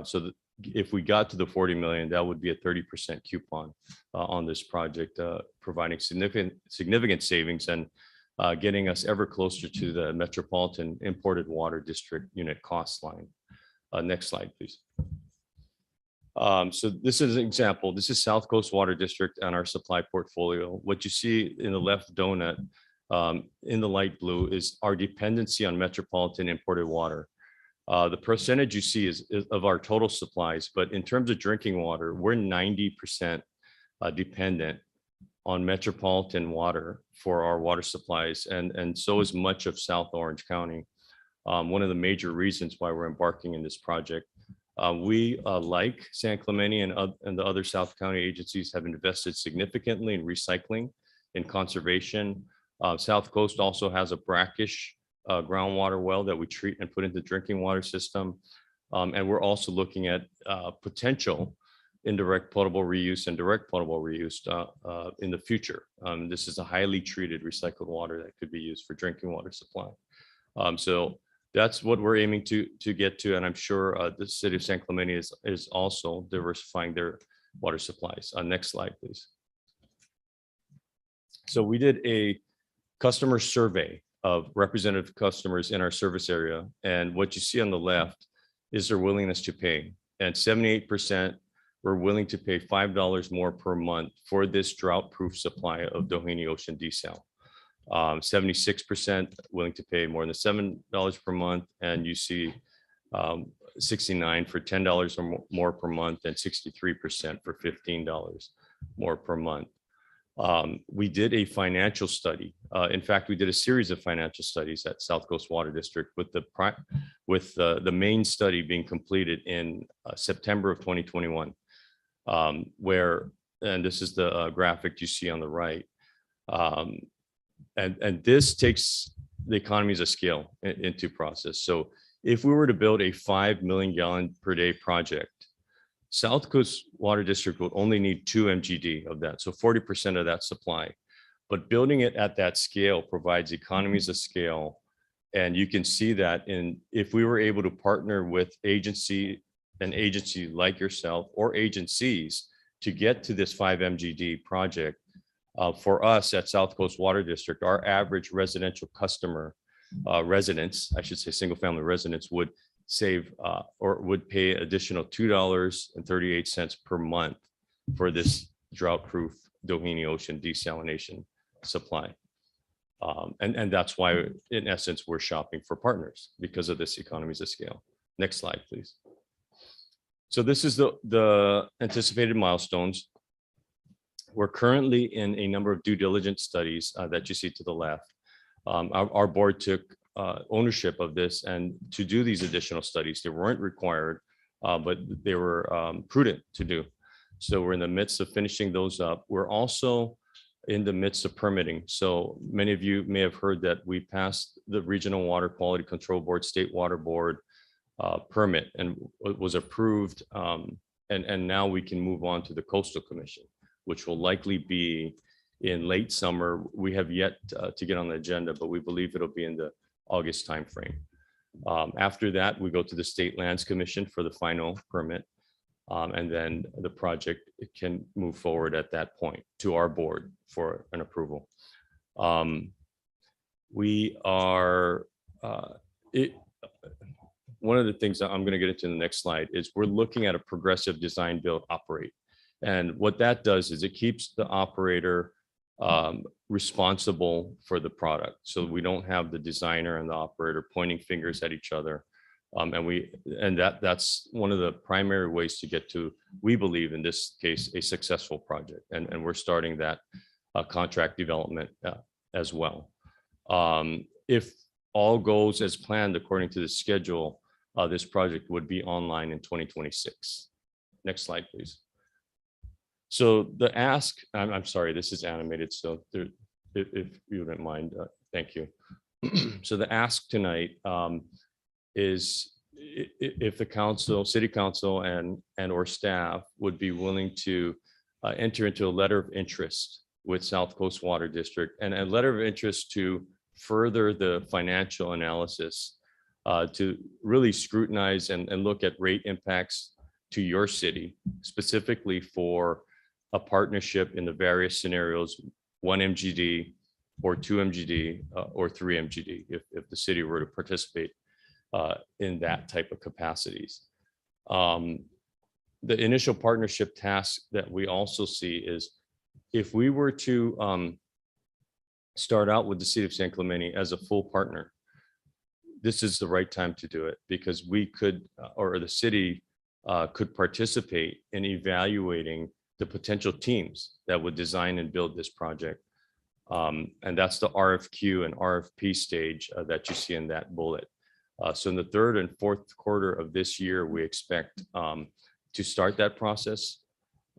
So if we got to the 40 million, that would be a 30% coupon on this project, providing significant savings and getting us ever closer to the Metropolitan Imported Water District unit cost line. Next slide, please. So this is an example. This is South Coast Water District and our supply portfolio. What you see in the left donut in the light blue is our dependency on metropolitan imported water. The percentage you see is of our total supplies, but in terms of drinking water, we're 90% dependent on metropolitan water for our water supplies, and so is much of South Orange County. One of the major reasons why we're embarking in this project. We, like San Clemente and the other South County agencies, have invested significantly in recycling and conservation. South Coast also has a brackish groundwater well that we treat and put into the drinking water system. And we're also looking at potential indirect potable reuse and direct potable reuse in the future. This is a highly treated recycled water that could be used for drinking water supply. So that's what we're aiming to get to. And I'm sure the city of San Clemente is also diversifying their water supplies. Next slide, please. So we did a customer survey of representative customers in our service area. And what you see on the left is their willingness to pay. And 78% were willing to pay $5 more per month for this drought-proof supply of Doheny Ocean Desal. 76% willing to pay more than $7 per month. And you see 69 for $10 or more per month and 63% for $15 more per month. We did a financial study. In fact, we did a series of financial studies at South Coast Water District with the main study being completed in September of 2021, where, and this is the graphic you see on the right. And this takes the economies of scale into process. So if we were to build a 5 million gallon per day project, South Coast Water District would only need 2 MGD of that, so 40% of that supply. But building it at that scale provides economies of scale. And you can see that if we were able to partner with an agency like yourself or agencies to get to this 5 MGD project, for us at South Coast Water District, our average residential customer, residents, I should say single family residents, would save or would pay additional $2.38 per month for this drought-proof Doheny Ocean desalination supply. And that's why, in essence, we're shopping for partners because of this economies of scale. Next slide, please. So this is the anticipated milestones. We're currently in a number of due diligence studies that you see to the left. Our board took ownership of this, and to do these additional studies, they weren't required, but they were prudent to do. So we're in the midst of finishing those up. We're also in the midst of permitting. So many of you may have heard that we passed the Regional Water Quality Control Board, State Water Board permit, and it was approved. And now we can move on to the Coastal Commission, which will likely be in late summer. We have yet to get on the agenda, but we believe it'll be in the August timeframe. After that, we go to the State Lands Commission for the final permit. And then the project can move forward at that point to our board for an approval. We are, one of the things that I'm going to get into in the next slide is we're looking at a progressive design, build, operate. And what that does is it keeps the operator responsible for the product. So we don't have the designer and the operator pointing fingers at each other. And that's one of the primary ways to get to, we believe in this case, a successful project. And we're starting that contract development as well. If all goes as planned according to the schedule, this project would be online in 2026. Next slide, please. So the ask, I'm sorry, this is animated, so there, if you wouldn't mind, thank you. So the ask tonight is if the council, city council and or staff would be willing to enter into a letter of interest with South Coast Water District, and a letter of interest to further the financial analysis to really scrutinize and look at rate impacts to your city, specifically for a partnership in the various scenarios, 1 MGD or 2 MGD or 3 MGD, if the city were to participate in that type of capacities. The initial partnership task that we also see is if we were to start out with the city of San Clemente as a full partner, this is the right time to do it, because we could, or the city could participate in evaluating the potential teams that would design and build this project. And that's the RFQ and RFP stage that you see in that bullet. So in the third and fourth quarter of this year, we expect to start that process.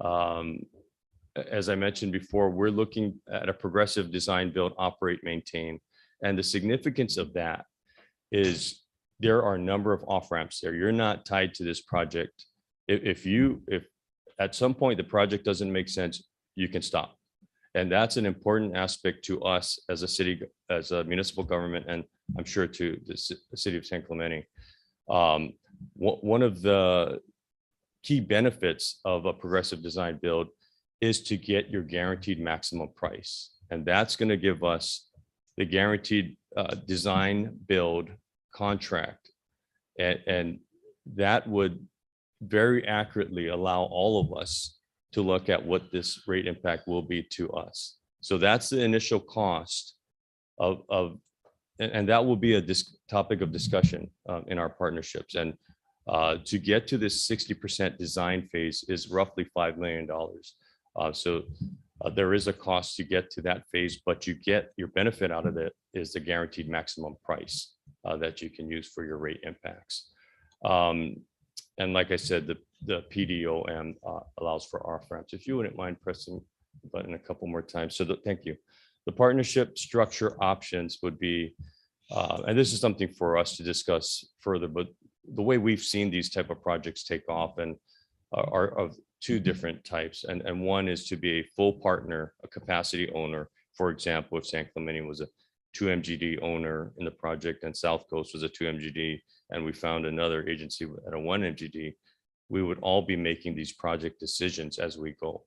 As I mentioned before, we're looking at a progressive design, build, operate, maintain. And the significance of that is there are a number of off-ramps there. You're not tied to this project. If at some point the project doesn't make sense, you can stop. And that's an important aspect to us as a city, as a municipal government, and I'm sure to the city of San Clemente. One of the key benefits of a progressive design build is to get your guaranteed maximum price. And that's going to give us the guaranteed design build contract. And that would very accurately allow all of us to look at what this rate impact will be to us. So that's the initial cost and that will be a topic of discussion in our partnerships. And to get to this 60% design phase is roughly $5 million. So there is a cost to get to that phase, but you get your benefit out of it is the guaranteed maximum price that you can use for your rate impacts. And like I said, the PDOM allows for off-ramps. If you wouldn't mind pressing the button a couple more times. So thank you. The partnership structure options would be, and this is something for us to discuss further, but the way we've seen these type of projects take off and are of two different types. And one is to be a full partner, a capacity owner. For example, if San Clemente was a 2 MGD owner in the project and South Coast was a 2 MGD, and we found another agency at a 1 MGD, we would all be making these project decisions as we go.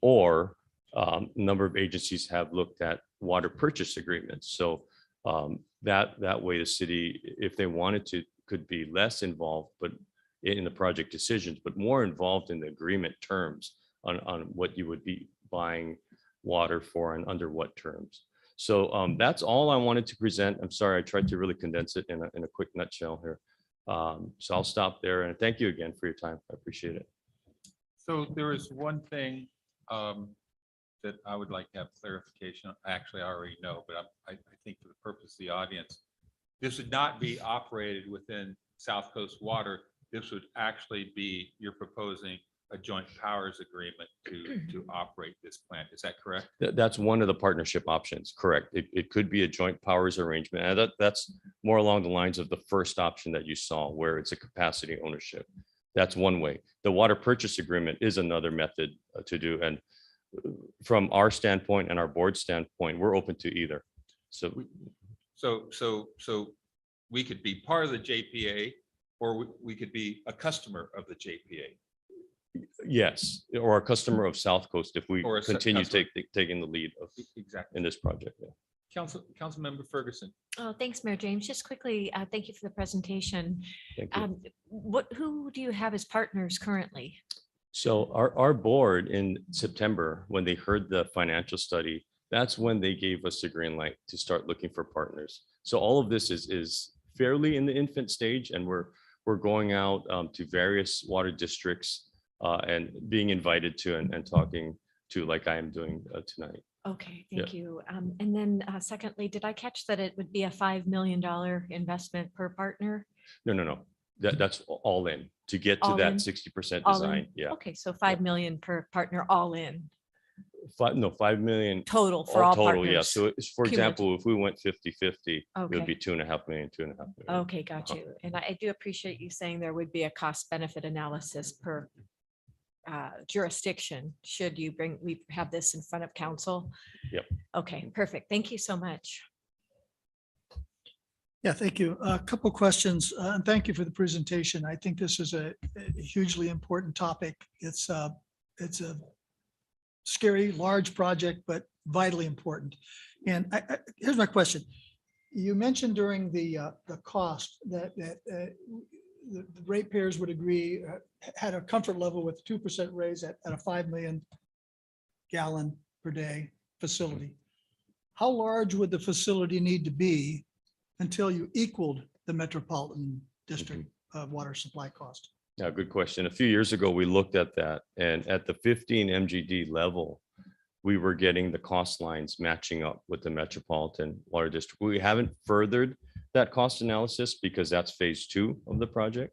Or a number of agencies have looked at water purchase agreements. So that way the city, if they wanted to, could be less involved but in the project decisions, but more involved in the agreement terms on what you would be buying water for and under what terms. So that's all I wanted to present. I'm sorry, I tried to really condense it in a quick nutshell here. So I'll stop there and thank you again for your time. I appreciate it. So there is one thing that I would like to have clarification. Actually, I already know, but I think for the purpose of the audience, this would not be operated within South Coast Water. This would actually be, you're proposing a joint powers agreement to operate this plant. Is that correct? That's one of the partnership options, correct. It could be a joint powers arrangement. And that's more along the lines of the first option that you saw, where it's a capacity ownership. That's one way. The water purchase agreement is another method to do. And from our standpoint and our board standpoint, we're open to either. So we could be part of the JPA, or we could be a customer of the JPA. yes, or a customer of South Coast if we Or a continue customer. taking the lead of Exactly. in this project. Yeah. Councilmember Ferguson. Oh, thanks, Mayor James. Just quickly, thank you for the presentation. Thank you. Who do you have as partners currently? So our board in September, when they heard the financial study, that's when they gave us the green light to start looking for partners. So all of this is fairly in the infant stage, and we're going out to various water districts and being invited to and talking to, like I am doing tonight. Okay, thank you. And then secondly, did I catch that it would be a $5 million investment per partner? No. That's all in to get to All that in? 60% All in? design. Yeah. Okay, so 5 million per partner, all in, 5 million total for all total. Yeah. partners. So for example, if we went 50-50, it would Okay. be 2.5 million. Okay, got you. And I do appreciate you saying there would be a cost benefit analysis per jurisdiction. Should we have this in front of council? Yep. Okay, perfect. Thank you so much. Yeah, thank you. A couple questions, and thank you for the presentation. I think this is a hugely important topic. It's a scary, large project, but vitally important. And here's my question. You mentioned during the cost that the ratepayers would agree, had a comfort level with 2% raise at a 5 million gallon per day facility. How large would the facility need to be until you equaled the metropolitan district water supply cost? Yeah, good question. A few years ago, we looked at that, and at the 15 MGD level, we were getting the cost lines matching up with the metropolitan water district. We haven't furthered that cost analysis because that's phase 2 of the project.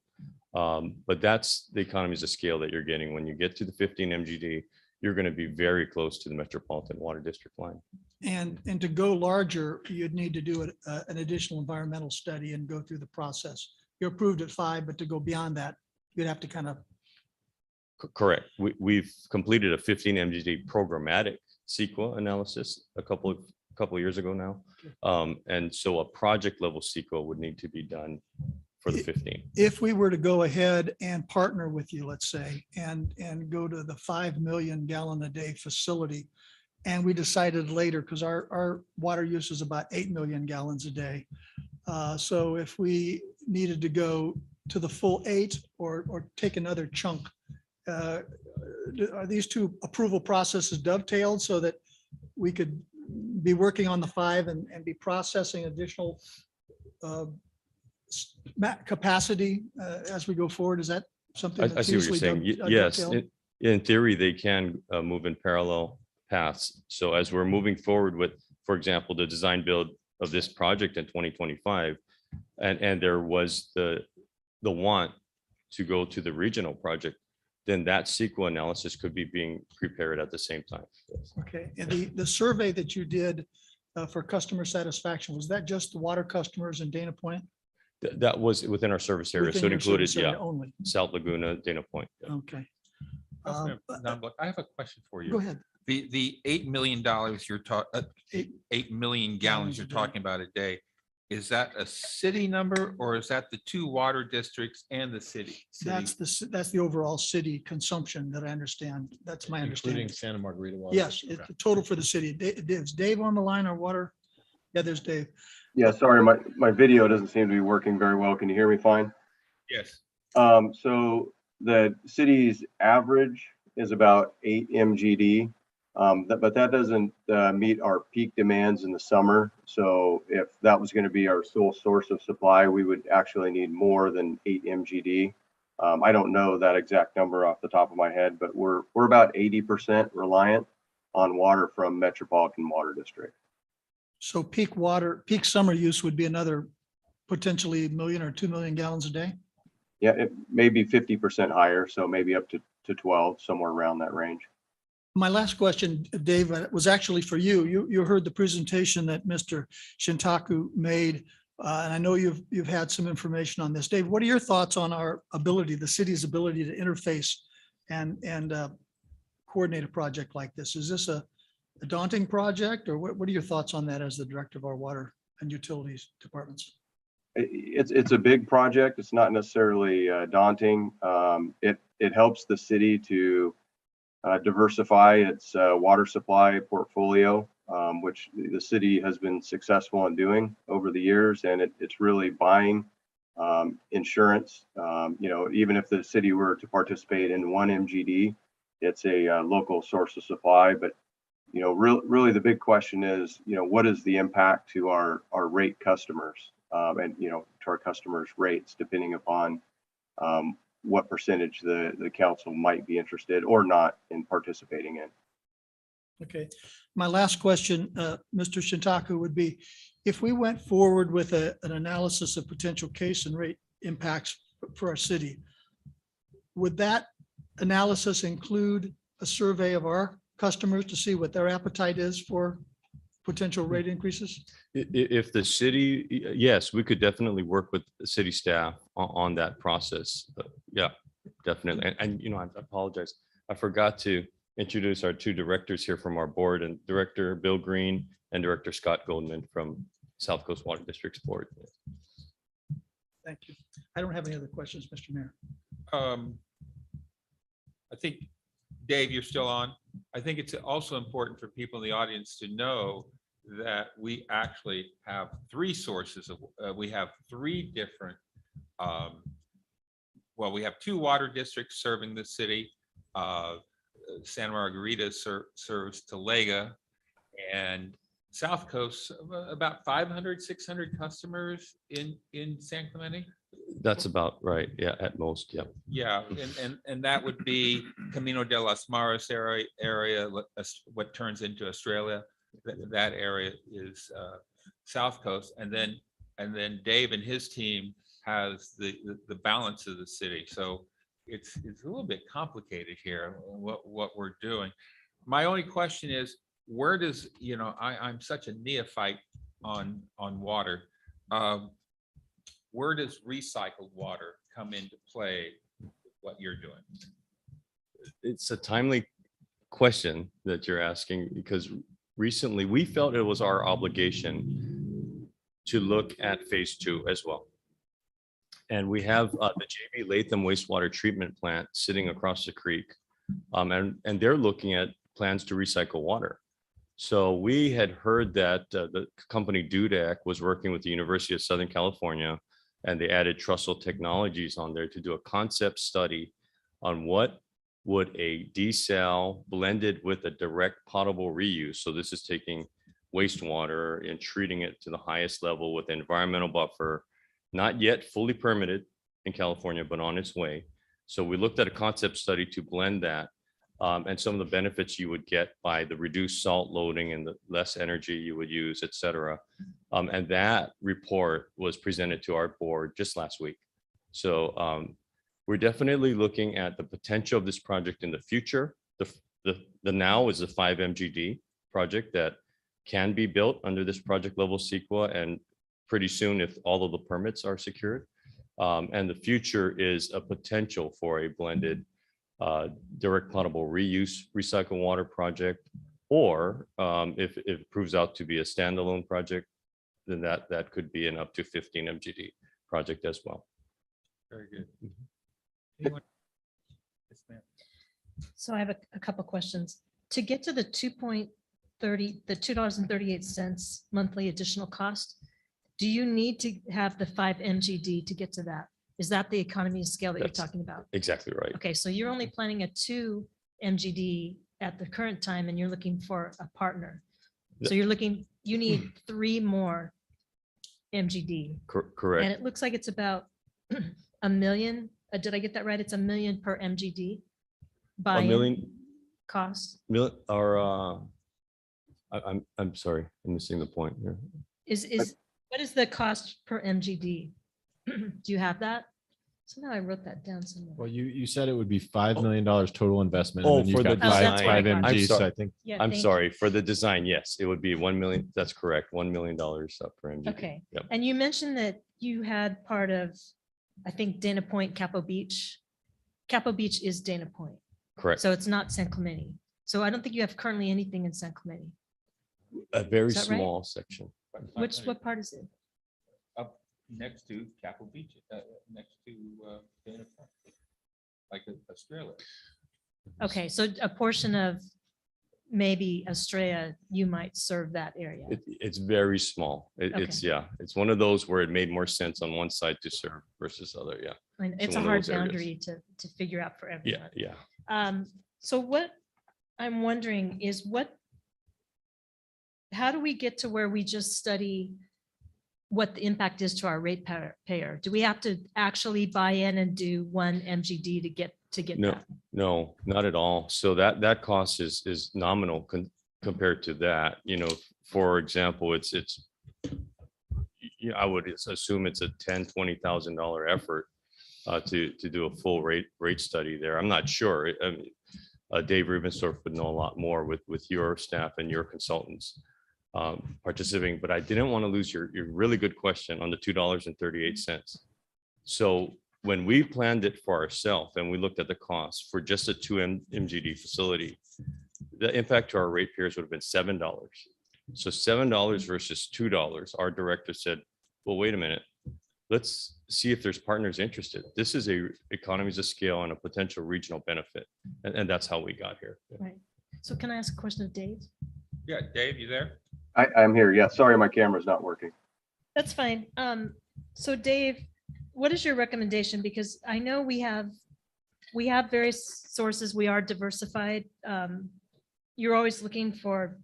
But that's the economies of scale that you're getting. When you get to the 15 MGD, you're going to be very close to the metropolitan water district line. And to go larger, you'd need to do an additional environmental study and go through the process. You're approved at 5, but to go beyond that, you'd have to kind of. Correct. We've completed a 15 MGD programmatic CEQA analysis a couple of years ago now. And so a project level CEQA would need to be done for the 15. If we were to go ahead and partner with you, let's say, and go to the 5 million gallon a day facility, and we decided later, because our water use is about 8 million gallons a day. So if we needed to go to the full 8 or take another chunk, are these two approval processes dovetailed so that we could be working on the 5 and be processing additional capacity as we go forward? Is that something? I that's see what you're easily saying. Yes, dovetailed? in theory, they can move in parallel paths. So as we're moving forward with, for example, the design build of this project in 2025, and there was the want to go to the regional project, then that CEQA analysis could be being prepared at the same time. Yes. Okay, and the survey that you did for customer satisfaction, was that just the water customers in Dana Point? That was within our service area. Within So it your included, service area yeah, only? South Laguna, Dana Point. Yeah. Okay. Councilmember Dunlop, I have a question for you. Go ahead. The $8 million you're talking, 8 million gallons you're talking about a day, is that a city number, or is that the 2 water districts and the city? That's the overall city consumption that I understand. That's my understanding. Including Santa Margarita Water. Yes, it's the total for the city. Is Dave on the line, our water? Yeah, there's Dave. Yeah, sorry, my video doesn't seem to be working very well. Can you hear me fine? Yes. So the city's average is about 8 MGD. But that doesn't meet our peak demands in the summer. So if that was going to be our sole source of supply, we would actually need more than 8 MGD. I don't know that exact number off the top of my head, but we're about 80% reliant on water from Metropolitan Water District. So peak summer use would be another potentially 1 million or 2 million gallons a day? Yeah, it may be 50% higher, so maybe up to 12, somewhere around that range. My last question, Dave, was actually for you. You heard the presentation that Mr. Shintaku made, and I know you've had some information on this. Dave, what are your thoughts on our ability, the city's ability to interface and coordinate a project like this? Is this a daunting project, or what are your thoughts on that as the director of our water and utilities departments? It's a big project. It's not necessarily daunting. It helps the city to diversify its water supply portfolio, which the city has been successful in doing over the years. And it's really buying insurance. Even if the city were to participate in 1 MGD, it's a local source of supply. But, really the big question is, what is the impact to our rate customers and, to our customers' rates, depending upon what percentage the council might be interested or not in participating in. Okay. My last question, Mr. Shintaku, would be, if we went forward with an analysis of potential case and rate impacts for our city, would that analysis include a survey of our customers to see what their appetite is for potential rate increases? If the city, yes, we could definitely work with the city staff on that process. Yeah, definitely. And I apologize. I forgot to introduce our 2 directors here from our board, and Director Bill Green and Director Scott Goldman from South Coast Water District's board. Thank you. I don't have any other questions, Mr. Mayor. I think, Dave, you're still on. I think it's also important for people in the audience to know that we actually have 3 sources of, we have 3 different, we have 2 water districts serving the city. Santa Margarita serves Talega, and South Coast, about 500, 600 customers in San Clemente. That's about right. Yeah, at most. Yeah. Yeah, and that would be Camino de las Maras area, what turns into Australia. That area is South Coast, and then Dave and his team has the balance of the city. So it's a little bit complicated here what we're doing. My only question is, where does I'm such a neophyte on water. Where does recycled water come into play with what you're doing? It's a timely question that you're asking, because recently we felt it was our obligation to look at phase 2 as well. And we have the JB Latham wastewater treatment plant sitting across the creek, and they're looking at plans to recycle water. So we had heard that the company Dudac was working with the University of Southern California, and they added Trussell Technologies on there to do a concept study on what would a desal blended with a direct potable reuse. So this is taking wastewater and treating it to the highest level with environmental buffer, not yet fully permitted in California, but on its way. So we looked at a concept study to blend that and some of the benefits you would get by the reduced salt loading and the less energy you would use, et cetera. And that report was presented to our board just last week. So we're definitely looking at the potential of this project in the future. The now is a 5 MGD project that can be built under this project level CEQA, and pretty soon if all of the permits are secured. And the future is a potential for a blended direct potable reuse recycled water project, or if it proves out to be a standalone project, then that could be an up to 15 MGD project as well. Very good. So I have a couple questions. To get to the $2.38 monthly additional cost, do you need to have the 5 MGD to get to that? Is that the economy of scale that you're talking about? Exactly right. Okay, so you're only planning a 2 MGD at the current time and you're looking for a partner. So The- you're looking, you need 3 more MGD. And Correct. it looks like it's about $1 million. Did I get that right? It's $1 million per MGD. A Buy-in million, cost. I'm sorry, I'm missing the point here. What is the cost per MGD? Do you have that? Somehow I wrote that down somewhere. Well, you said it would be $5 million total investment. Oh, and then you've for the got five- design. Five I'm MGs, so sorry. I think. Yeah, I'm thank sorry, for the design, yes, it would be 1 million, that's correct, $1 million up per MGD. Okay. Yep. And you mentioned that you had part of, I think, Dana Point, Capo Beach. Capo Beach is Dana Point. Correct. So it's not San Clemente. So I don't think you have currently anything in San Clemente. A very Is that right? small section. What part is it? Up next to Capitol Beach, next to Dana Point, like Australia. Okay, so a portion of maybe Estrella, you might serve that area. It's very small. It's, yeah, it's one of those where it made more sense on one side to serve versus other, yeah. And So it's a one of hard those areas. boundary to figure out for everyone. Yeah, yeah. So what I'm wondering is how do we get to where we just study what the impact is to our payer? Do we have to actually buy in and do 1 MGD to get No, that? no, not at all. So that cost is nominal compared to that, for example, it's, I would assume it's a $10,000-$20,000 effort to do a full rate study there. I'm not sure. I mean, Dave Rubenstorff would know a lot more with your staff and your consultants participating, but I didn't want to lose your really good question on the $2.38. So when we planned it for ourselves and we looked at the cost for just a 2 MGD facility, the impact to our ratepayers would have been $7. So $7 versus $2, our director said, well, wait a minute, let's see if there's partners interested. This is a economies of scale and a potential regional benefit. And that's how we got here. Right. So can I ask a question of Dave? Yeah, Dave, you there? I'm here. Yeah, sorry, my camera's not working. That's fine. So Dave, what is your recommendation? Because I know we have various sources. We are diversified. You're always looking for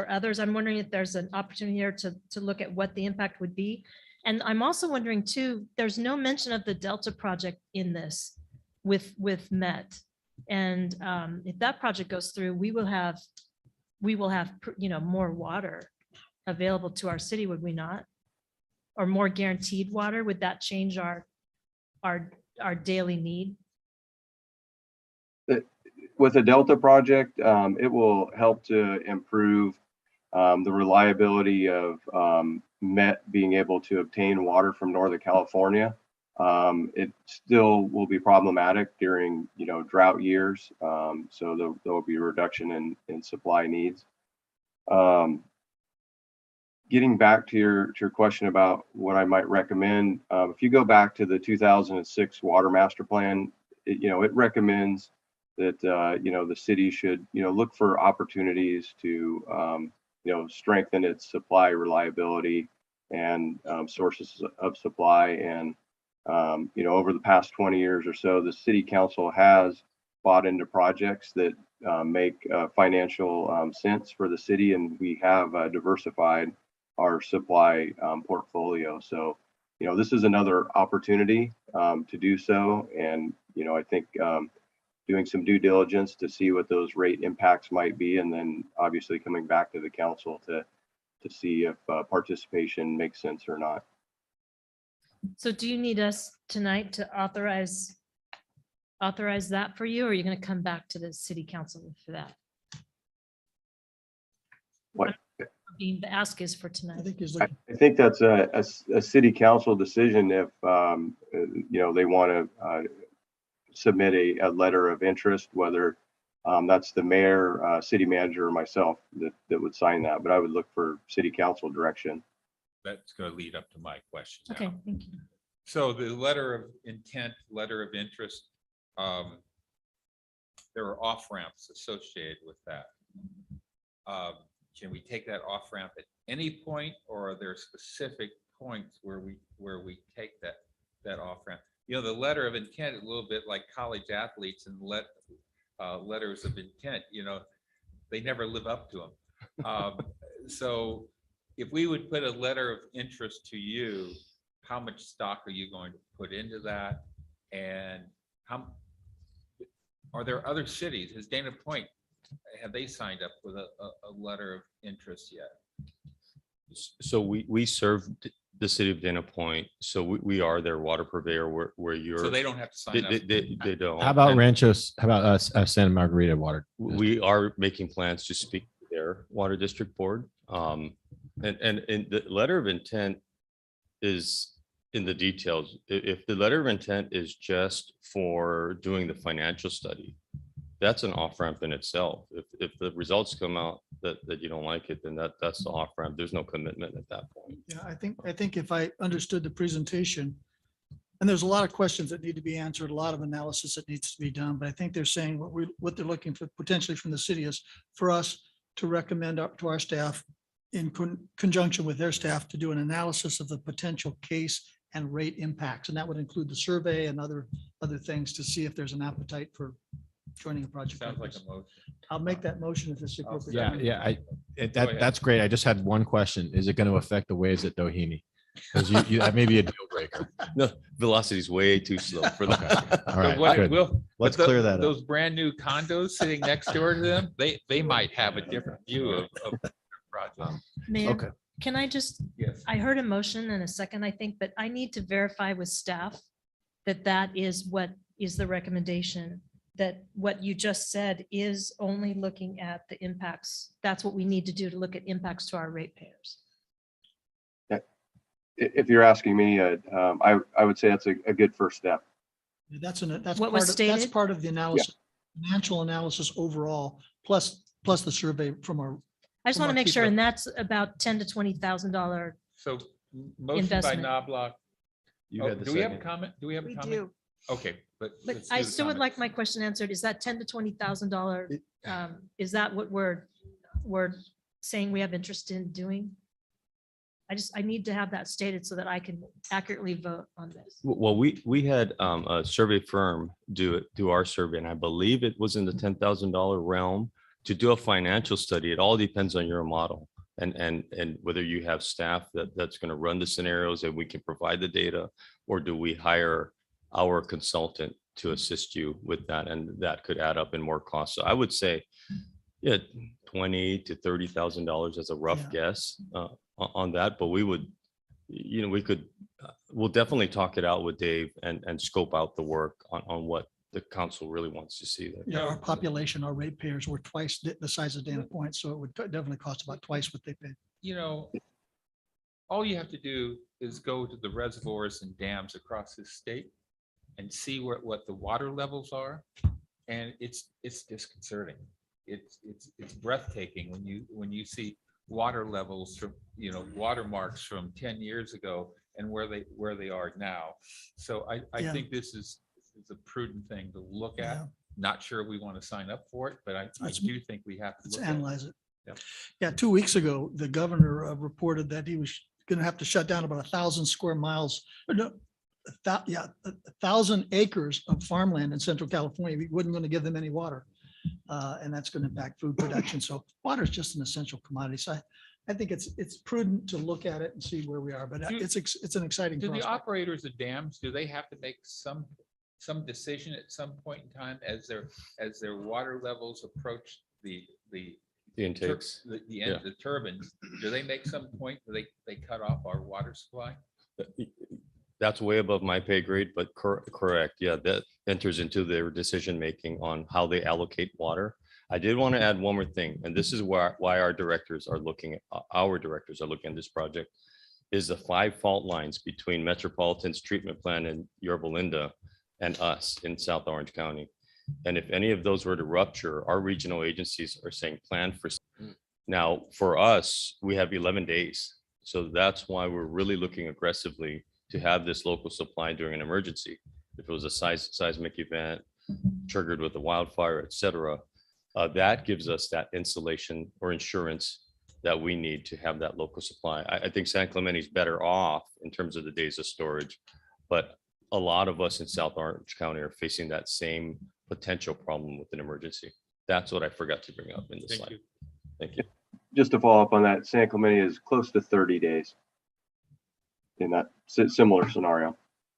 others. I'm wondering if there's an opportunity here to look at what the impact would be. And I'm also wondering too, there's no mention of the Delta project in this with Met. And if that project goes through, we will have more water available to our city, would we not? Or more guaranteed water? Would that change our daily need? With the Delta project, it will help to improve the reliability of Met being able to obtain water from Northern California. It still will be problematic during, drought years. So there will be a reduction in supply needs. Getting back to your question about what I might recommend, if you go back to the 2006 Water Master Plan, it recommends that, the city should, look for opportunities to, strengthen its supply reliability and sources of supply. And, over the past 20 years or so, the city council has bought into projects that make financial sense for the city, and we have diversified our supply portfolio. So, this is another opportunity to do so. And, I think doing some due diligence to see what those rate impacts might be, and then obviously coming back to the council to see if participation makes sense or not. So do you need us tonight to authorize that for you, or are you going to come back to the city council for that? What? The ask is for tonight. I think that's a city council decision if, they want to submit a letter of interest, whether that's the mayor, city manager, or myself that would sign that. But I would look for city council direction. That's going to lead up to my question now. Okay, thank you. So the letter of intent, letter of interest, there are off ramps associated with that. Can we take that off ramp at any point, or are there specific points where we take that off ramp? The letter of intent is a little bit like college athletes and letters of intent, they never live up to them. So if we would put a letter of interest to you, how much stock are you going to put into that? And are there other cities? Has Dana Point, have they signed up with a letter of interest yet? So we serve the city of Dana Point. So we are their water purveyor where you're. So they don't have to sign up. They don't. How about And Ranchos? How about us, Santa Margarita Water? We are making plans to speak to their water district board. And the letter of intent is in the details. If the letter of intent is just for doing the financial study, that's an off ramp in itself. If the results come out that you don't like it, then that's the off ramp. There's no commitment at that point. Yeah, I think if I understood the presentation, and there's a lot of questions that need to be answered, a lot of analysis that needs to be done, but I think they're saying what they're looking for potentially from the city is for us to recommend up to our staff in conjunction with their staff to do an analysis of the potential case and rate impacts. And that would include the survey and other things to see if there's an appetite for joining a project. Sounds like this. a motion. I'll make that motion if it's appropriate. Yeah. Go ahead. That's great. I just had one question. Is it going to affect the waves at Doheny? Because that may be a deal breaker. No, velocity is way too slow for that. All right, What- good. we'll- Let's but clear that up. Those brand new condos sitting next door to them, they might have a different view of the project. Mayor, Okay. can I just, Yes. I heard a motion in a second, I think, but I need to verify with staff that that is what is the recommendation, that what you just said is only looking at the impacts. That's what we need to do to look at impacts to our ratepayers. If you're asking me, I would say that's a good first step. That's What was stated? part of the analysis, financial analysis overall, plus the survey from our. I just from want to our make sure, people. and that's about $10,000 to $20,000. So motion by Investment. Knobloch. You Oh, had the do we have a second. comment? Do we have a We comment? do. Okay, but. But let's do I the still would comment. like my question answered. Is that $10,000 to $20,000? Is that what we're saying we have interest in doing? I need to have that stated so that I can accurately vote on this. Well, we had a survey firm do our survey, and I believe it was in the $10,000 realm to do a financial study. It all depends on your model and whether you have staff that's going to run the scenarios and we can provide the data, or do we hire our consultant to assist you with that, and that could add up in more costs. So I would say, yeah, $20,000 to $30,000 as a rough guess on that, but we would, we'll definitely talk it out with Dave and scope out the work on what the council really wants to see there. Yeah, our population, our ratepayers were twice the size of Dana Point, so it would definitely cost about twice what they paid. All you have to do is go to the reservoirs and dams across this state and see what the water levels are. And it's disconcerting. It's breathtaking when you see water levels from, watermarks from 10 years ago and where they are now. So I Yeah. think this is a prudent thing to look at. Yeah. Not sure we want to sign up for it, but I Let's- do think we have to Let's look at it. analyze it. Yep. Yeah, 2 weeks ago, the governor reported that he was going to have to shut down about 1,000 square miles. No, 1,000 acres of farmland in Central California. We wasn't going to give them any water. And that's going to impact food production. So water is just an essential commodity. So I think it's prudent to look at it and see where we are, but it's an exciting Do the prospect. operators of dams, do they have to make some decision at some point in time as their water levels approach the intakes? The end of the turbines? Do they make some point where they cut off our water supply? That's way above my pay grade, but correct. Yeah, that enters into their decision-making on how they allocate water. I did want to add one more thing, and this is why our directors are looking at this project, is the 5 fault lines between Metropolitan's treatment plant in Yorba Linda and us in South Orange County. And if any of those were to rupture, our regional agencies are saying plan for. Now, for us, we have 11 days. So that's why we're really looking aggressively to have this local supply during an emergency. If it was a seismic event triggered with a wildfire, et cetera, that gives us that insulation or insurance that we need to have that local supply. I think San Clemente is better off in terms of the days of storage, but a lot of us in South Orange County are facing that same potential problem with an emergency. That's what I forgot to bring up in the Thank slide. you. Thank you. Just to follow up on that, San Clemente is close to 30 days in that similar scenario.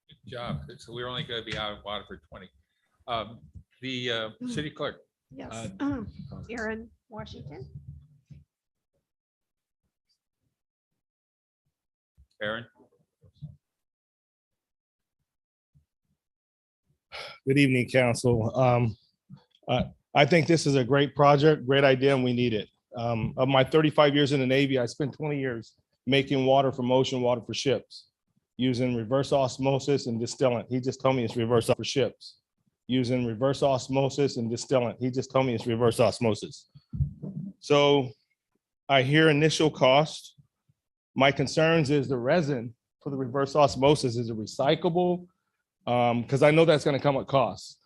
Good job. So we're only going to be out of water for 20. The city clerk. Yes. Aaron Washington. Aaron. Good evening, council. I think this is a great project, great idea, and we need it. Of my 35 years in the Navy, I spent 20 years making water from ocean water for ships using reverse osmosis and distillant. He just told me it's reverse for ships using reverse osmosis and distillant. He just told me it's reverse osmosis. So I hear initial cost. My concerns is the resin for the reverse osmosis. Is it recyclable? Because I know that's going to come at cost.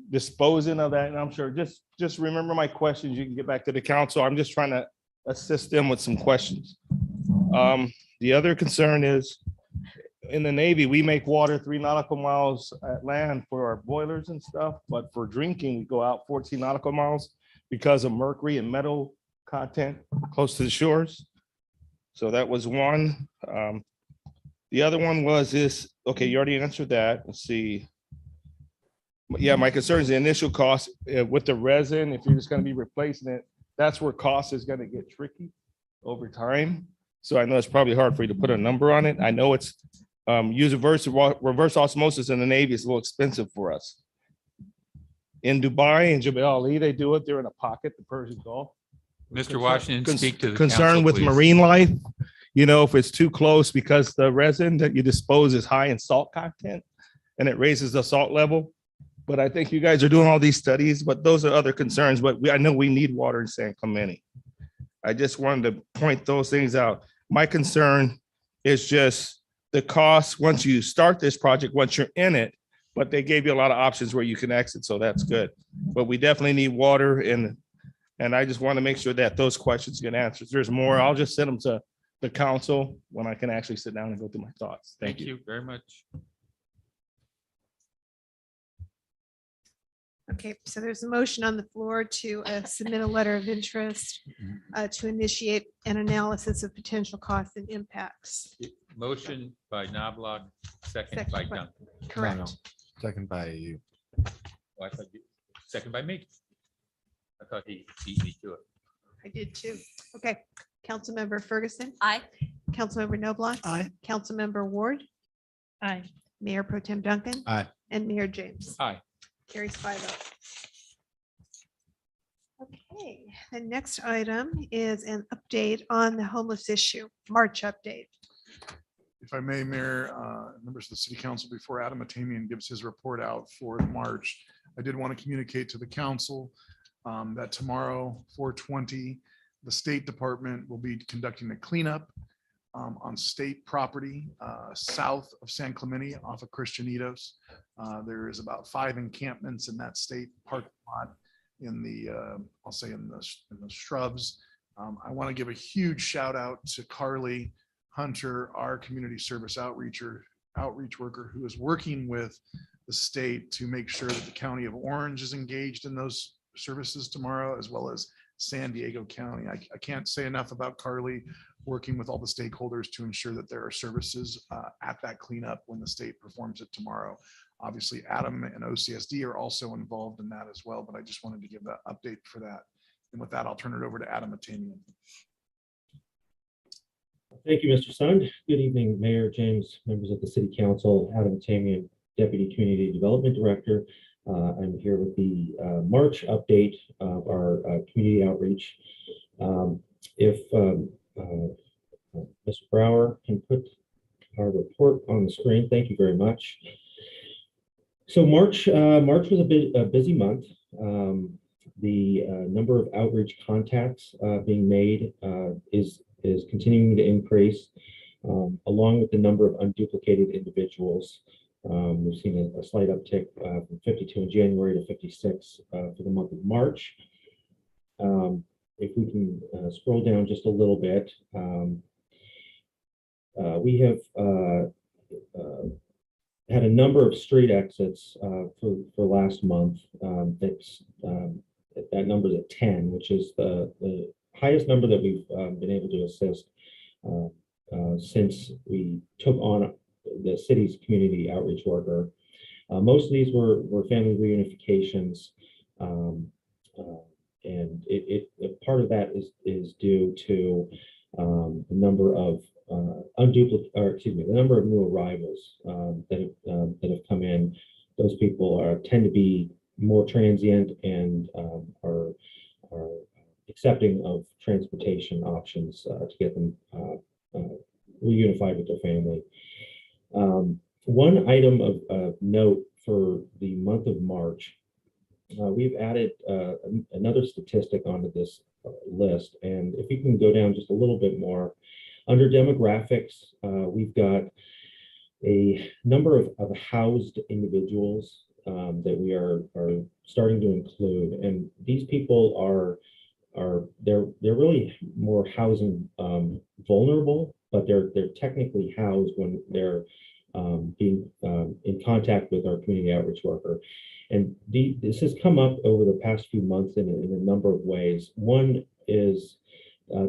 Disposing of that, and I'm sure, just remember my questions. You can get back to the council. I'm just trying to assist them with some questions. The other concern is in the Navy, we make water 3 nautical miles at land for our boilers and stuff, but for drinking, we go out 14 nautical miles because of mercury and metal content close to the shores. So that was one. The other one was this, okay, you already answered that. Let's see. Yeah, my concern is the initial cost with the resin. If you're just going to be replacing it, that's where cost is going to get tricky over time. So I know it's probably hard for you to put a number on it. I know it's use reverse osmosis in the Navy is a little expensive for us. In Dubai and Jebel Ali, they do it. They're in a pocket, the Persian Gulf. Mr. Washington, speak to the concern council, with please. marine life. You know, if it's too close because the resin that you dispose is high in salt content and it raises the salt level. But I think you guys are doing all these studies, but those are other concerns. But I know we need water in San Clemente. I just wanted to point those things out. My concern is just the cost once you start this project, once you're in it, but they gave you a lot of options where you can exit. So that's good. But we definitely need water and I just want to make sure that those questions get answered. There's more. I'll just send them to the council when I can actually sit down and go through my thoughts. Thank you very much. Okay, so there's a motion on the floor to submit a letter of interest to initiate an analysis of potential costs and impacts. Motion by Knobloch, second Second by by- Duncan. Correct. Second by you. Oh, I thought second by me. I thought he beat me to it. I did too. Okay, Councilmember Ferguson. Aye. Councilmember Noblock. Aye. Councilmember Ward. Aye. Mayor Pro Tem Duncan. Aye. And Mayor James. Aye. Carries 5-0. Okay, the next item is an update on the homeless issue, March update. If I may, Mayor, members of the City Council, before Adam Atamian gives his report out for March, I did want to communicate to the council that tomorrow, 4/20, the State Department will be conducting a cleanup on state property south of San Clemente off of Christianitos. There is about 5 encampments in that state parking lot in the, I'll say in the shrubs. I want to give a huge shout out to Carly Hunter, our community service outreach worker who is working with the state to make sure that the County of Orange is engaged in those services tomorrow, as well as San Diego County. I can't say enough about Carly working with all the stakeholders to ensure that there are services at that cleanup when the state performs it tomorrow. Obviously, Adam and OCSD are also involved in that as well, but I just wanted to give that update for that. And with that, I'll turn it over to Adam Atamian. Thank you, Mr. Sund. Good evening, Mayor James, members of the City Council, Adam Atamian, Deputy Community Development Director. I'm here with the March update of our community outreach. If Mr. Brower can put our report on the screen, thank you very much. So March was a busy month. The number of outreach contacts being made is continuing to increase, along with the number of unduplicated individuals. We've seen a slight uptick from 52 in January to 56 for the month of March. If we can scroll down just a little bit, we have had a number of street exits for last month. That number is at 10, which is the highest number that we've been able to assist since we took on the city's community outreach worker. Most of these were family reunifications, and part of that is due to the number of the number of new arrivals that have come in. Those people tend to be more transient and are accepting of transportation options to get them reunified with their family. One item of note for the month of March, we've added another statistic onto this list. And if you can go down just a little bit more, under demographics, we've got a number of housed individuals that we are starting to include. And these people they're really more housing vulnerable, but they're technically housed when they're being in contact with our community outreach worker. And this has come up over the past few months in a number of ways. One is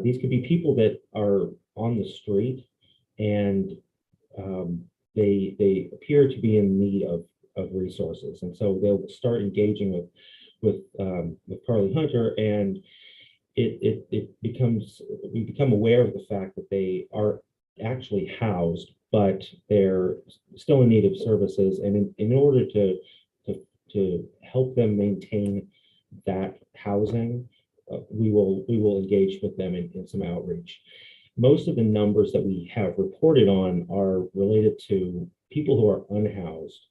these could be people that are on the street and they appear to be in need of resources. And so they'll start engaging with Carly Hunter, and we become aware of the fact that they are actually housed, but they're still in need of services. And in order to help them maintain that housing, we will engage with them in some outreach. Most of the numbers that we have reported on are related to people who are unhoused.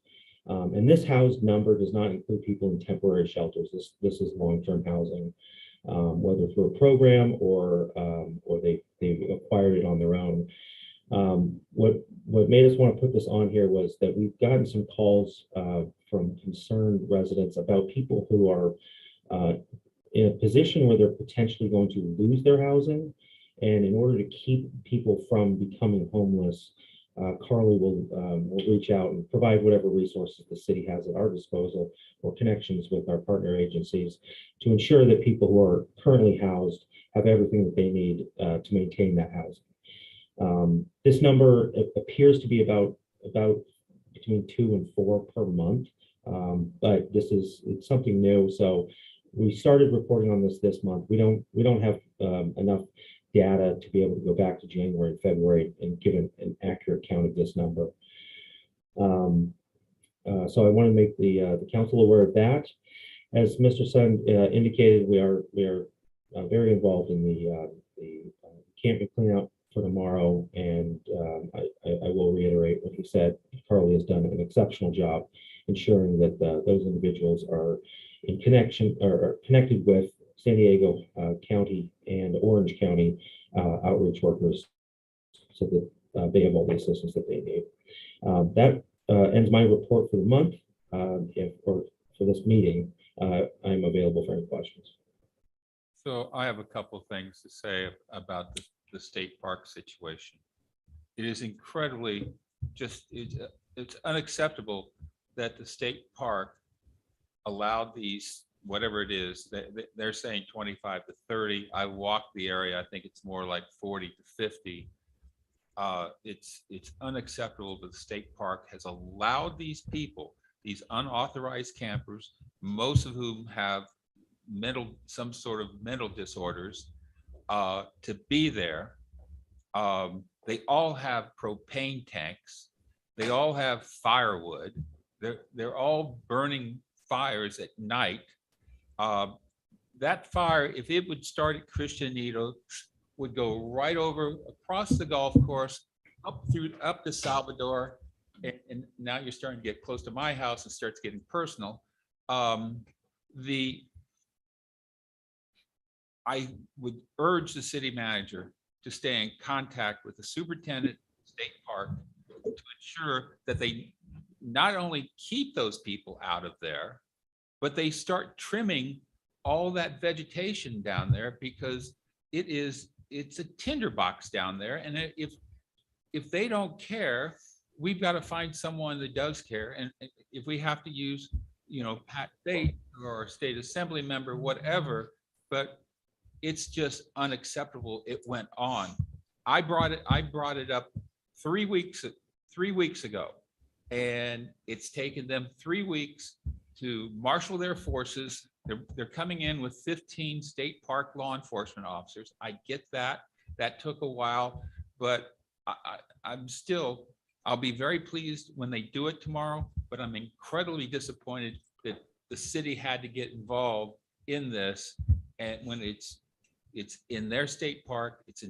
And this housed number does not include people in temporary shelters. This is long-term housing, whether through a program or they acquired it on their own. What made us want to put this on here was that we've gotten some calls from concerned residents about people who are in a position where they're potentially going to lose their housing. And in order to keep people from becoming homeless, Carly will reach out and provide whatever resources the city has at our disposal or connections with our partner agencies to ensure that people who are currently housed have everything that they need to maintain that housing. This number appears to be about between 2 and 4 per month, but it's something new. So we started reporting on this month. We don't have enough data to be able to go back to January and February and give an accurate count of this number. So I want to make the council aware of that. As Mr. Sun indicated, we are very involved in the camping cleanup for tomorrow, and I will reiterate what he said. Carly has done an exceptional job ensuring that those individuals are in connection or connected with San Diego County and Orange County outreach workers so that they have all the assistance that they need. That ends my report for the month. For this meeting, I'm available for any questions. So I have a couple things to say about the state park situation. It is incredibly it's unacceptable that the state park allowed these, whatever it is, they're saying 25 to 30. I walked the area. I think it's more like 40 to 50. It's unacceptable that the state park has allowed these people, these unauthorized campers, most of whom have some sort of mental disorders, to be there. They all have propane tanks. They all have firewood. They're all burning fires at night. That fire, if it would start at Christianito, would go right over across the golf course, up to Salvador, and now you're starting to get close to my house and starts getting personal. I would urge the city manager to stay in contact with the superintendent of state park to ensure that they not only keep those people out of there, but they start trimming all that vegetation down there, because it's a tinderbox down there. And if they don't care, we've got to find someone that does care. And if we have to use, Pat State or a state assembly member, whatever, but it's just unacceptable. It went on. I brought it up 3 weeks ago, and it's taken them 3 weeks to marshal their forces. They're coming in with 15 state park law enforcement officers. I get that. That took a while, but I'll be very pleased when they do it tomorrow, but I'm incredibly disappointed that the city had to get involved in this. And when it's in their state park, it's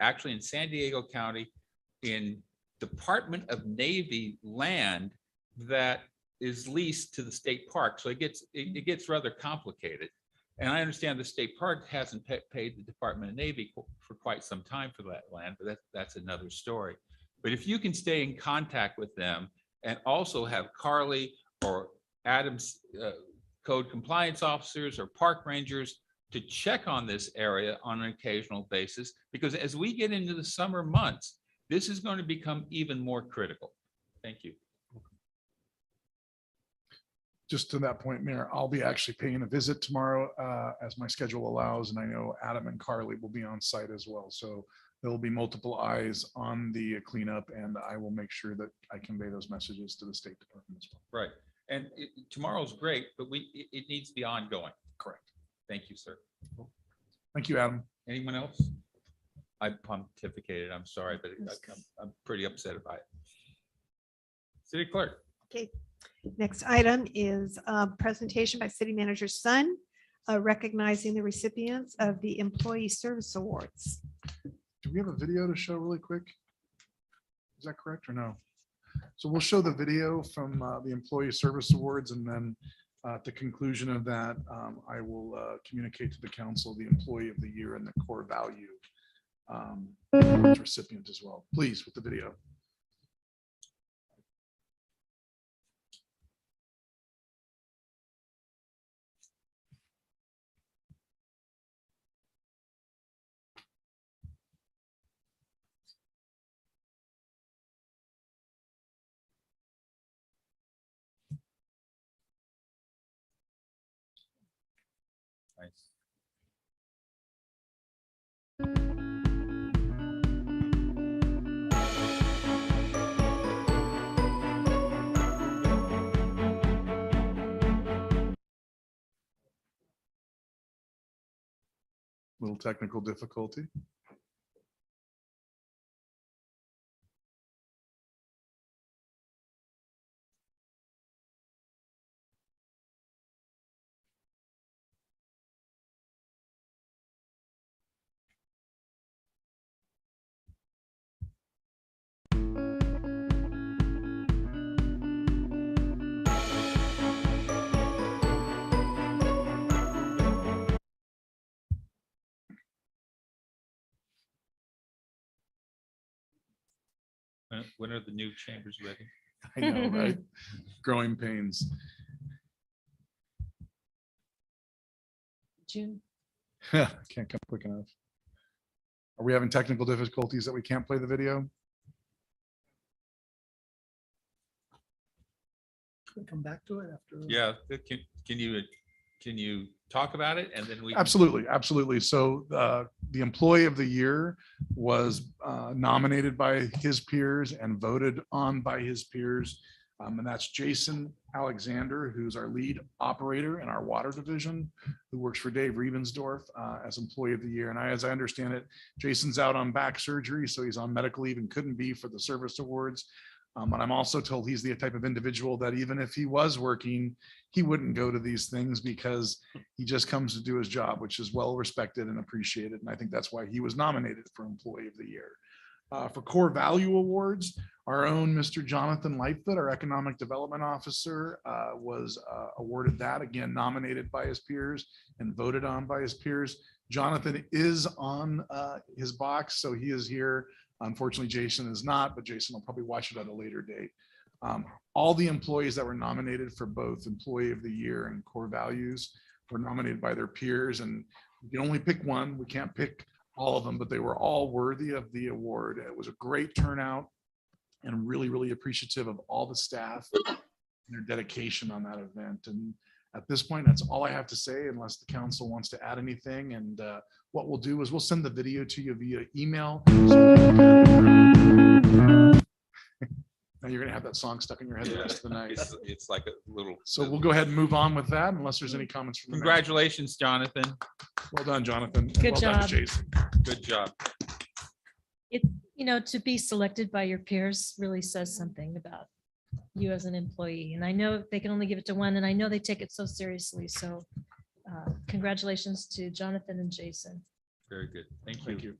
actually in San Diego County, in Department of Navy land that is leased to the state park. So it gets rather complicated. And I understand the state park hasn't paid the Department of Navy for quite some time for that land, but that's another story. But if you can stay in contact with them and also have Carly or Adams code compliance officers or park rangers to check on this area on an occasional basis, because as we get into the summer months, this is going to become even more critical. Thank you. Just to that point, Mayor, I'll be actually paying a visit tomorrow as my schedule allows. And I know Adam and Carly will be on site as well. So there will be multiple eyes on the cleanup, and I will make sure that I convey those messages to the State Department as well. Right. And tomorrow's great, but it needs to be ongoing. Correct. Thank you, sir. Thank you, Adam. Anyone else? I pontificated. I'm sorry, but I'm pretty upset about it. City Clerk. Okay. Next item is a presentation by City Manager's son recognizing the recipients of the Employee Service Awards. Do we have a video to show really quick? Is that correct or no? So we'll show the video from the Employee Service Awards, and then at the conclusion of that, I will communicate to the council the Employee of the Year and the core value recipient as well. Please, with the video. Nice. Little technical difficulty. When are the new chambers ready? I know, right? Growing pains. June. Can't come quick enough. Are we having technical difficulties that we can't play the video? We'll come back to it after. Yeah. Can you talk about it, and then we Absolutely. So the Employee of the Year was nominated by his peers and voted on by his peers. And that's Jason Alexander, who's our lead operator in our water division, who works for Dave Riebensdorf as Employee of the Year. And as I understand it, Jason's out on back surgery, so he's on medical leave and couldn't be for the service awards. But I'm also told he's the type of individual that even if he was working, he wouldn't go to these things because he just comes to do his job, which is well respected and appreciated. And I think that's why he was nominated for Employee of the Year. For core value awards, our own Mr. Jonathan Lightfoot, our Economic Development Officer, was awarded that, again, nominated by his peers and voted on by his peers. Jonathan is on his box, so he is here. Unfortunately, Jason is not, but Jason will probably watch it at a later date. All the employees that were nominated for both Employee of the Year and core values were nominated by their peers, and we can only pick one. We can't pick all of them, but they were all worthy of the award. It was a great turnout. and really, really appreciative of all the staff and their dedication on that event. And at this point, that's all I have to say, unless the council wants to add anything. And what we'll do is we'll send the video to you via email. Now you're going to have that song stuck in your head the rest of the night. It's like a little. So we'll go ahead and move on with that unless there's any comments from the mayor. Congratulations, Jonathan. Well done, Jonathan. and Good well done to job. Jason. Good job. To be selected by your peers really says something about you as an employee. And I know they can only give it to one, and I know they take it so seriously. So congratulations to Jonathan and Jason. Very good. Thank you. Thank you.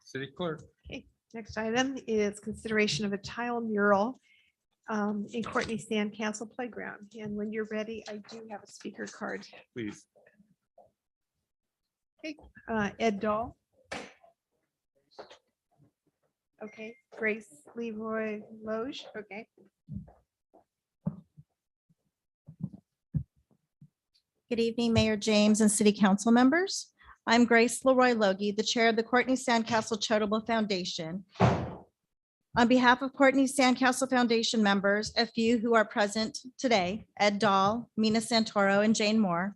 City clerk. Okay, next item is consideration of a tile mural in Courtney SandCastle Playground. And when you're ready, I do have a speaker card. Please. Okay, Ed Dahl. Okay, Grace Leroy Loge, okay. Good evening, Mayor James and City Council members. I'm Grace Leroy Logie, the Chair of the Courtney SandCastle Charitable Foundation. On behalf of Courtney SandCastle Foundation members, a few who are present today, Ed Dahl, Mina Santoro, and Jane Moore,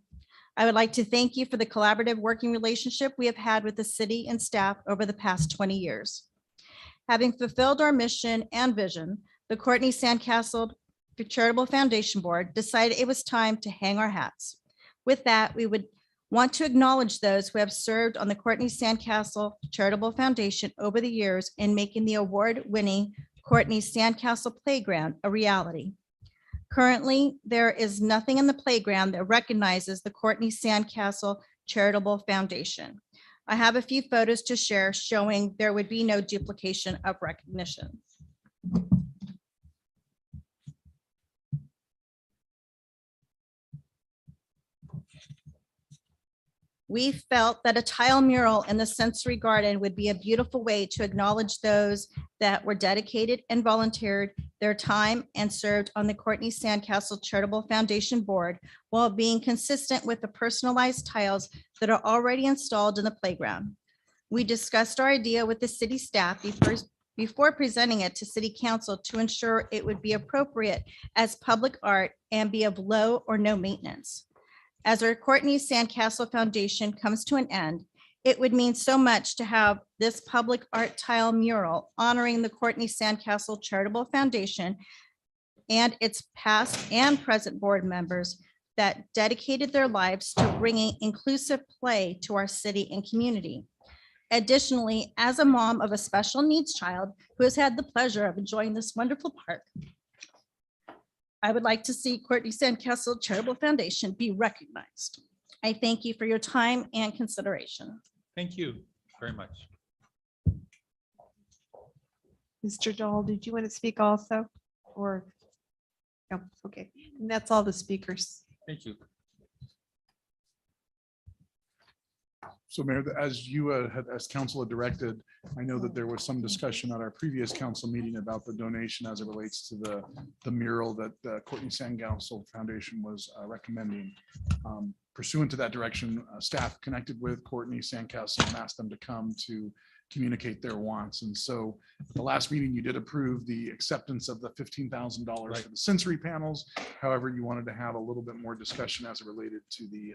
I would like to thank you for the collaborative working relationship we have had with the city and staff over the past 20 years. Having fulfilled our mission and vision, the Courtney SandCastle Charitable Foundation Board decided it was time to hang our hats. With that, we would want to acknowledge those who have served on the Courtney SandCastle Charitable Foundation over the years in making the award-winning Courtney SandCastle Playground a reality. Currently, there is nothing in the playground that recognizes the Courtney SandCastle Charitable Foundation. I have a few photos to share showing there would be no duplication of recognition. We felt that a tile mural in the sensory garden would be a beautiful way to acknowledge those that were dedicated and volunteered their time and served on the Courtney SandCastle Charitable Foundation Board while being consistent with the personalized tiles that are already installed in the playground. We discussed our idea with the city staff before presenting it to City Council to ensure it would be appropriate as public art and be of low or no maintenance. As our Courtney SandCastle Foundation comes to an end, it would mean so much to have this public art tile mural honoring the Courtney SandCastle Charitable Foundation and its past and present board members that dedicated their lives to bringing inclusive play to our city and community. Additionally, as a mom of a special needs child who has had the pleasure of enjoying this wonderful park, I would like to see Courtney SandCastle Charitable Foundation be recognized. I thank you for your time and consideration. Thank you very much. Mr. Dahl, did you want to speak also? Or, no, okay, and that's all the speakers. Thank you. So Mayor, as you had, as council had directed, I know that there was some discussion at our previous council meeting about the donation as it relates to the mural that the Courtney SandCastle Foundation was recommending. Pursuant to that direction, staff connected with Courtney SandCastle and asked them to come to communicate their wants. And so at the last meeting, you did approve the acceptance of the $15,000 for the sensory panels. However, you wanted to have a little bit more discussion as it related to the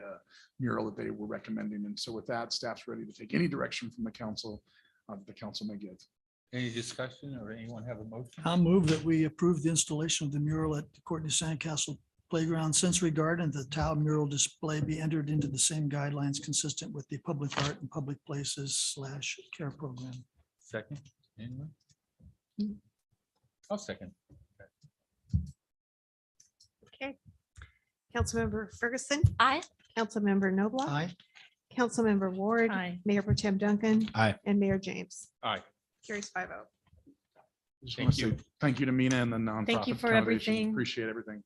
mural that they were recommending. And so with that, staff's ready to take any direction from the council may give. Any discussion or anyone have a motion? I'll move that we approve the installation of the mural at the Courtney SandCastle Playground Sensory Garden. The tile mural display be entered into the same guidelines consistent with the public art and public places / care program. Second, anyone? I'll second. Okay. Councilmember Ferguson. Aye. Councilmember Noblock. Aye. Councilmember Ward. Aye. Mayor Pro Tem Duncan. Aye. And Mayor James. Aye. Carries 5-0. Just want to say thank you to Mina and the nonprofit. Thank you for foundation. everything. Appreciate everything.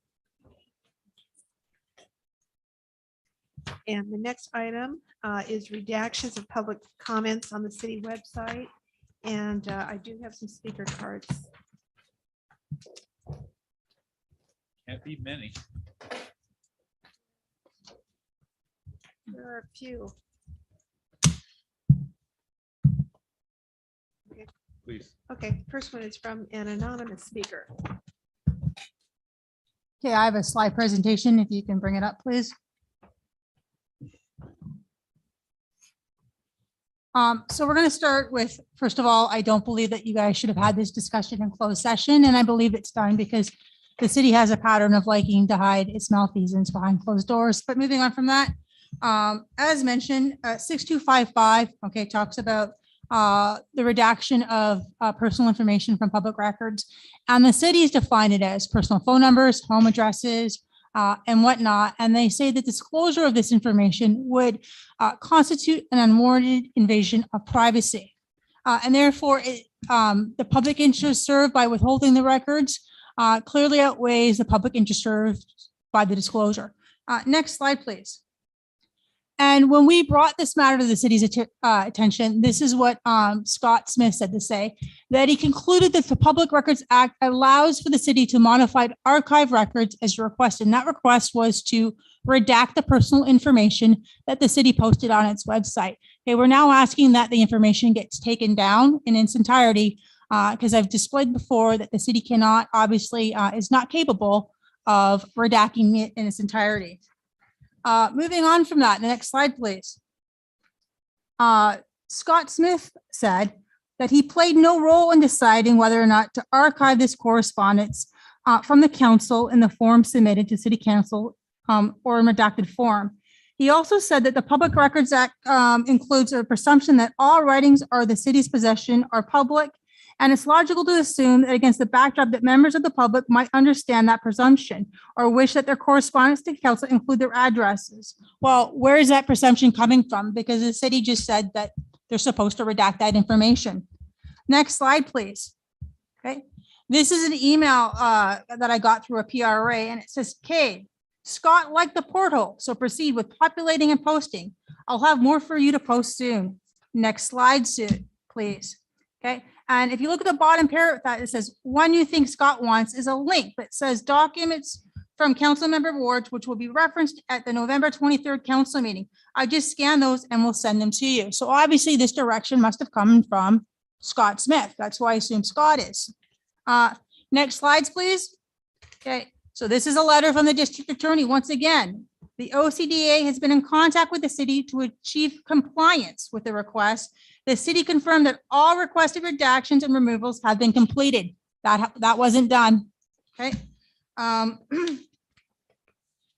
And the next item is redactions of public comments on the city website. And I do have some speaker cards. Can't be many. There are a few. Okay. please. Okay, first one is from an anonymous speaker. Okay, I have a slide presentation. If you can bring it up, please. So we're going to start with, first of all, I don't believe that you guys should have had this discussion in closed session, and I believe it's done because the city has a pattern of liking to hide its malfeasance behind closed doors. But moving on from that, as mentioned, 6255, okay, talks about the redaction of personal information from public records, and the cities define it as personal phone numbers, home addresses, and whatnot. And they say that disclosure of this information would constitute an unwarranted invasion of privacy. And therefore, the public interest served by withholding the records clearly outweighs the public interest served by the disclosure. Next slide, please. And when we brought this matter to the city's attention, this is what Scott Smith said to say, that he concluded that the Public Records Act allows for the city to modify archive records as requested. And that request was to redact the personal information that the city posted on its website. Okay, we're now asking that the information gets taken down in its entirety because I've displayed before that the city cannot, obviously, is not capable of redacting it in its entirety. Moving on from that, the next slide, please. Scott Smith said that he played no role in deciding whether or not to archive this correspondence from the council in the form submitted to city council or in redacted form. He also said that the Public Records Act includes a presumption that all writings are the city's possession are public, and it's logical to assume that against the backdrop that members of the public might understand that presumption or wish that their correspondence to council include their addresses. Well, where is that presumption coming from? Because the city just said that they're supposed to redact that information. Next slide, please. Okay. This is an email that I got through a PRA, and it says, Kay, Scott liked the portal, so proceed with populating and posting. I'll have more for you to post soon. Next slide, soon, please. Okay. And if you look at the bottom paragraph, it says, one you think Scott wants is a link that says documents from council member wards, which will be referenced at the November 23rd council meeting. I just scan those and we'll send them to you. So obviously this direction must have come from Scott Smith. That's who I assume Scott is. Next slides, please. Okay. So this is a letter from the district attorney. Once again, the OCDA has been in contact with the city to achieve compliance with the request. The city confirmed that all requested redactions and removals have been completed. That wasn't done. Okay.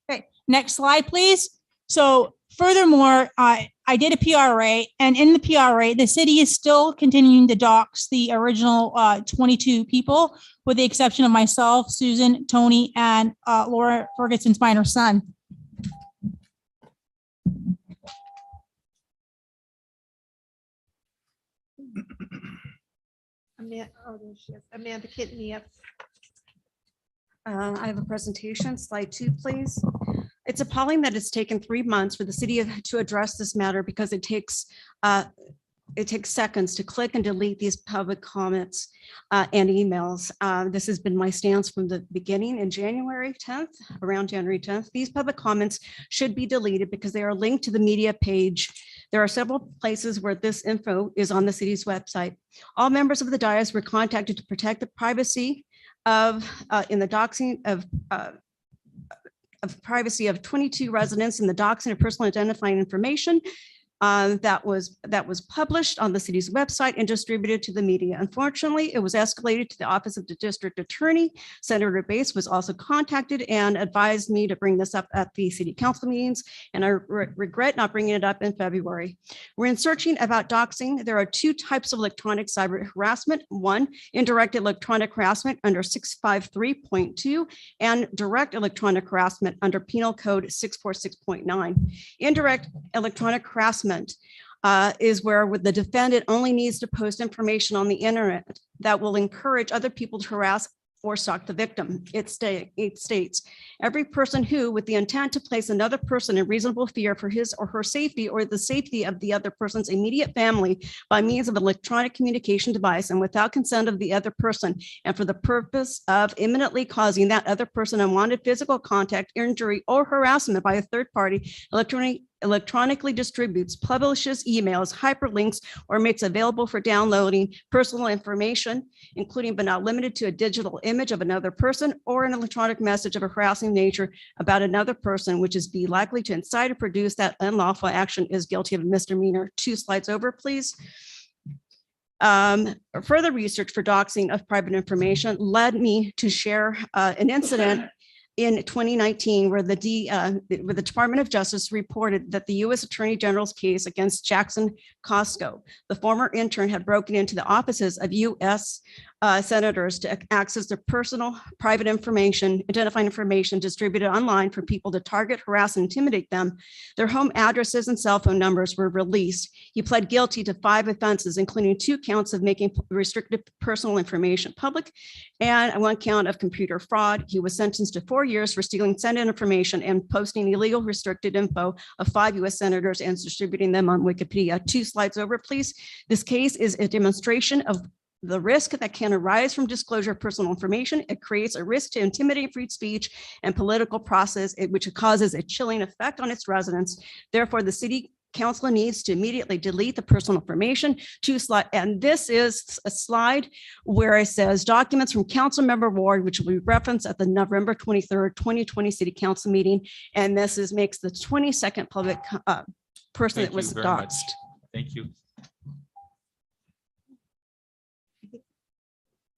Okay. Next slide, please. So furthermore, I did a PRA, and in the PRA, the city is still continuing to dox the original 22 people, with the exception of myself, Susan, Tony, and Laura Ferguson's minor son. Amanda Kitten, yes. I have a presentation, slide 2, please. It's appalling that it's taken 3 months for the city to address this matter because it takes seconds to click and delete these public comments and emails. This has been my stance from the beginning in January 10th, around January 10th. These public comments should be deleted because they are linked to the media page. There are several places where this info is on the city's website. All members of the dais were contacted to protect the privacy of in the doxing of privacy of 22 residents in the doxing of personal identifying information that was published on the city's website and distributed to the media. Unfortunately, it was escalated to the office of the district attorney. Senator Bates was also contacted and advised me to bring this up at the city council meetings, and I regret not bringing it up in February. When searching about doxing, there are 2 types of electronic cyber harassment. One, indirect electronic harassment under 653.2 and direct electronic harassment under Penal Code 646.9. Indirect electronic harassment is where the defendant only needs to post information on the internet that will encourage other people to harass or stalk the victim. It states, every person who, with the intent to place another person in reasonable fear for his or her safety or the safety of the other person's immediate family by means of an electronic communication device and without consent of the other person, and for the purpose of imminently causing that other person unwanted physical contact, injury, or harassment by a third party, electronic electronically distributes, publishes emails, hyperlinks, or makes available for downloading personal information, including but not limited to a digital image of another person or an electronic message of a harassing nature about another person, which is be likely to incite or produce that unlawful action, is guilty of a misdemeanor. 2 slides over, please. Further research for doxing of private information led me to share an incident in 2019 where the Department of Justice reported that the U.S. Attorney General's case against Jackson Costco, the former intern, had broken into the offices of U.S. Senators to access their personal private information, identifying information distributed online for people to target, harass, and intimidate them. Their home addresses and cell phone numbers were released. He pled guilty to 5 offenses, including 2 counts of making restricted personal information public and 1 count of computer fraud. He was sentenced to 4 years for stealing Senate information and posting illegal restricted info of 5 U.S. senators and distributing them on Wikipedia. 2 slides over, please. This case is a demonstration of the risk that can arise from disclosure of personal information. It creates a risk to intimidate free speech and political process, which causes a chilling effect on its residents. Therefore, the city council needs to immediately delete the personal information. 2 slide, and this is a slide where it says documents from council member ward, which will be referenced at the November 23rd, 2020 city council meeting. And this makes the 22nd public person Thank that was you very much. doxed. Thank you.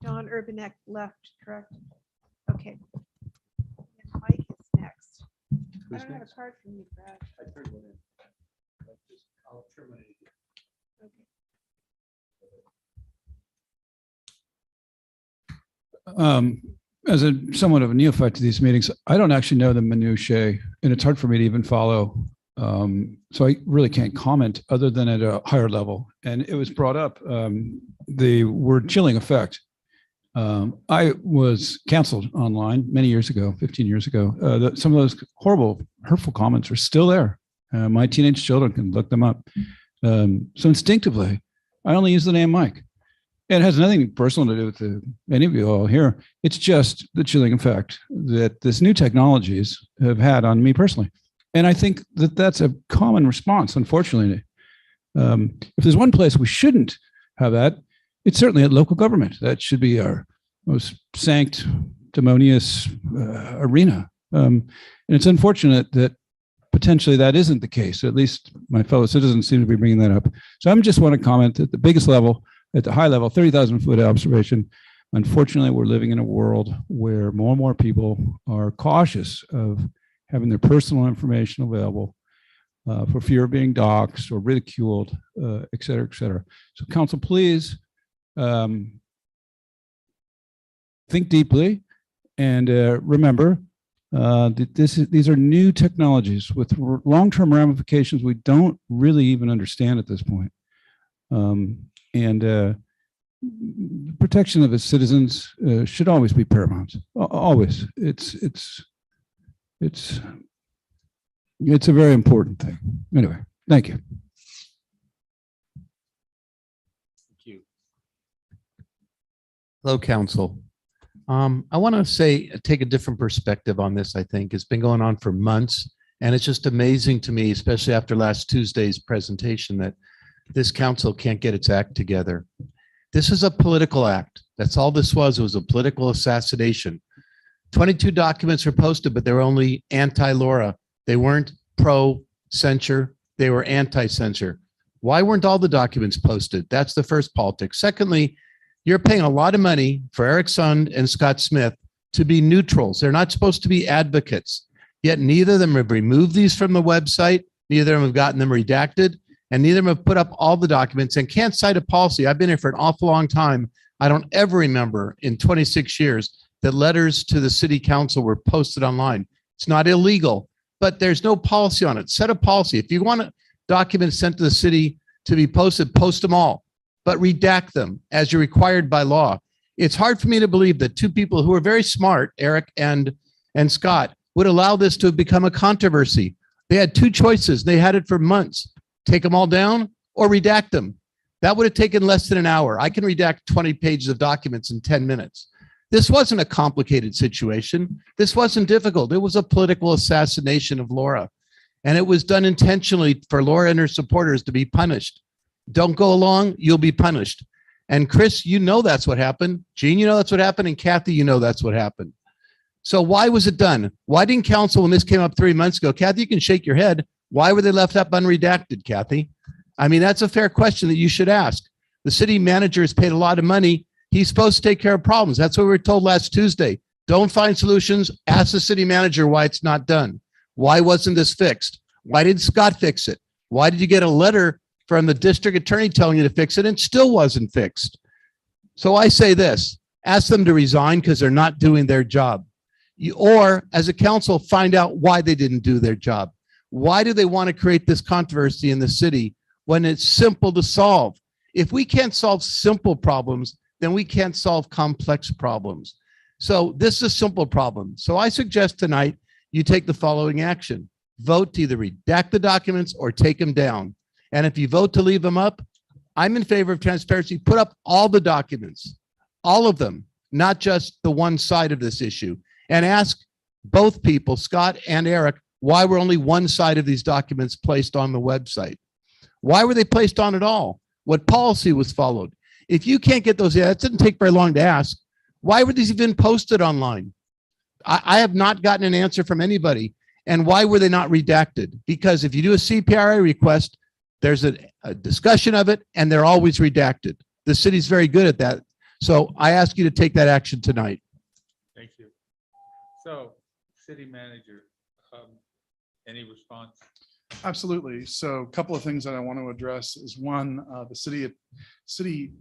John Urbanek left, correct? Okay. And Mike is next. I don't have a card from you, Brad. As a somewhat of a neophyte to these meetings, I don't actually know the minutiae, and it's hard for me to even follow. So I really can't comment other than at a higher level. And it was brought up, the word chilling effect. I was canceled online many years ago, 15 years ago. Some of those horrible, hurtful comments are still there. My teenage children can look them up. So instinctively, I only use the name Mike. It has nothing personal to do with any of you all here. It's just the chilling effect that this new technologies have had on me personally. And I think that that's a common response, unfortunately. If there's one place we shouldn't have that, it's certainly at local government. That should be our most sanctimonious arena. And it's unfortunate that potentially that isn't the case. At least my fellow citizens seem to be bringing that up. So I just want to comment at the biggest level, at the high level, 30,000-foot observation. Unfortunately, we're living in a world where more and more people are cautious of having their personal information available for fear of being doxxed or ridiculed, et cetera, et cetera. So council, please think deeply and remember that these are new technologies with long-term ramifications we don't really even understand at this point. Protection of its citizens should always be paramount. Always. It's a very important thing. Anyway, thank you. Hello, council. I want to take a different perspective on this. I think it's been going on for months, and it's just amazing to me, especially after last Tuesday's presentation, that this council can't get its act together. This is a political act. That's all this was. It was a political assassination. 22 documents were posted, but they were only anti-Laura. They weren't pro-censure. They were anti-censure. Why weren't all the documents posted? That's the first politics. Secondly, you're paying a lot of money for Eric Sund and Scott Smith to be neutrals. They're not supposed to be advocates. Yet neither of them have removed these from the website. Neither of them have gotten them redacted. And neither of them have put up all the documents and can't cite a policy. I've been here for an awful long time. I don't ever remember in 26 years that letters to the city council were posted online. It's not illegal, but there's no policy on it. Set a policy. If you want documents sent to the city to be posted, post them all, but redact them as you're required by law. It's hard for me to believe that 2 people who are very smart, Eric and Scott, would allow this to become a controversy. They had 2 choices. They had it for months. Take them all down or redact them. That would have taken less than an hour. I can redact 20 pages of documents in 10 minutes. This wasn't a complicated situation. This wasn't difficult. It was a political assassination of Laura. And it was done intentionally for Laura and her supporters to be punished. Don't go along, you'll be punished. And Chris, you know that's what happened. Gene, you know that's what happened. And Kathy, you know that's what happened. So why was it done? Why didn't council, when this came up 3 months ago, Kathy, you can shake your head. Why were they left up unredacted, Kathy? I mean, that's a fair question that you should ask. The city manager has paid a lot of money. He's supposed to take care of problems. That's what we were told last Tuesday. Don't find solutions. Ask the city manager why it's not done. Why wasn't this fixed? Why did Scott fix it? Why did you get a letter from the district attorney telling you to fix it and still wasn't fixed? So I say this, ask them to resign because they're not doing their job. Or as a council, find out why they didn't do their job. Why do they want to create this controversy in the city when it's simple to solve? If we can't solve simple problems, then we can't solve complex problems. So this is a simple problem. So I suggest tonight you take the following action. Vote to either redact the documents or take them down. And if you vote to leave them up, I'm in favor of transparency. Put up all the documents, all of them, not just the one side of this issue. And ask both people, Scott and Eric, why were only one side of these documents placed on the website? Why were they placed on at all? What policy was followed? If you can't get those, it didn't take very long to ask. Why were these even posted online? I have not gotten an answer from anybody. And why were they not redacted? Because if you do a CPRA request, there's a discussion of it and they're always redacted. The city's very good at that. So I ask you to take that action tonight. Thank you. So, city manager, any response? Absolutely. So a couple of things that I want to address is one, the city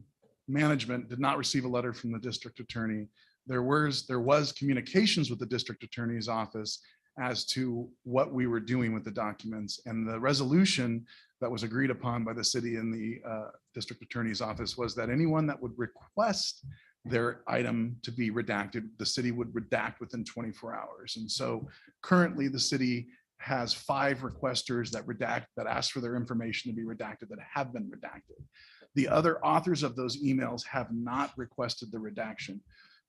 management did not receive a letter from the district attorney. There was communications with the district attorney's office as to what we were doing with the documents, and the resolution that was agreed upon by the city and the district attorney's office was that anyone that would request their item to be redacted, the city would redact within 24 hours. And so currently the city has 5 requesters that ask for their information to be redacted that have been redacted. The other authors of those emails have not requested the redaction.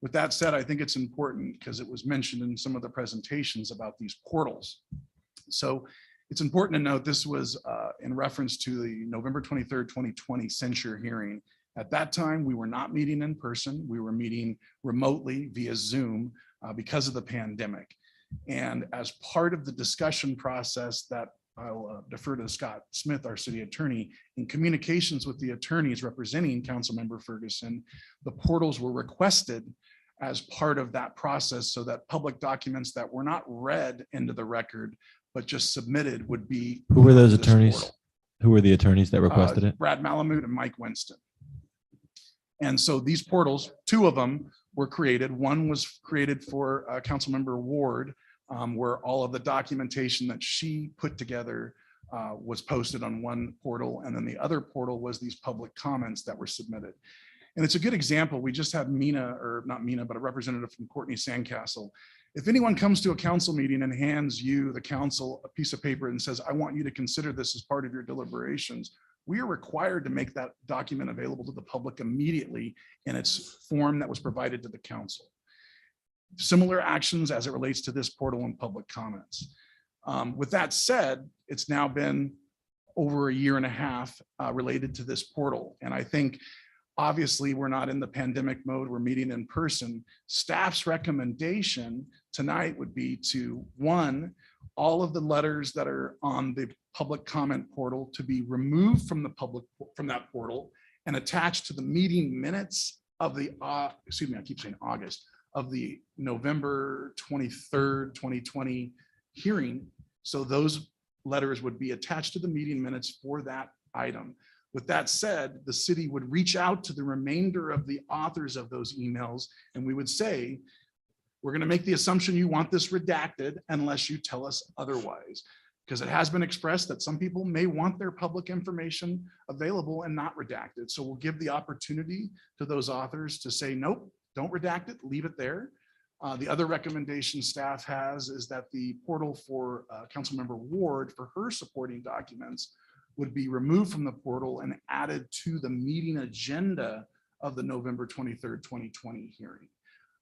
With that said, I think it's important because it was mentioned in some of the presentations about these portals. So it's important to note this was in reference to the November 23rd, 2020 censure hearing. At that time, we were not meeting in person. We were meeting remotely via Zoom because of the pandemic. And as part of the discussion process that I'll defer to Scott Smith, our city attorney, in communications with the attorneys representing Councilmember Ferguson, the portals were requested as part of that process so that public documents that were not read into the record, but just submitted would be. Who were those attorneys? Who were the attorneys that requested it? Brad Malamud and Mike Winston. And so these portals, 2 of them were created. One was created for Councilmember Ward, where all of the documentation that she put together was posted on one portal. And then the other portal was these public comments that were submitted. And it's a good example. We just had Mina, or not Mina, but a representative from Courtney SandCastle. If anyone comes to a council meeting and hands you, the council, a piece of paper and says, I want you to consider this as part of your deliberations, we are required to make that document available to the public immediately in its form that was provided to the council. Similar actions as it relates to this portal and public comments. With that said, it's now been over a year and a half related to this portal. And I think obviously we're not in the pandemic mode, we're meeting in person. Staff's recommendation tonight would be to, 1, all of the letters that are on the public comment portal to be removed from that portal and attached to the meeting minutes of the, excuse me, I keep saying August, of the November 23rd, 2020 hearing. So those letters would be attached to the meeting minutes for that item. With that said, the city would reach out to the remainder of the authors of those emails, and we would say, we're going to make the assumption you want this redacted unless you tell us otherwise, because it has been expressed that some people may want their public information available and not redacted. So we'll give the opportunity to those authors to say, nope, don't redact it, leave it there. The other recommendation staff has is that the portal for Councilmember Ward for her supporting documents would be removed from the portal and added to the meeting agenda of the November 23rd, 2020 hearing.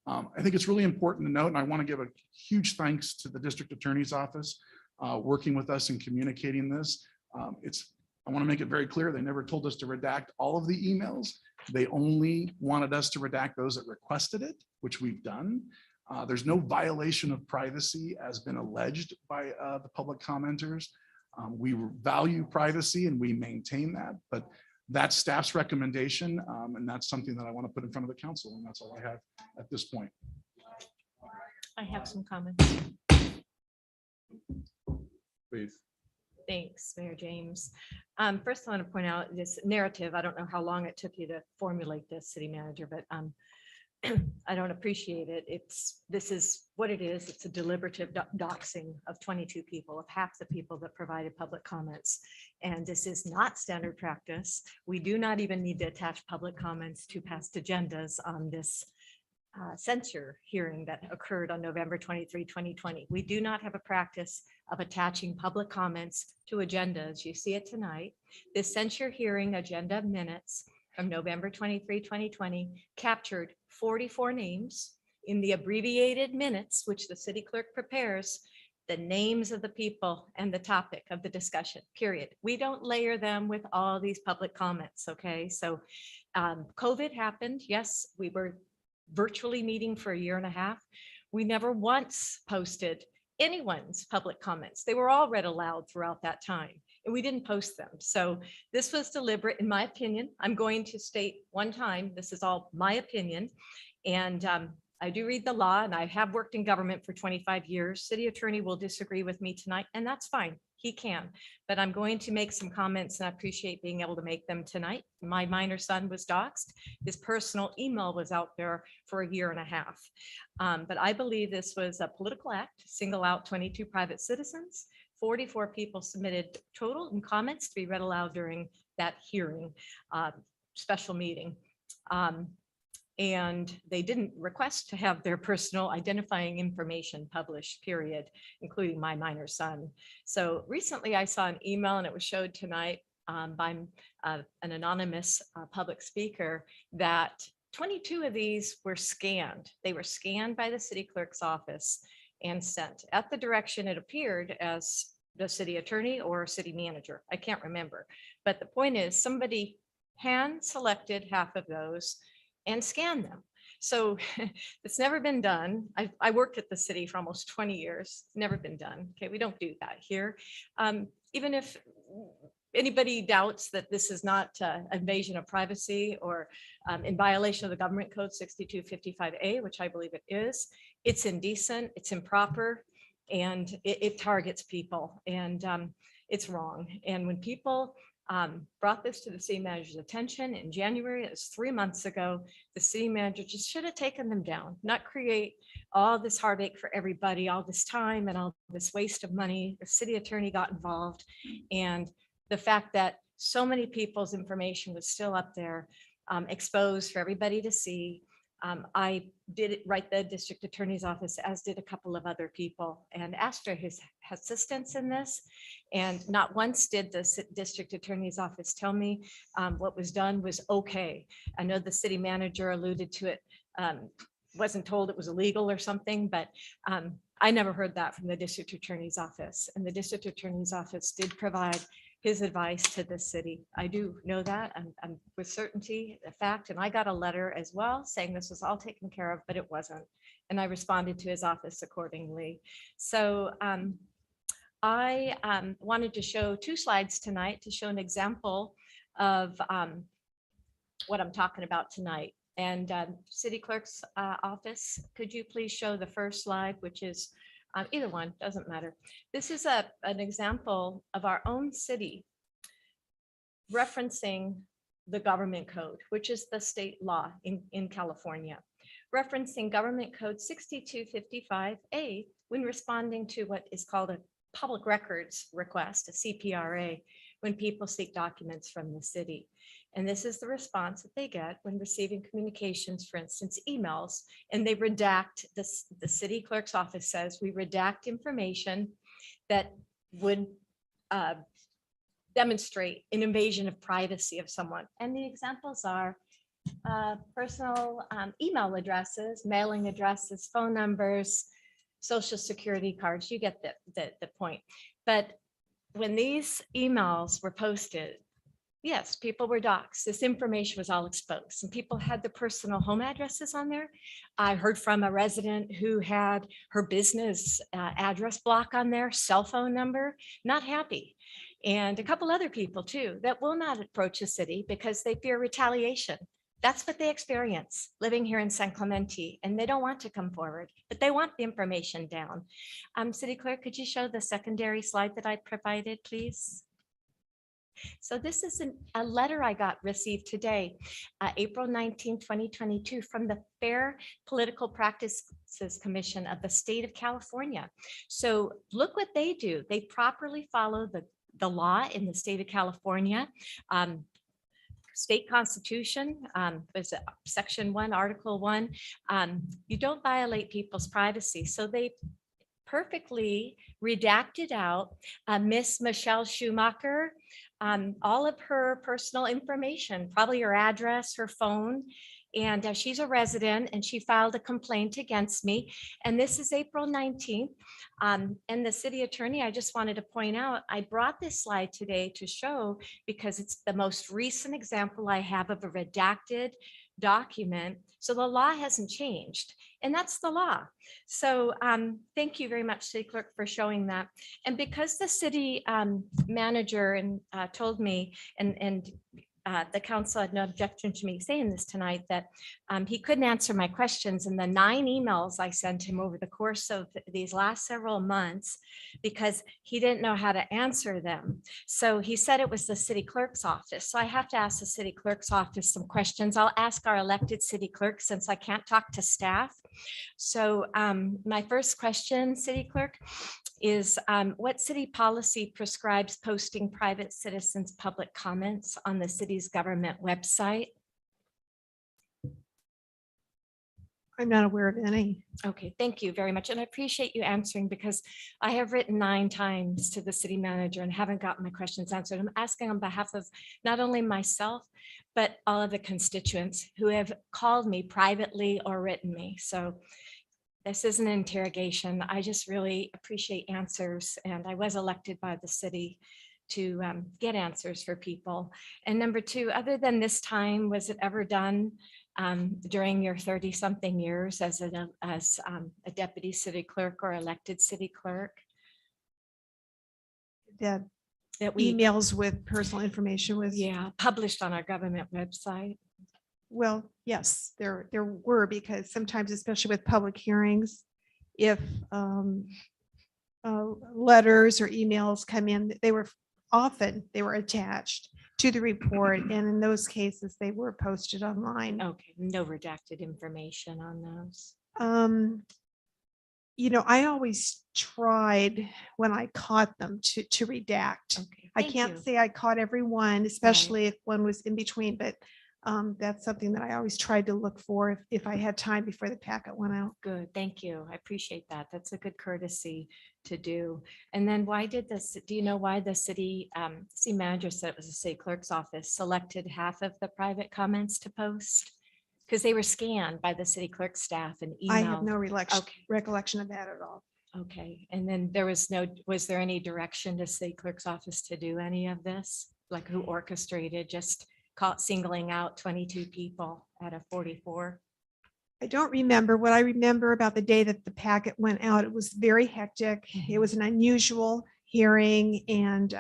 I think it's really important to note, and I want to give a huge thanks to the district attorney's office working with us and communicating this. I want to make it very clear, they never told us to redact all of the emails. They only wanted us to redact those that requested it, which we've done. There's no violation of privacy as been alleged by the public commenters. We value privacy and we maintain that, but that's staff's recommendation. And that's something that I want to put in front of the council. And that's all I have at this point. I have some comments. Please. Thanks, Mayor James. First, I want to point out this narrative. I don't know how long it took you to formulate this, city manager, but I don't appreciate it. This is what it is. It's a deliberative doxing of 22 people, of half the people that provided public comments. And this is not standard practice. We do not even need to attach public comments to past agendas on this censure hearing that occurred on November 23, 2020. We do not have a practice of attaching public comments to agendas. You see it tonight. This censure hearing agenda minutes from November 23, 2020 captured 44 names in the abbreviated minutes, which the city clerk prepares, the names of the people and the topic of the discussion, period. We don't layer them with all these public comments, okay? So COVID happened. Yes, we were virtually meeting for a year and a half. We never once posted anyone's public comments. They were all read aloud throughout that time, and we didn't post them. So this was deliberate, in my opinion. I'm going to state one time, this is all my opinion. And I do read the law, and I have worked in government for 25 years. City attorney will disagree with me tonight, and that's fine. He can, but I'm going to make some comments, and I appreciate being able to make them tonight. My minor son was doxxed. His personal email was out there for a year and a half. But I believe this was a political act, single out 22 private citizens. 44 people submitted total in comments to be read aloud during that hearing, special meeting. And they didn't request to have their personal identifying information published, period, including my minor son. So recently I saw an email, and it was showed tonight by an anonymous public speaker, that 22 of these were scanned. They were scanned by the city clerk's office and sent at the direction, it appeared, as the city attorney or city manager. I can't remember. But the point is, somebody hand selected half of those and scan them. So it's never been done. I worked at the city for almost 20 years. It's never been done. Okay, we don't do that here. Even if anybody doubts that this is not invasion of privacy or in violation of the government code 6255A, which I believe it is, it's indecent, it's improper, and it targets people, and it's wrong. And when people brought this to the city manager's attention in January, it was 3 months ago, the city manager just should have taken them down, not create all this heartache for everybody, all this time and all this waste of money. The city attorney got involved, and the fact that so many people's information was still up there, exposed for everybody to see. I did write the district attorney's office, as did a couple of other people, and asked for his assistance in this. And not once did the district attorney's office tell me what was done was okay. I know the city manager alluded to it, wasn't told it was illegal or something, but I never heard that from the district attorney's office. And the district attorney's office did provide his advice to the city. I do know that, I'm with certainty, the fact, and I got a letter as well saying this was all taken care of, but it wasn't. And I responded to his office accordingly. So I wanted to show 2 slides tonight to show an example of what I'm talking about tonight. And city clerk's office, could you please show the first slide, which is either one, doesn't matter. This is an example of our own city referencing the government code, which is the state law in California, referencing government code 6255A when responding to what is called a public records request, a CPRA, when people seek documents from the city. And this is the response that they get when receiving communications, for instance, emails, and they redact this. The city clerk's office says we redact information that would demonstrate an invasion of privacy of someone. And the examples are personal email addresses, mailing addresses, phone numbers, social security cards. You get the point. But when these emails were posted, yes, people were doxxed. This information was all exposed and people had their personal home addresses on there. I heard from a resident who had her business address block on their cell phone number, not happy. And a couple other people too that will not approach the city because they fear retaliation. That's what they experience living here in San Clemente, and they don't want to come forward, but they want the information down. City Clerk, could you show the secondary slide that I provided, please? So this is a letter I received today, April 19, 2022, from the Fair Political Practices Commission of the state of California. So look what they do. They properly follow the law in the state of California. State Constitution, was it Section 1, Article 1. You don't violate people's privacy. So they perfectly redacted out Miss Michelle Schumacher, all of her personal information, probably her address, her phone. And she's a resident and she filed a complaint against me. And this is April 19th. And the city attorney, I just wanted to point out, I brought this slide today to show because it's the most recent example I have of a redacted document. So the law hasn't changed and that's the law. So thank you very much, City Clerk, for showing that. And because the city manager told me and the council had no objection to me saying this tonight, that he couldn't answer my questions in the 9 emails I sent him over the course of these last several months because he didn't know how to answer them. So he said it was the city clerk's office. So I have to ask the city clerk's office some questions. I'll ask our elected city clerk since I can't talk to staff. So my first question, city clerk, is what city policy prescribes posting private citizens' public comments on the city's government website? I'm not aware of any. Okay, thank you very much. And I appreciate you answering because I have written 9 times to the city manager and haven't gotten my questions answered. I'm asking on behalf of not only myself, but all of the constituents who have called me privately or written me. So this is an interrogation. I just really appreciate answers. And I was elected by the city to get answers for people. And number 2, other than this time, was it ever done during your 30-something years as a deputy city clerk or elected city clerk? That we emails with personal information was. Yeah, published on our government website. Well, yes, there were, because sometimes, especially with public hearings, if letters or emails come in, they were attached to the report. And in those cases, they were posted online. Okay, no redacted information on those. I always tried when I caught them to redact. Okay, I thank can't you. say I caught every one, especially if one was in between, but that's something that I always tried to look for if I had time before the packet went out. Good, thank you. I appreciate that. That's a good courtesy to do. And then why did this, do you know why the city manager said it was the city clerk's office selected half of the private comments to post? Because they were scanned by the city clerk staff and emailed. I have no recollection of that at all. Okay, and then was there any direction to city clerk's office to do any of this? Like who orchestrated just singling out 22 people out of 44? I don't remember. What I remember about the day that the packet went out, it was very hectic. It was an unusual hearing, and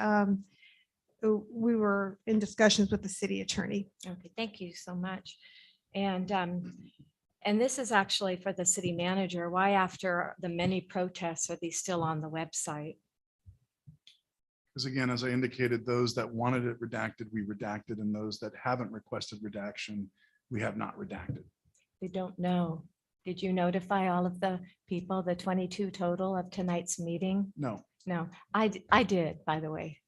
we were in discussions with the city attorney. Okay, thank you so much. And this is actually for the city manager. Why, after the many protests, are these still on the website? Because again, as I indicated, those that wanted it redacted, we redacted, and those that haven't requested redaction, we have not redacted. They don't know. Did you notify all of the people, the 22 total of tonight's meeting? No, No, I did, by the way.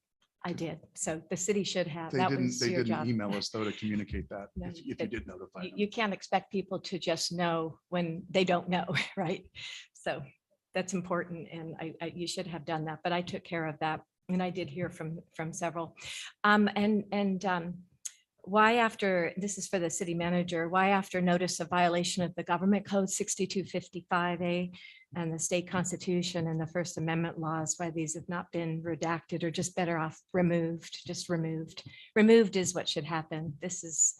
I did. So the city should have. they That didn't, was they your didn't job. email us though to communicate that, No, if you but did notify them. You can't expect people to just know when they don't know, right? So that's important, and you should have done that, but I took care of that. And I did hear from several. why after, this is for the city manager, why after notice of violation of the government code 6255A and the state constitution and the First Amendment laws, why these have not been redacted or just better off removed, just removed? Removed is what should happen. This is,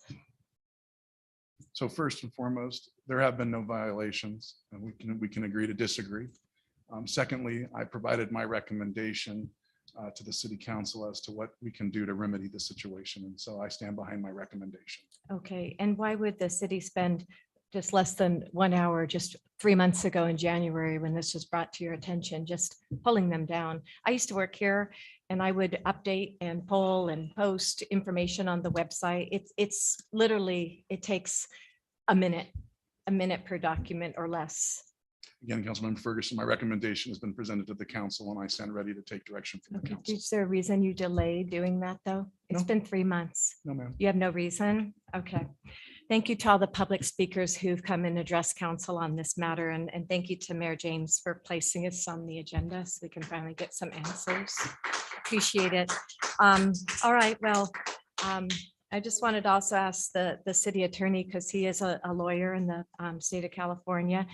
So first and foremost, there have been no violations, and we can agree to disagree. Secondly, I provided my recommendation to the city council as to what we can do to remedy the situation. And so I stand behind my recommendation. okay. And why would the city spend just less than 1 hour, just 3 months ago in January, when this was brought to your attention, just pulling them down? I used to work here and I would update and poll and post information on the website. It's literally, it takes a minute per document or less. Again, Councilmember Ferguson, my recommendation has been presented to the council and I stand ready to take direction from the Okay, council. is there a reason you delayed doing that, though? It's No. been 3 months. No, ma'am. You have no reason? Okay. Thank you to all the public speakers who've come and addressed council on this matter. And thank you to Mayor James for placing us on the agenda so we can finally get some answers. Appreciate it. All right, well, I just wanted to also ask the city attorney, because he is a lawyer in the state of California.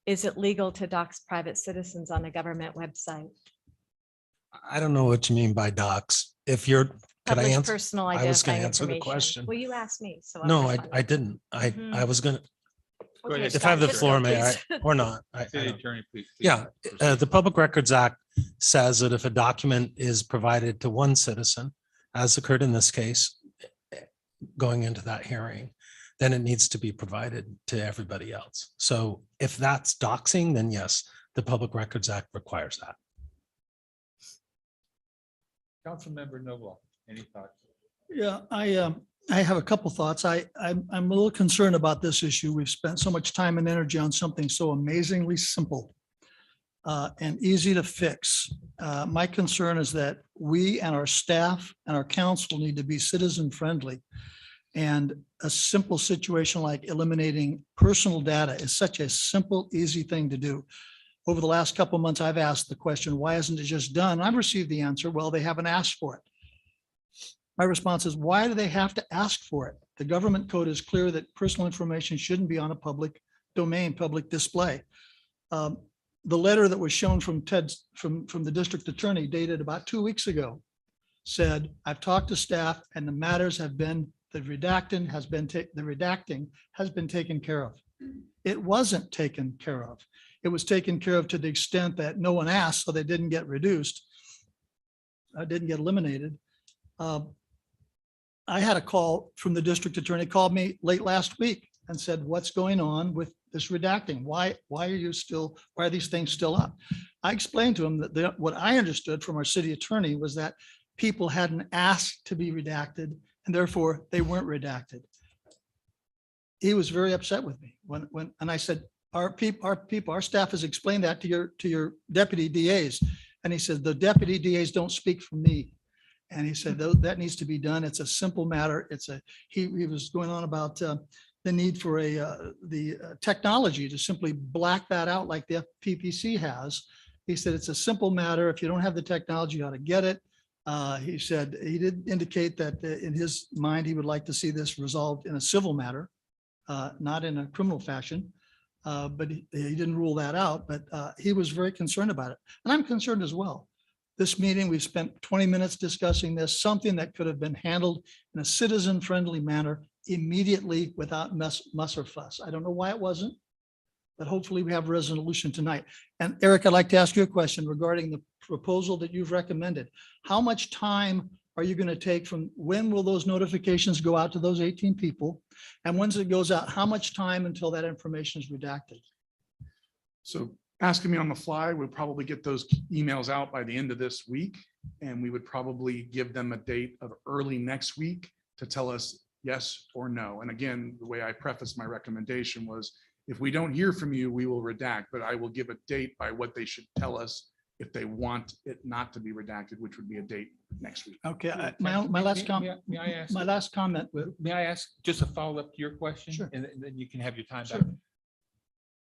Is it legal to dox private citizens on a government website? I don't know what you mean by docs. If you're, could I Publish answer? personal I was going identifying to answer the information. question. Well, you asked me, so. I'm No, responding. I didn't. I Mhm. was going to, Go ahead. if I have the Just floor, go, may I, please. or not? I City don't- attorney, please. Yeah, the Public Records Act says that if a document is provided to one citizen, as occurred in this case, going into that hearing, then it needs to be provided to everybody else. So if that's doxing, then yes, the Public Records Act requires that. Councilmember Noble, any thoughts? Yeah, I have a couple thoughts. I'm a little concerned about this issue. We've spent so much time and energy on something so amazingly simple and easy to fix. My concern is that we and our staff and our council need to be citizen friendly. And a simple situation like eliminating personal data is such a simple, easy thing to do. Over the last couple of months, I've asked the question, why isn't it just done? I've received the answer, well, they haven't asked for it. My response is, why do they have to ask for it? The government code is clear that personal information shouldn't be on a public domain, public display. The letter that was shown from from the district attorney dated about 2 weeks ago said, I've talked to staff and the matters have been, the redacting has been taken care of. It wasn't taken care of. It was taken care of to the extent that no one asked, so they didn't get reduced. Didn't get eliminated. I had a call from the district attorney, called me late last week and said, what's going on with this redacting? Why are these things still up? I explained to him that what I understood from our city attorney was that people hadn't asked to be redacted and therefore they weren't redacted. He was very upset with me and I said, our staff has explained that to your deputy DAs. And he said, the deputy DAs don't speak for me. And he said, that needs to be done. It's a simple matter. He was going on about the need for the technology to simply black that out like the FPPC has. He said, it's a simple matter. If you don't have the technology, you ought to get it. He said, he did indicate that in his mind, he would like to see this resolved in a civil matter, not in a criminal fashion. But he didn't rule that out, but he was very concerned about it. And I'm concerned as well. This meeting, we've spent 20 minutes discussing this, something that could have been handled in a citizen-friendly manner immediately without muss or fuss. I don't know why it wasn't, but hopefully we have a resolution tonight. And Eric, I'd like to ask you a question regarding the proposal that you've recommended. How much time are you going to take from when will those notifications go out to those 18 people? And once it goes out, how much time until that information is redacted? So asking me on the fly, we'll probably get those emails out by the end of this week. And we would probably give them a date of early next week to tell us yes or no. And again, the way I prefaced my recommendation was, if we don't hear from you, we will redact, but I will give a date by what they should tell us if they want it not to be redacted, which would be a date next week. Okay, my last comment. May I ask? My last comment. May I ask just a follow-up to your question? Sure. And then you can have your time Sure. back.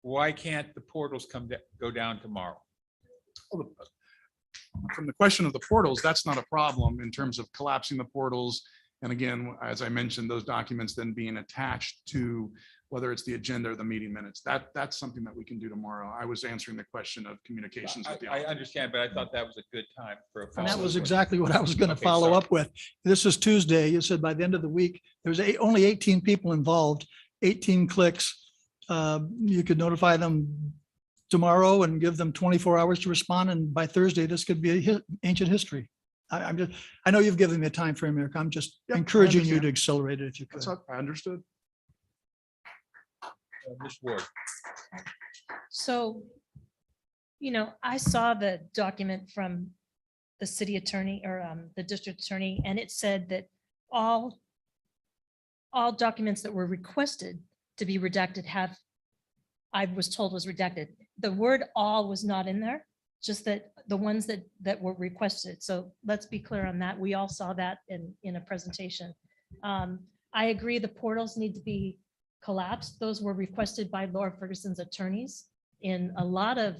Why can't the portals go down tomorrow? From the question of the portals, that's not a problem in terms of collapsing the portals And again, as I mentioned, those documents then being attached to whether it's the agenda or the meeting minutes. That's something that we can do tomorrow. I was answering the question of communications with the I office. understand, but I thought that was a good time for a And follow-up. that was exactly what I was going to Okay, follow sorry. up with. This is Tuesday. You said by the end of the week, there's only 18 people involved, 18 clicks. You could notify them tomorrow and give them 24 hours to respond. And by Thursday, this could be ancient history. I know you've given me a time frame, Eric. I'm just Yep, I encouraging you to understand. accelerate it if you could. That's up. I understood. Ms. Ward. So, I saw the document from the city attorney or the district attorney, and it said that all documents that were requested to be redacted I was told was redacted. The word all was not in there, just that the ones that were requested. So let's be clear on that. We all saw that in a presentation. I agree the portals need to be collapsed. Those were requested by Laura Ferguson's attorneys in a lot of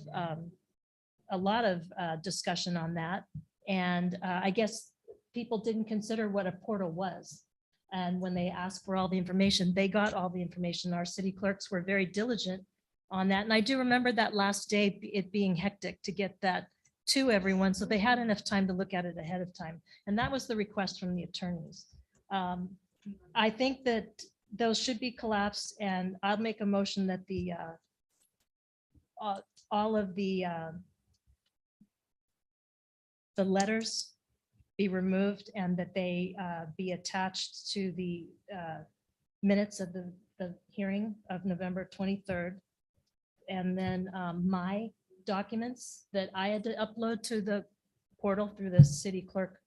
discussion on that. And I guess people didn't consider what a portal was. And when they asked for all the information, they got all the information. Our city clerks were very diligent on that. And I do remember that last day, it being hectic to get that to everyone. So they had enough time to look at it ahead of time. And that was the request from the attorneys. I think that those should be collapsed, and I'll make a motion that all of the letters be removed and that they be attached to the minutes of the hearing of November 23rd. And then my documents that I had to upload to the portal through the city clerk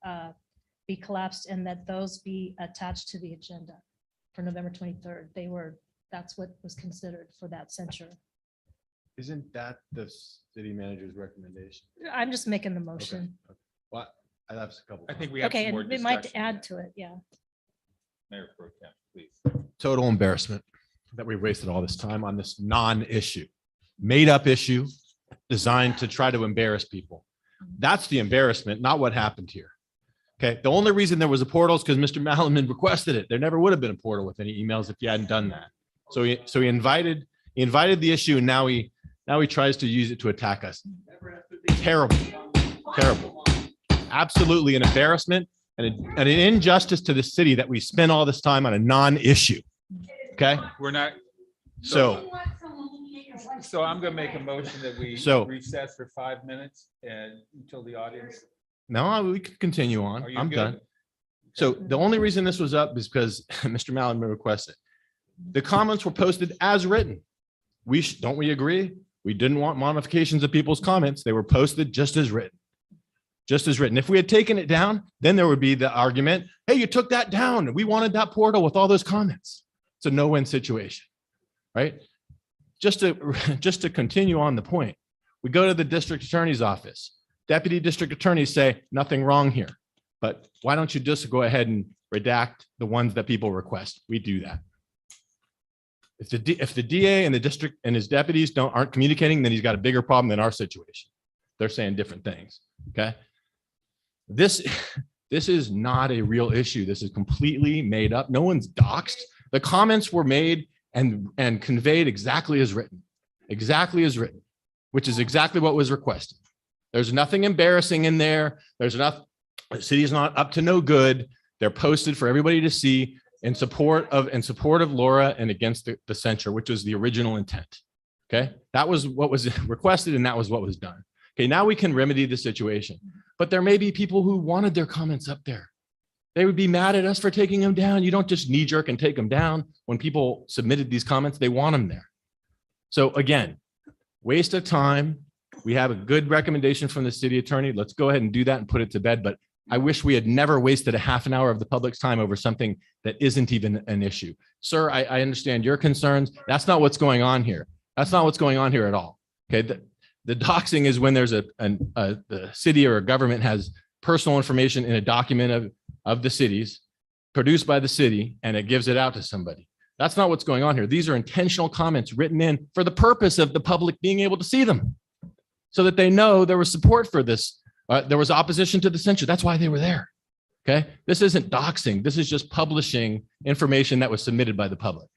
be collapsed, and that those be attached to the agenda for November 23rd. That's what was considered for that censure. Isn't that the city manager's recommendation? I'm just making the motion. Okay. Well, I have a couple. I think we have Okay, some more and we might discussion. add to it, yeah. Mayor Pro Tem, please. Total embarrassment that we wasted all this time on this non-issue, made-up issue designed to try to embarrass people. That's the embarrassment, not what happened here. Okay, the only reason there was a portal is because Mr. Malaman requested it. There never would have been a portal with any emails if you hadn't done that. So he invited the issue, and now he tries to use it to attack us. Terrible, terrible. Absolutely an embarrassment and an injustice to the city that we spend all this time on a non-issue. Okay, We're not, so so I'm going to make a motion that we So- recess for 5 minutes and until the audience. no, we can continue on. Are you I'm good? done. So the only reason this was up is because Mr. Malaman requested. The comments were posted as written. Don't we agree? We didn't want modifications of people's comments. They were posted just as written. Just as written. If we had taken it down, then there would be the argument, hey, you took that down. We wanted that portal with all those comments. It's a no-win situation, right? Just to continue on the point, we go to the district attorney's office. Deputy district attorneys say nothing wrong here, but why don't you just go ahead and redact the ones that people request? We do that. If the DA and the district and his deputies aren't communicating, then he's got a bigger problem than our situation. They're saying different things. Okay. This is not a real issue. This is completely made up. No one's doxed. The comments were made and conveyed exactly as written, which is exactly what was requested. There's nothing embarrassing in there. The city is not up to no good. They're posted for everybody to see in support of Laura and against the censure, which was the original intent. Okay. That was what was requested, and that was what was done. Okay. Now we can remedy the situation, but there may be people who wanted their comments up there. They would be mad at us for taking them down. You don't just knee jerk and take them down. When people submitted these comments, they want them there. So again, waste of time. We have a good recommendation from the city attorney. Let's go ahead and do that and put it to bed. But I wish we had never wasted a half an hour of the public's time over something that isn't even an issue. Sir, I understand your concerns. That's not what's going on here. That's not what's going on here at all. Okay. The doxing is when there's the city or a government has personal information in a document of the cities produced by the city, and it gives it out to somebody. That's not what's going on here. These are intentional comments written in for the purpose of the public being able to see them so that they know there was support for this. There was opposition to the censure. That's why they were there. Okay, this isn't doxing. This is just publishing information that was submitted by the public.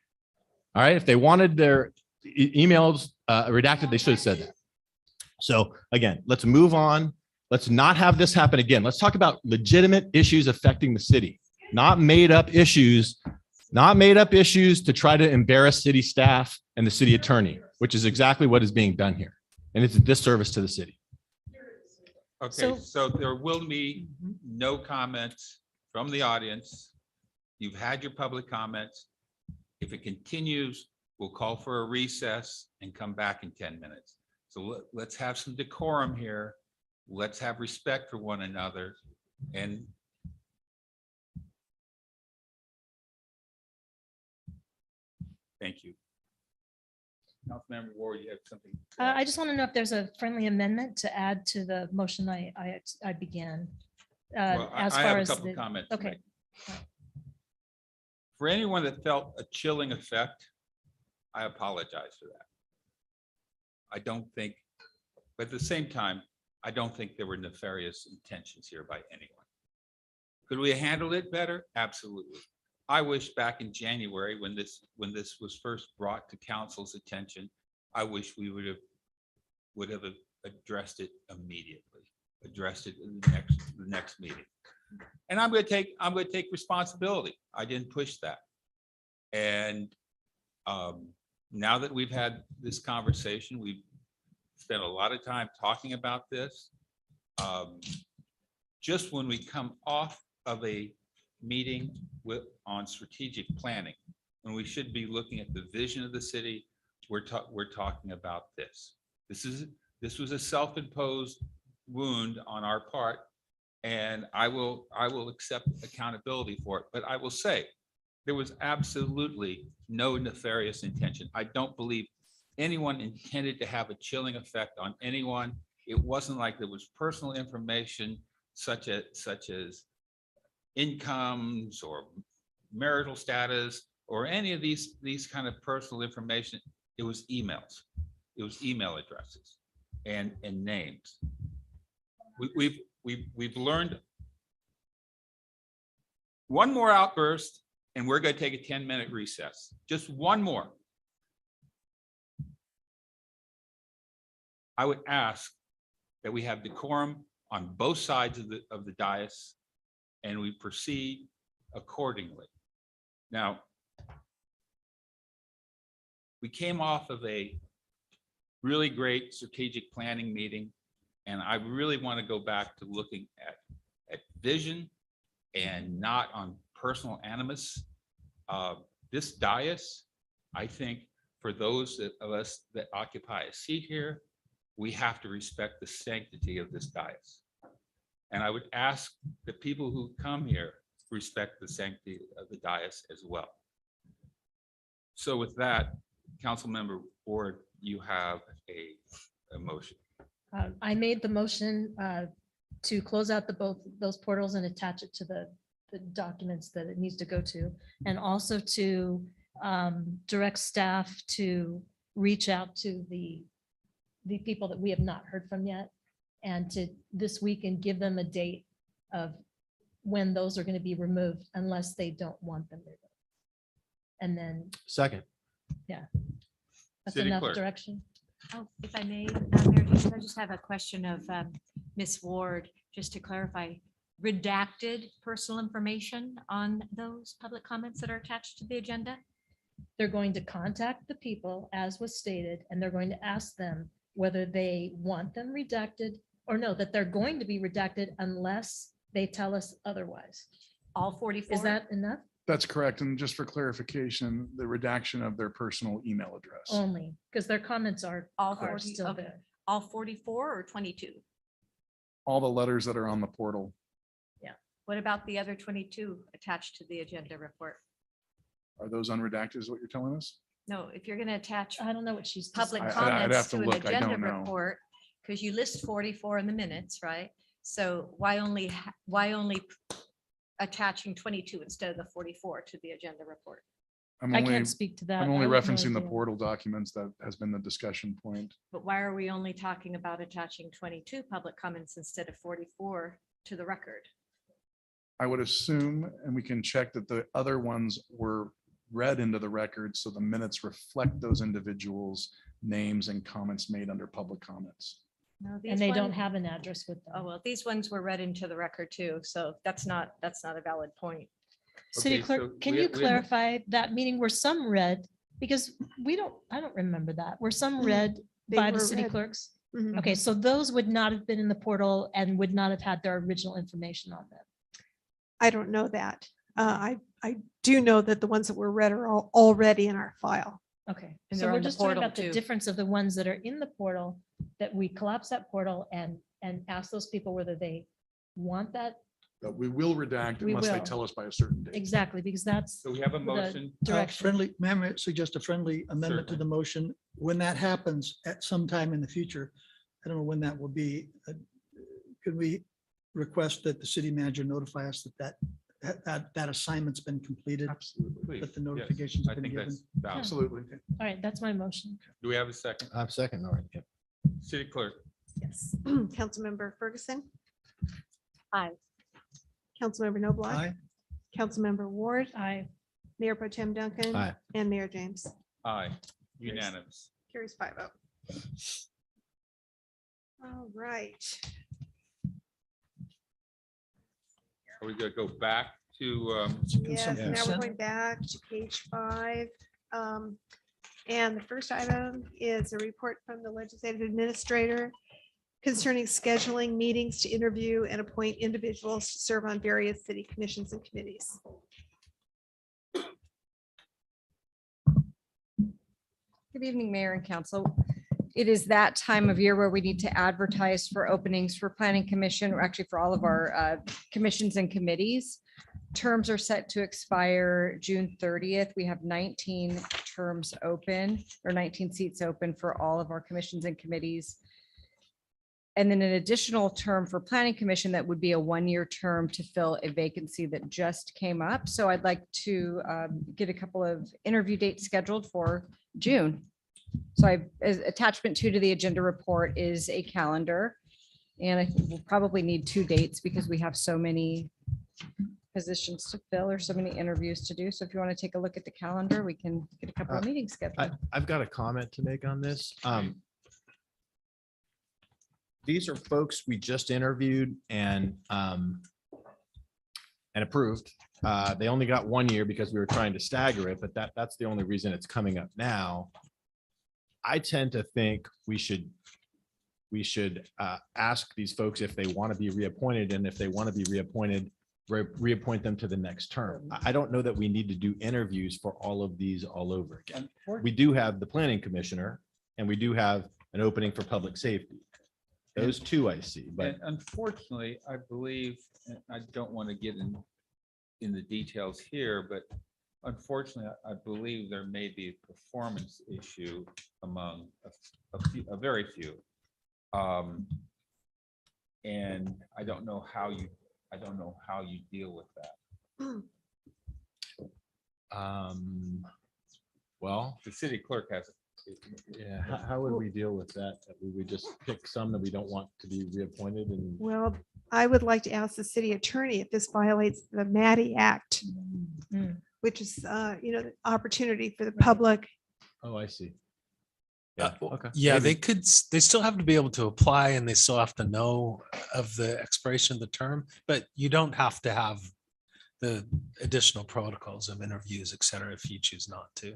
All right, if they wanted their emails redacted, they should have said that. So again, let's move on. Let's not have this happen again. Let's talk about legitimate issues affecting the city, not made up issues, to try to embarrass city staff and the city attorney, which is exactly what is being done here. And it's a disservice to the city. Okay, so there will be no comments from the audience. You've had your public comments. If it continues, we'll call for a recess and come back in 10 minutes. So let's have some decorum here. Let's have respect for one another. And thank you. Councilmember Ward, you have something? I just want to know if there's a friendly amendment to add to the motion I began. Well, As I far have a as couple the, comments to okay. make. For anyone that felt a chilling effect, I apologize for that. I don't think, but at the same time, I don't think there were nefarious intentions here by anyone. Could we have handled it better? Absolutely. I wish back in January, when this was first brought to council's attention, I wish we would have addressed it immediately, addressed it in the next meeting. And I'm going to take responsibility. I didn't push that. And now that we've had this conversation, we've spent a lot of time talking about this. Just when we come off of a meeting on strategic planning, when we should be looking at the vision of the city, we're talking about this. This was a self-imposed wound on our part, and I will accept accountability for it. But I will say there was absolutely no nefarious intention. I don't believe anyone intended to have a chilling effect on anyone. It wasn't like there was personal information such as incomes or marital status or any of these kind of personal information. It was emails. It was email addresses and names. We've learned. One more outburst and we're going to take a 10-minute recess. Just one more. I would ask that we have decorum on both sides of the dais and we proceed accordingly. Now, we came off of a really great strategic planning meeting, and I really want to go back to looking at vision and not on personal animus. This dais, I think, for those of us that occupy a seat here, we have to respect the sanctity of this dais. And I would ask the people who come here respect the sanctity of the dais as well. So with that, Councilmember Ward, you have a motion. I made the motion to close out both those portals and attach it to the documents that it needs to go to, and also to direct staff to reach out to the people that we have not heard from yet, and to this week and give them a date of when those are going to be removed unless they don't want them removed. And then, Second. yeah, that's City enough Clerk. direction. Oh, if I may, Mayor, I just have a question of Ms. Ward, just to clarify. Redacted personal information on those public comments that are attached to the agenda? They're going to contact the people, as was stated, and they're going to ask them whether they want them redacted or no, that they're going to be redacted unless they tell us otherwise. All 44? Is that enough? That's correct. And just for clarification, the redaction of their personal email address. Only, because their comments are All are 40, still okay. there. All 44 or 22? All the letters that are on the portal. What about the other 22 attached to the agenda report? Are those unredacted is what you're telling us? No, if you're going to attach I don't know what she's. public I'd have comments to to an look. I don't agenda know. report, because you list 44 in the minutes, right? So why only attaching 22 instead of the 44 to the agenda report? I can't speak to that. I'm only I have no referencing the idea. portal documents. That has been the discussion point. But why are we only talking about attaching 22 public comments instead of 44 to the record? I would assume, and we can check that the other ones were read into the record, so the minutes reflect those individuals' names and comments made under public comments. No, And these they don't one- have an address with Oh, them. well, these ones were read into the record too, so that's not a valid point. City Okay, so clerk, can we- you we have- clarify that meeting were some read? Because I don't remember that. Were some read They by the were city read. clerks? Mhm. Okay, so those would not have been in the portal and would not have had their original information on them. I don't know that. I do know that the ones that were read are already in our file. Okay, And so they're we're on the just talking portal about the too. difference of the ones that are in the portal, that we collapse that portal and ask those people whether they want that. But we will redact We unless they will. tell us by a certain date. Exactly, because that's. So we have a the motion. Direction. Friendly, ma'am, I suggest a friendly amendment to Certainly. the motion. When that happens at some time in the future, I don't know when that will be. Could we request that the city manager notify us that assignment's been completed? Absolutely. Please, That the yes. notifications I have been think given? that's valid. Absolutely. All right, that's my motion. Do we have a second? I'm second. All right. Yep. City clerk? Yes. Councilmember Ferguson, Aye. Councilmember Noblock, Aye. Councilmember Ward, Aye. Mayor Pro Tem Duncan. Aye. And Mayor James. Aye. Unanimous. Carries 5-0. All right. Are we gonna go back to, Yes, now we're consent. going back to page 5. And the first item is a report from the legislative administrator concerning scheduling meetings to interview and appoint individuals to serve on various city commissions and committees. Good evening, Mayor and Council. It is that time of year where we need to advertise for openings for Planning Commission, or actually for all of our commissions and committees. Terms are set to expire June 30th. We have 19 terms open, or 19 seats open for all of our commissions and committees. And then an additional term for Planning Commission that would be a one-year term to fill a vacancy that just came up. So I'd like to get a couple of interview dates scheduled for June. So as attachment 2 to the agenda report is a calendar. And I think we'll probably need 2 dates because we have so many positions to fill or so many interviews to do. So if you want to take a look at the calendar, we can get a couple of meetings scheduled. I've got a comment to make on this. These are folks we just interviewed and approved. They only got 1 year because we were trying to stagger it, but that's the only reason it's coming up now. I tend to think we should ask these folks if they want to be reappointed, and if they want to be reappointed, reappoint them to the next term. I don't know that we need to do interviews for all of these all over again. We do have the planning commissioner, and we do have an opening for public safety. Those two I see, but and unfortunately, I believe, and I don't want to get in the details here, but unfortunately, I believe there may be a performance issue among a very few. And I don't know how you deal with that. well, The city clerk has. yeah, how would we deal with that? We would just pick some that we don't want to be reappointed and. Well, I would like to ask the city attorney if this violates the Maddie Act, which is, the opportunity for the public. Oh, I see. Yeah, okay. Yeah, Maybe. they still have to be able to apply and they still have to know of the expiration of the term, but you don't have to have the additional protocols of interviews, et cetera, if you choose not to.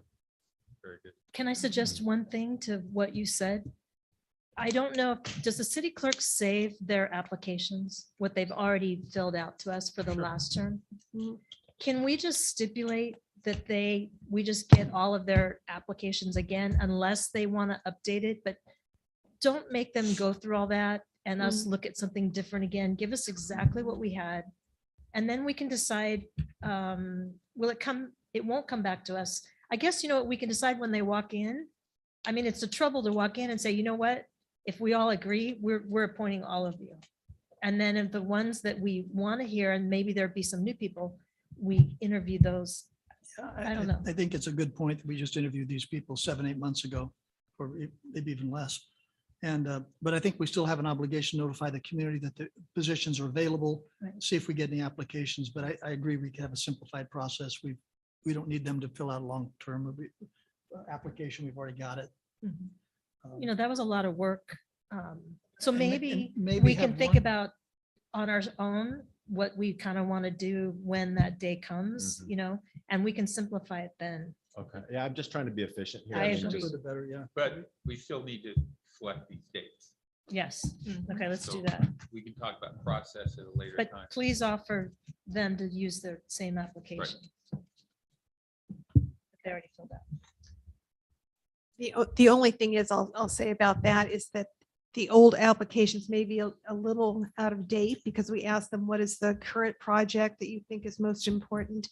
Very good. Can I suggest one thing to what you said? I don't know, does the city clerk save their applications, what they've already filled out to us for the last term? Can we just stipulate that we just get all of their applications again unless they want to update it, but don't make them go through all that and us look at something different again. Give us exactly what we had. And then we can decide, will it come, it won't come back to us. I guess, we can decide when they walk in. I mean, it's a trouble to walk in and say, you know what? If we all agree, we're appointing all of you. And then if the ones that we want to hear, and maybe there'd be some new people, we interview those. I don't know. I think it's a good point that we just interviewed these people 7, 8 months ago, or maybe even less. But I think we still have an obligation to notify the community that the positions are available, Right. see if we get any applications. But I agree, we can have a simplified process. We don't need them to fill out a long-term application. We've already got it. You know, that was a lot of work. So And maybe maybe we can have think one- about on our own what we kind of want to do when that day comes, Mhm. you know, and we can simplify it then. Okay, yeah, I'm just trying to be efficient here. I mean, agree. just- The better, yeah. But we still need to select these dates. Yes. Okay, let's do So that. We can talk about process at a later But time. please offer them to use their same application. They already filled out. The only thing is, I'll say about that is that the old applications may be a little out of date because we asked them, what is the current project that you think is most important?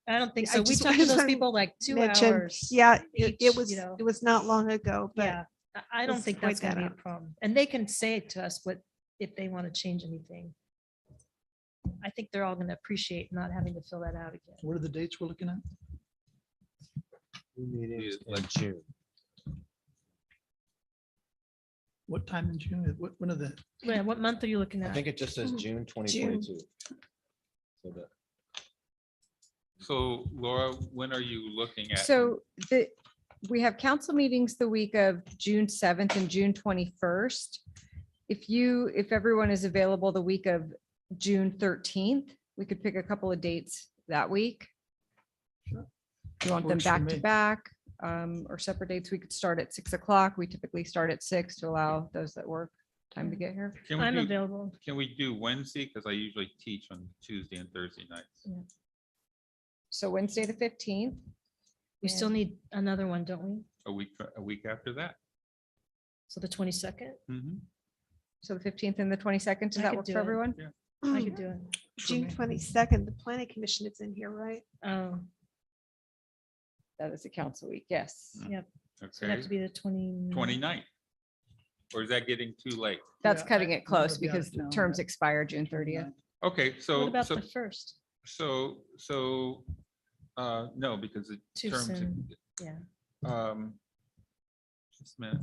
I don't think I so. We just- talked I to just those wanna people like 2 mention- hours. Yeah, each, it was, you know. it was not long ago, but Yeah, I don't let's think point that's gonna that be a out. problem. And they can say to us what, if they want to change anything. I think they're all gonna appreciate not having to fill that out again. What are the dates we're looking at? Meetings in June. What time in June? When are the? Yeah, what month are you looking I at? think it just says June 2022. So that, So Laura, when are you looking at? So we have council meetings the week of June 7th and June 21st. If everyone is available the week of June 13th, we could pick a couple of dates that week. Sure. You want them Works for back to me. back or separate dates? We could start at 6 o'clock. We typically start at 6 to allow those that work time to get here. Can we I'm do- available. Can we do Wednesday? Because I usually teach on Tuesday and Thursday nights. So Wednesday, the 15th. We still need another one, don't we? A week after that. So the 22nd? Mhm. So the 15th and the 22nd, does I that could work do for it. everyone? I could do it. June 22nd, the planning commission is in here, right? Oh, That is a council week, yes. yep. So it'd have to Okay, be the 20. 29th. Or is that getting too late? That's Yeah, cutting I'm it close gonna be out of because the town terms that expire June 30th. Okay, so. What about so- the first? No, because the Too terms. soon. Yeah. Just a minute.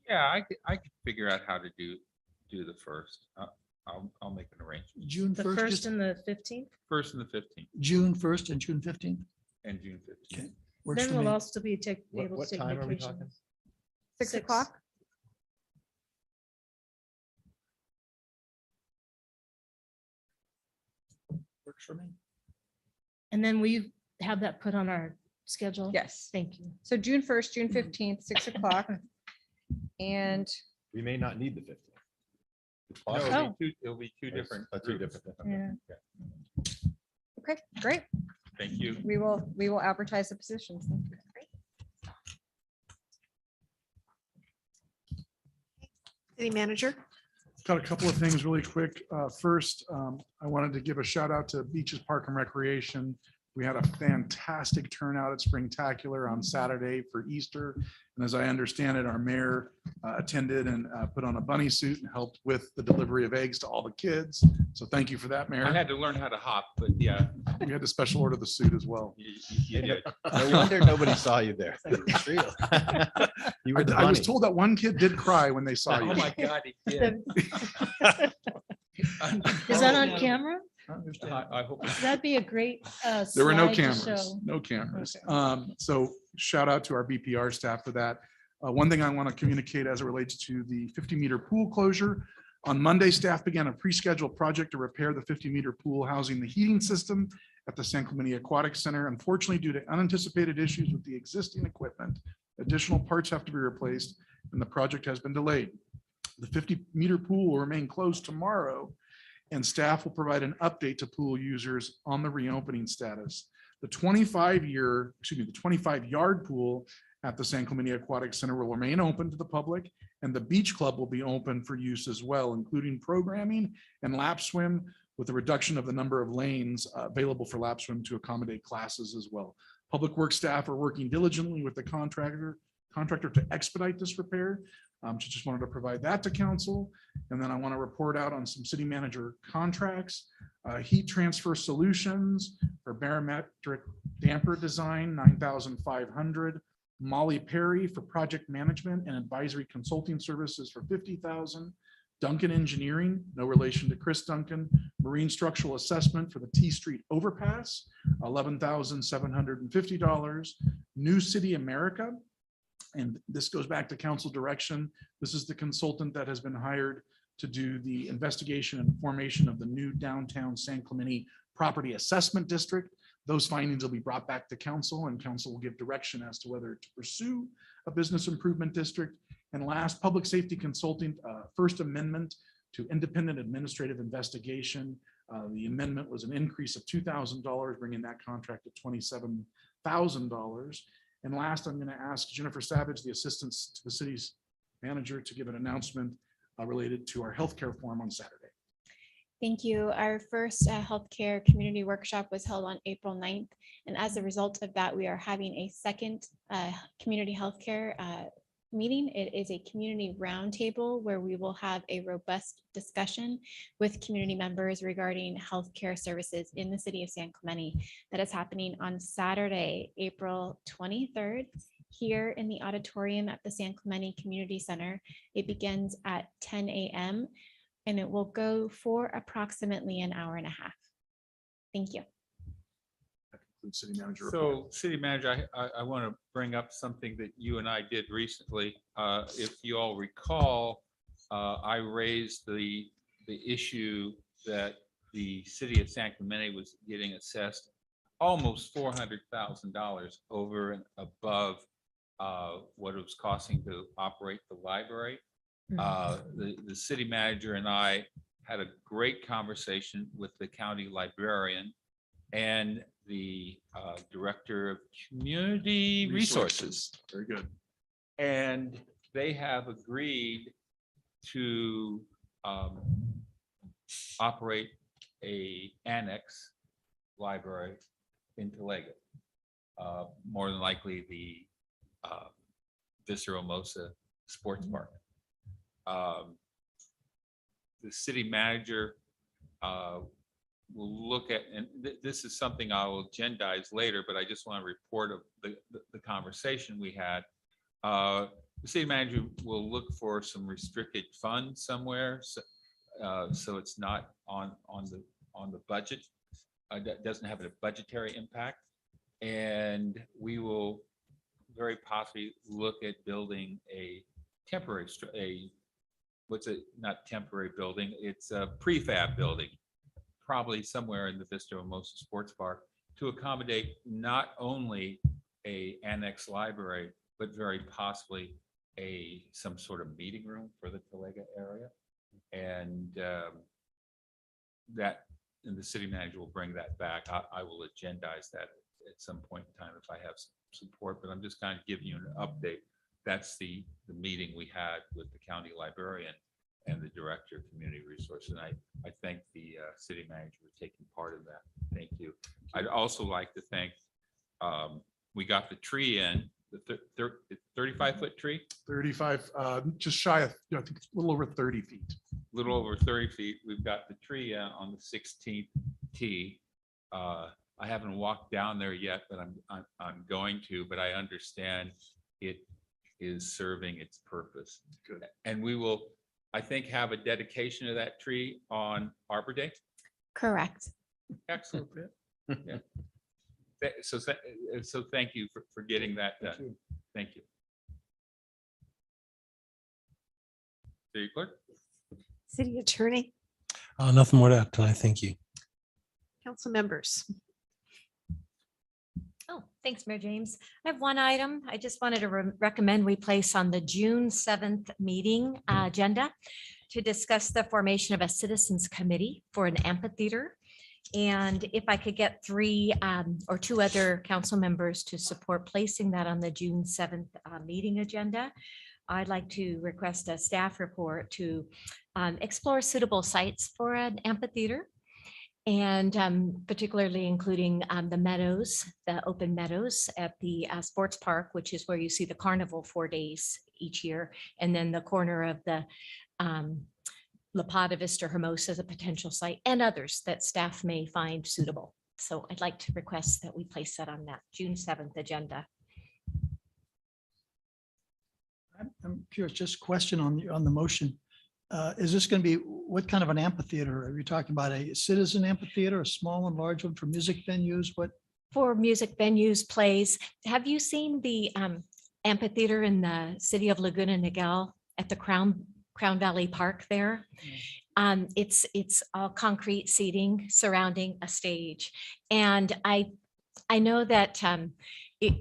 Yeah, I could figure out how to do the first. I'll make an arrangement. June The 1st, first just and the 15th? First and the 15th June 1st and June 15th. and June 15th. Okay. Works Then for we'll me. also be able what to take time are we vacation. talking? 6 6. o'clock? Works for me. And then we have that put on our schedule? Yes. Thank you. So June 1st, June 15th, 6 o'clock. And We may not need the 15th. It's No, possible. it'll be two different. Two groups. different. things. Yeah. okay, great. Thank you. We will advertise the positions. City manager? Got a couple of things really quick. First, I wanted to give a shout out to Beaches Park and Recreation. We had a fantastic turnout at Springtacular on Saturday for Easter. And as I understand it, our mayor attended and put on a bunny suit and helped with the delivery of eggs to all the kids. So thank you for that, I Mayor. had to learn how to hop, but yeah, We had to special order the suit as well. you did. No wonder nobody saw you there. You were the I was bunny. told that one kid did cry when they saw you. Oh my God, he did. Is that on camera? I hope. That'd be a great. There were no slide to cameras, show. no cameras. Okay. So shout out to our BPR staff for that. One thing I want to communicate as it relates to the 50-meter pool closure. On Monday, staff began a pre-scheduled project to repair the 50-meter pool housing the heating system at the San Clemente Aquatic Center. Unfortunately, due to unanticipated issues with the existing equipment, additional parts have to be replaced and the project has been delayed. The 50-meter pool will remain closed tomorrow and staff will provide an update to pool users on the reopening status. The 25-yard pool at the San Clemente Aquatic Center will remain open to the public, and the beach club will be open for use as well, including programming and lap swim, with a reduction of the number of lanes available for lap swim to accommodate classes as well. Public Works staff are working diligently with the contractor to expedite this repair. So just wanted to provide that to council. And then I want to report out on some city manager contracts. Heat transfer solutions for barometric damper design, $9,500. Molly Perry for project management and advisory consulting services for $50,000. Duncan Engineering, no relation to Chris Duncan, marine structural assessment for the T Street overpass, $11,750. New City America, and this goes back to council direction. This is the consultant that has been hired to do the investigation and formation of the new downtown San Clemente property assessment district. Those findings will be brought back to council, and council will give direction as to whether to pursue a business improvement district. And last, public safety consulting, First Amendment to independent administrative investigation. The amendment was an increase of $2,000, bringing that contract to $27,000. And last, I'm going to ask Jennifer Savage, the assistant to the city's manager, to give an announcement related to our healthcare forum on Saturday. Thank you. Our first healthcare community workshop was held on April 9th. And as a result of that, we are having a second community healthcare meeting. It is a community roundtable where we will have a robust discussion with community members regarding healthcare services in the city of San Clemente. That is happening on Saturday, April 23rd, here in the auditorium at the San Clemente Community Center. It begins at 10 a.m. and it will go for approximately an hour and a half. Thank you. City manager. So city manager, I want to bring up something that you and I did recently. If you all recall, I raised the issue that the city of San Clemente was getting assessed almost $400,000 over and above what it was costing to operate the library. The city manager and I had a great conversation with the county librarian and the director of community resources. Very good. And they have agreed to operate a annex library in Talega. More than likely the Viceromosa Sports Park. The city manager will look at, and this is something I will agendize later, but I just want to report of the conversation we had. The city manager will look for some restricted funds somewhere, so it's not on the budget. That doesn't have a budgetary impact, and we will very possibly look at building a temporary, not temporary building, it's a prefab building, probably somewhere in the Vista Hermosa Sports Park, to accommodate not only a annex library, but very possibly some sort of meeting room for the Talega area. And and the city manager will bring that back. I will agendize that at some point in time if I have some support, but I'm just kind of giving you an update. That's the meeting we had with the county librarian and the director of community resources. And I thank the city manager for taking part in that. Thank you. I'd also like to thank, we got the tree in, the 35-foot tree? 35, just shy of, I think it's a little over 30 feet. A little over 30 feet. We've got the tree on the 16th tee. I haven't walked down there yet, but I'm going to, but I understand it is serving its purpose. Good. And we will, I think, have a dedication of that tree on Arbor Day. Correct. Excellent. Yeah. So thank you for getting that done. Thank you. City Clerk. City Attorney, Nothing more to add tonight. Thank you. council members. Oh, thanks, Mayor James. I have one item. I just wanted to recommend we place on the June 7th meeting agenda to discuss the formation of a citizens committee for an amphitheater. And if I could get 3 or 2 other council members to support placing that on the June 7th meeting agenda, I'd like to request a staff report to explore suitable sites for an amphitheater, and particularly including the meadows, the open meadows at the sports park, which is where you see the carnival 4 days each year, and then the corner of the La Plata Vista Hermosa as a potential site, and others that staff may find suitable. So I'd like to request that we place that on that June 7th agenda. I'm curious, just question on the motion. Is this going to be, what kind of an amphitheater? Are you talking about a citizen amphitheater, a small and large one for music venues? What? For music venues, plays. Have you seen the amphitheater in the city of Laguna Niguel at the Crown Valley Park there? It's all concrete seating surrounding a stage. And I know that,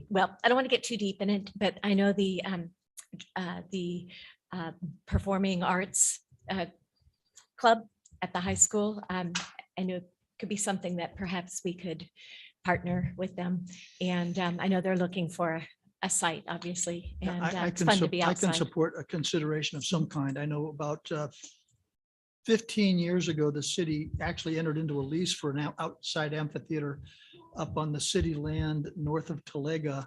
well, I don't want to get too deep in it, but I know the performing arts club at the high school. I know it could be something that perhaps we could partner with them. And I know they're looking for a site, obviously, and it's fun to be I can outside. support a consideration of some kind. I know about 15 years ago, the city actually entered into a lease for an outside amphitheater up on the city land north of Talega.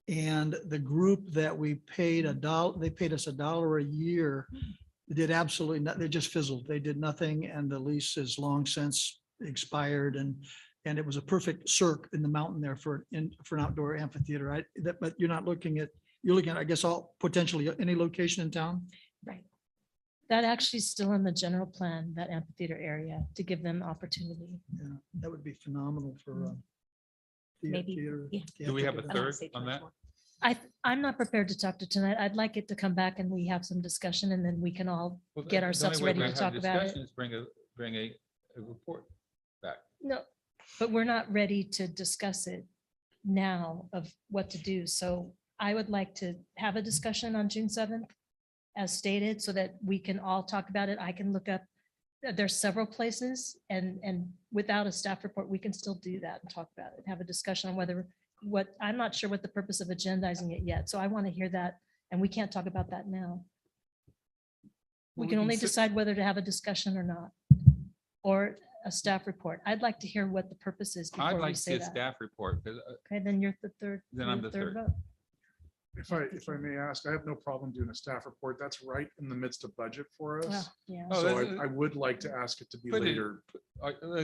And the group that we paid they paid us $1 a year. They did absolutely nothing. They just fizzled. They did nothing. And the lease is long since expired. And it was a perfect cirque in the mountain there for an outdoor amphitheater. But you're looking at, I guess, all potentially any location in town. Right. That actually is still in the general plan, that amphitheater area, to give them opportunity. Yeah, that would be phenomenal for Maybe, theater. yeah. Do we have a theater. third on that? I'm not prepared to talk to tonight. I'd like it to come back and we have some discussion and then we can all Well, get the ourselves only way ready we to have talk about it. discussion is bring a report back. No, but we're not ready to discuss it now of what to do. So I would like to have a discussion on June 7th as stated, so that we can all talk about it. I can look up, there's several places and without a staff report, we can still do that and talk about it, have a discussion on I'm not sure what the purpose of agendizing it yet. So I want to hear that and we can't talk about that now. We can only decide whether to have a discussion or not, or a staff report. I'd like to hear what the purpose is I'd before we like to see say a that. staff report. Okay, then you're the third. Then you're I'm the third. vote. If I may ask, I have no problem doing a staff report. That's right in the midst of budget for us. Well, yeah. Oh, So that's- I would like to ask it to be Put it- later.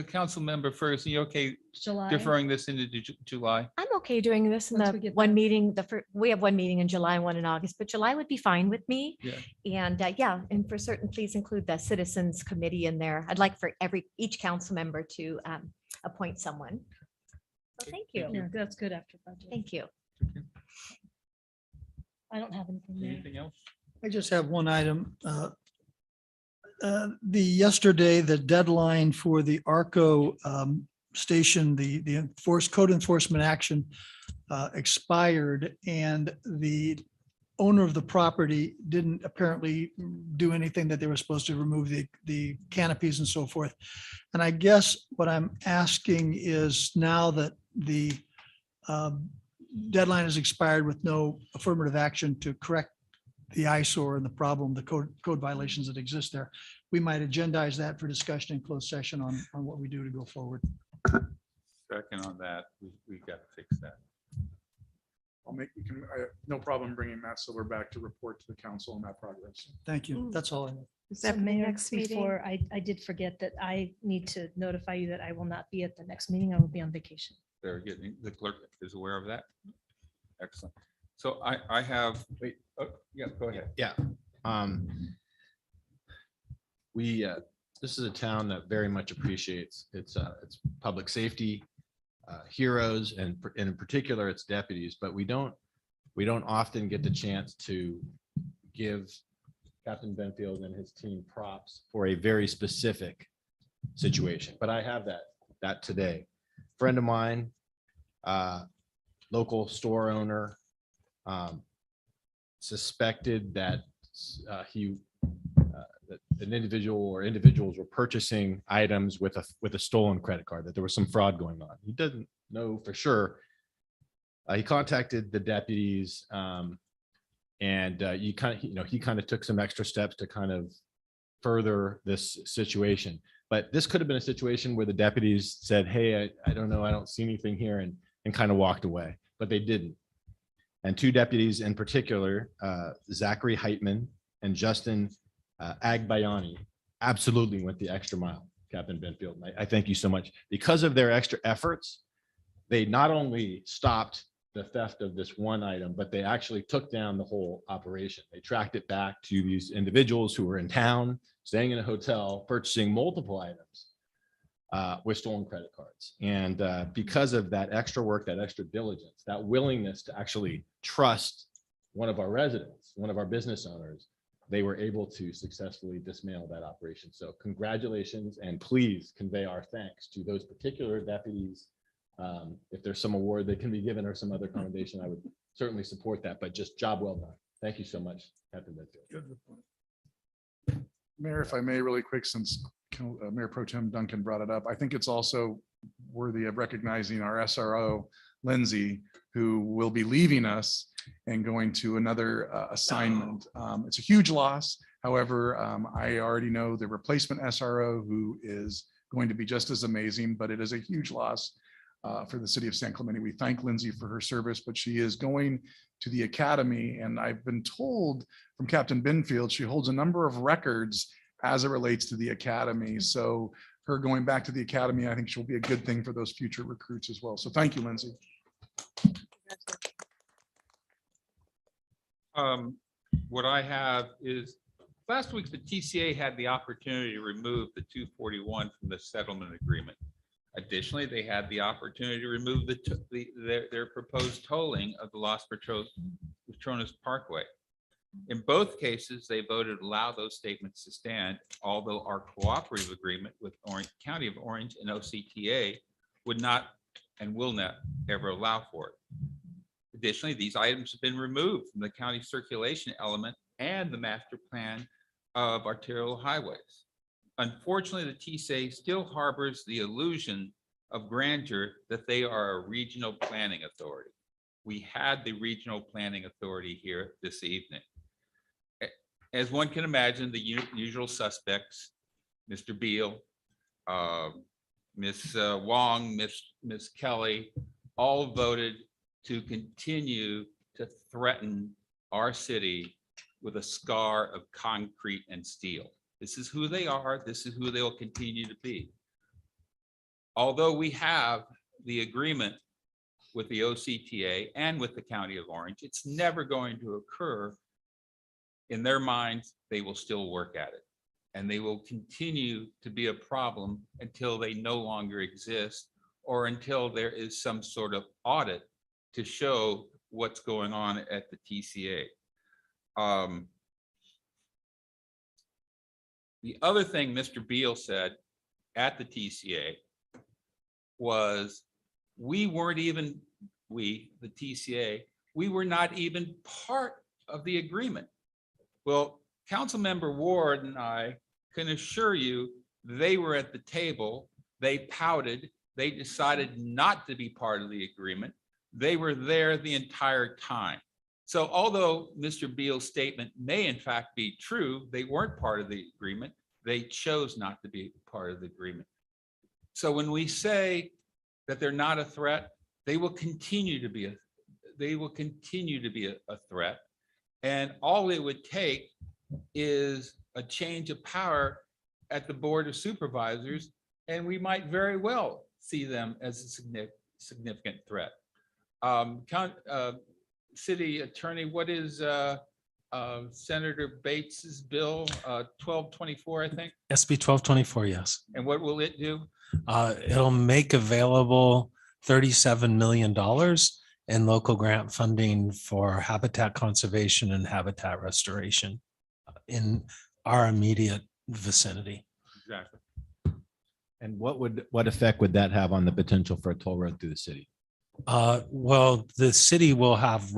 Council member first, you okay July. deferring this into July? I'm okay doing this in Once we the get one back. meeting, we have one meeting in July, one in August, but July would be fine with me. Yeah. And yeah, and for certain, please include the citizens committee in there. I'd like for each council member to appoint someone. So thank you. Yeah, that's good after budget. Thank you. I don't have anything there. Anything else? I just have one item. Yesterday, the deadline for the ARCO station, the code enforcement action expired, and the owner of the property didn't apparently do anything that they were supposed to, remove the canopies and so forth. And I guess what I'm asking is, now that the deadline has expired with no affirmative action to correct the eyesore and the problem, the code violations that exist there, we might agendize that for discussion in closed session on what we do to go forward. Second on that, we got to fix that. No problem bringing Matt Silver back to report to the council on that progress. Thank you. That's all I have. Is So that for the Mayor, next meeting? before I did forget that I need to notify you that I will not be at the next meeting. I will be on vacation. They're getting, the clerk is aware of that. Excellent. So I have, yeah, go ahead. Yeah. This is a town that very much appreciates its public safety heroes, and in particular its deputies, but we don't often get the chance to give Captain Benfield and his team props for a very specific situation. But I have that today. Friend of mine, local store owner, suspected that that an individual or individuals were purchasing items with a stolen credit card, that there was some fraud going on. He doesn't know for sure. He contacted the deputies, and he kind of took some extra steps to kind of further this situation. But this could have been a situation where the deputies said, "Hey, I don't know, I don't see anything here," and kind of walked away, but they didn't. And two deputies in particular, Zachary Heitman and Justin Agbayani, absolutely went the extra mile, Captain Benfield. And I thank you so much. Because of their extra efforts, they not only stopped the theft of this one item, but they actually took down the whole operation. They tracked it back to these individuals who were in town, staying in a hotel, purchasing multiple items with stolen credit cards. And because of that extra work, that extra diligence, that willingness to actually trust one of our residents, one of our business owners, they were able to successfully dismantle that operation. So congratulations, and please convey our thanks to those particular deputies. If there's some award that can be given or some other commendation, I would certainly support that, but just job well done. Thank you so much, Captain Benfield. Mayor, if I may, really quick, since Mayor Pro Tem Duncan brought it up, I think it's also worthy of recognizing our SRO, Lindsay, who will be leaving us and going to another assignment. It's a huge loss. However, I already know the replacement SRO who is going to be just as amazing, but it is a huge loss for the city of San Clemente. We thank Lindsay for her service, but she is going to the academy. And I've been told from Captain Benfield, she holds a number of records as it relates to the academy. So her going back to the academy, I think she'll be a good thing for those future recruits as well. So thank you, Lindsay. What I have is last week, the TCA had the opportunity to remove the 241 from the settlement agreement. Additionally, they had the opportunity to remove their proposed tolling of the Los Patronos Parkway. In both cases, they voted to allow those statements to stand, although our cooperative agreement with Orange County of Orange and OCTA would not and will not ever allow for it. Additionally, these items have been removed from the county circulation element and the master plan of arterial highways. Unfortunately, the TCA still harbors the illusion of grandeur that they are a regional planning authority. We had the regional planning authority here this evening. As one can imagine, the usual suspects, Mr. Beal, Ms. Wong, Ms. Kelly, all voted to continue to threaten our city with a scar of concrete and steel. This is who they are. This is who they'll continue to be. Although we have the agreement with the OCTA and with the County of Orange, it's never going to occur. In their minds, they will still work at it. And they will continue to be a problem until they no longer exist or until there is some sort of audit to show what's going on at the TCA. The other thing Mr. Beal said at the TCA was we weren't even, the TCA, we were not even part of the agreement. Well, Councilmember Ward and I can assure you they were at the table, they pouted, they decided not to be part of the agreement. They were there the entire time. So although Mr. Beal's statement may in fact be true, they weren't part of the agreement. They chose not to be part of the agreement. So when we say that they're not a threat, they will continue to be a threat. And all it would take is a change of power at the Board of Supervisors, and we might very well see them as a significant threat. City Attorney, what is Senator Bates's bill, 1224, I think? SB 1224, yes. And what will it do? It'll make available $37 million in local grant funding for habitat conservation and habitat restoration in our immediate vicinity. Exactly. And what effect would that have on the potential for a toll road through the city? Well, the city will have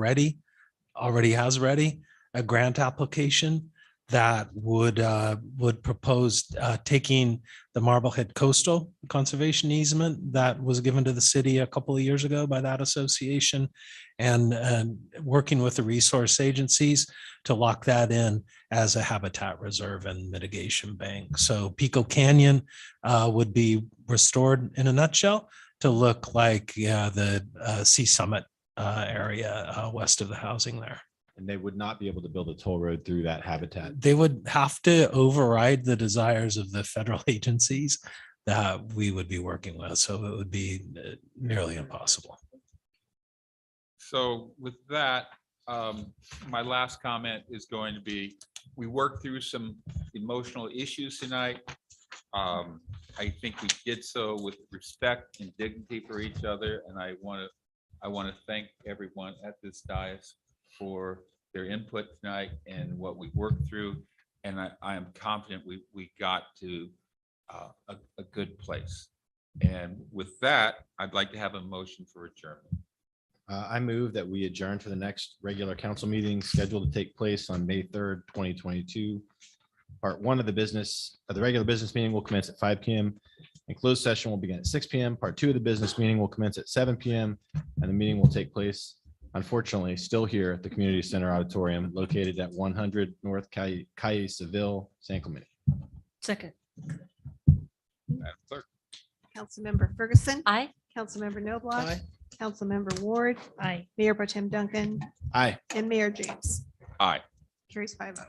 already has ready, a grant application that would propose taking the Marblehead Coastal Conservation Easement that was given to the city a couple of years ago by that association, and working with the resource agencies to lock that in as a habitat reserve and mitigation bank. So Pico Canyon would be restored in a nutshell to look like the Sea Summit area west of the housing there. And they would not be able to build a toll road through that habitat. They would have to override the desires of the federal agencies that we would be working with. So it would be nearly impossible. So with that, my last comment is going to be, we worked through some emotional issues tonight. I think we did so with respect and dignity for each other, and I want to thank everyone at this dais for their input tonight and what we worked through. And I am confident we got to a good place. And with that, I'd like to have a motion for adjournment. I move that we adjourn to the next regular council meeting scheduled to take place on May 3rd, 2022. Part one of the regular business meeting will commence at 5 p.m. and closed session will begin at 6 p.m. Part two of the business meeting will commence at 7 p.m. and the meeting will take place, unfortunately, still here at the Community Center Auditorium located at 100 North Calle Seville, San Clemente. Second. Madam Clerk. Councilmember Ferguson. Aye. Councilmember Noblock. Aye. Councilmember Ward. Aye. Mayor Pro Tem Duncan Aye. and Mayor James. Aye. Carries 5-0.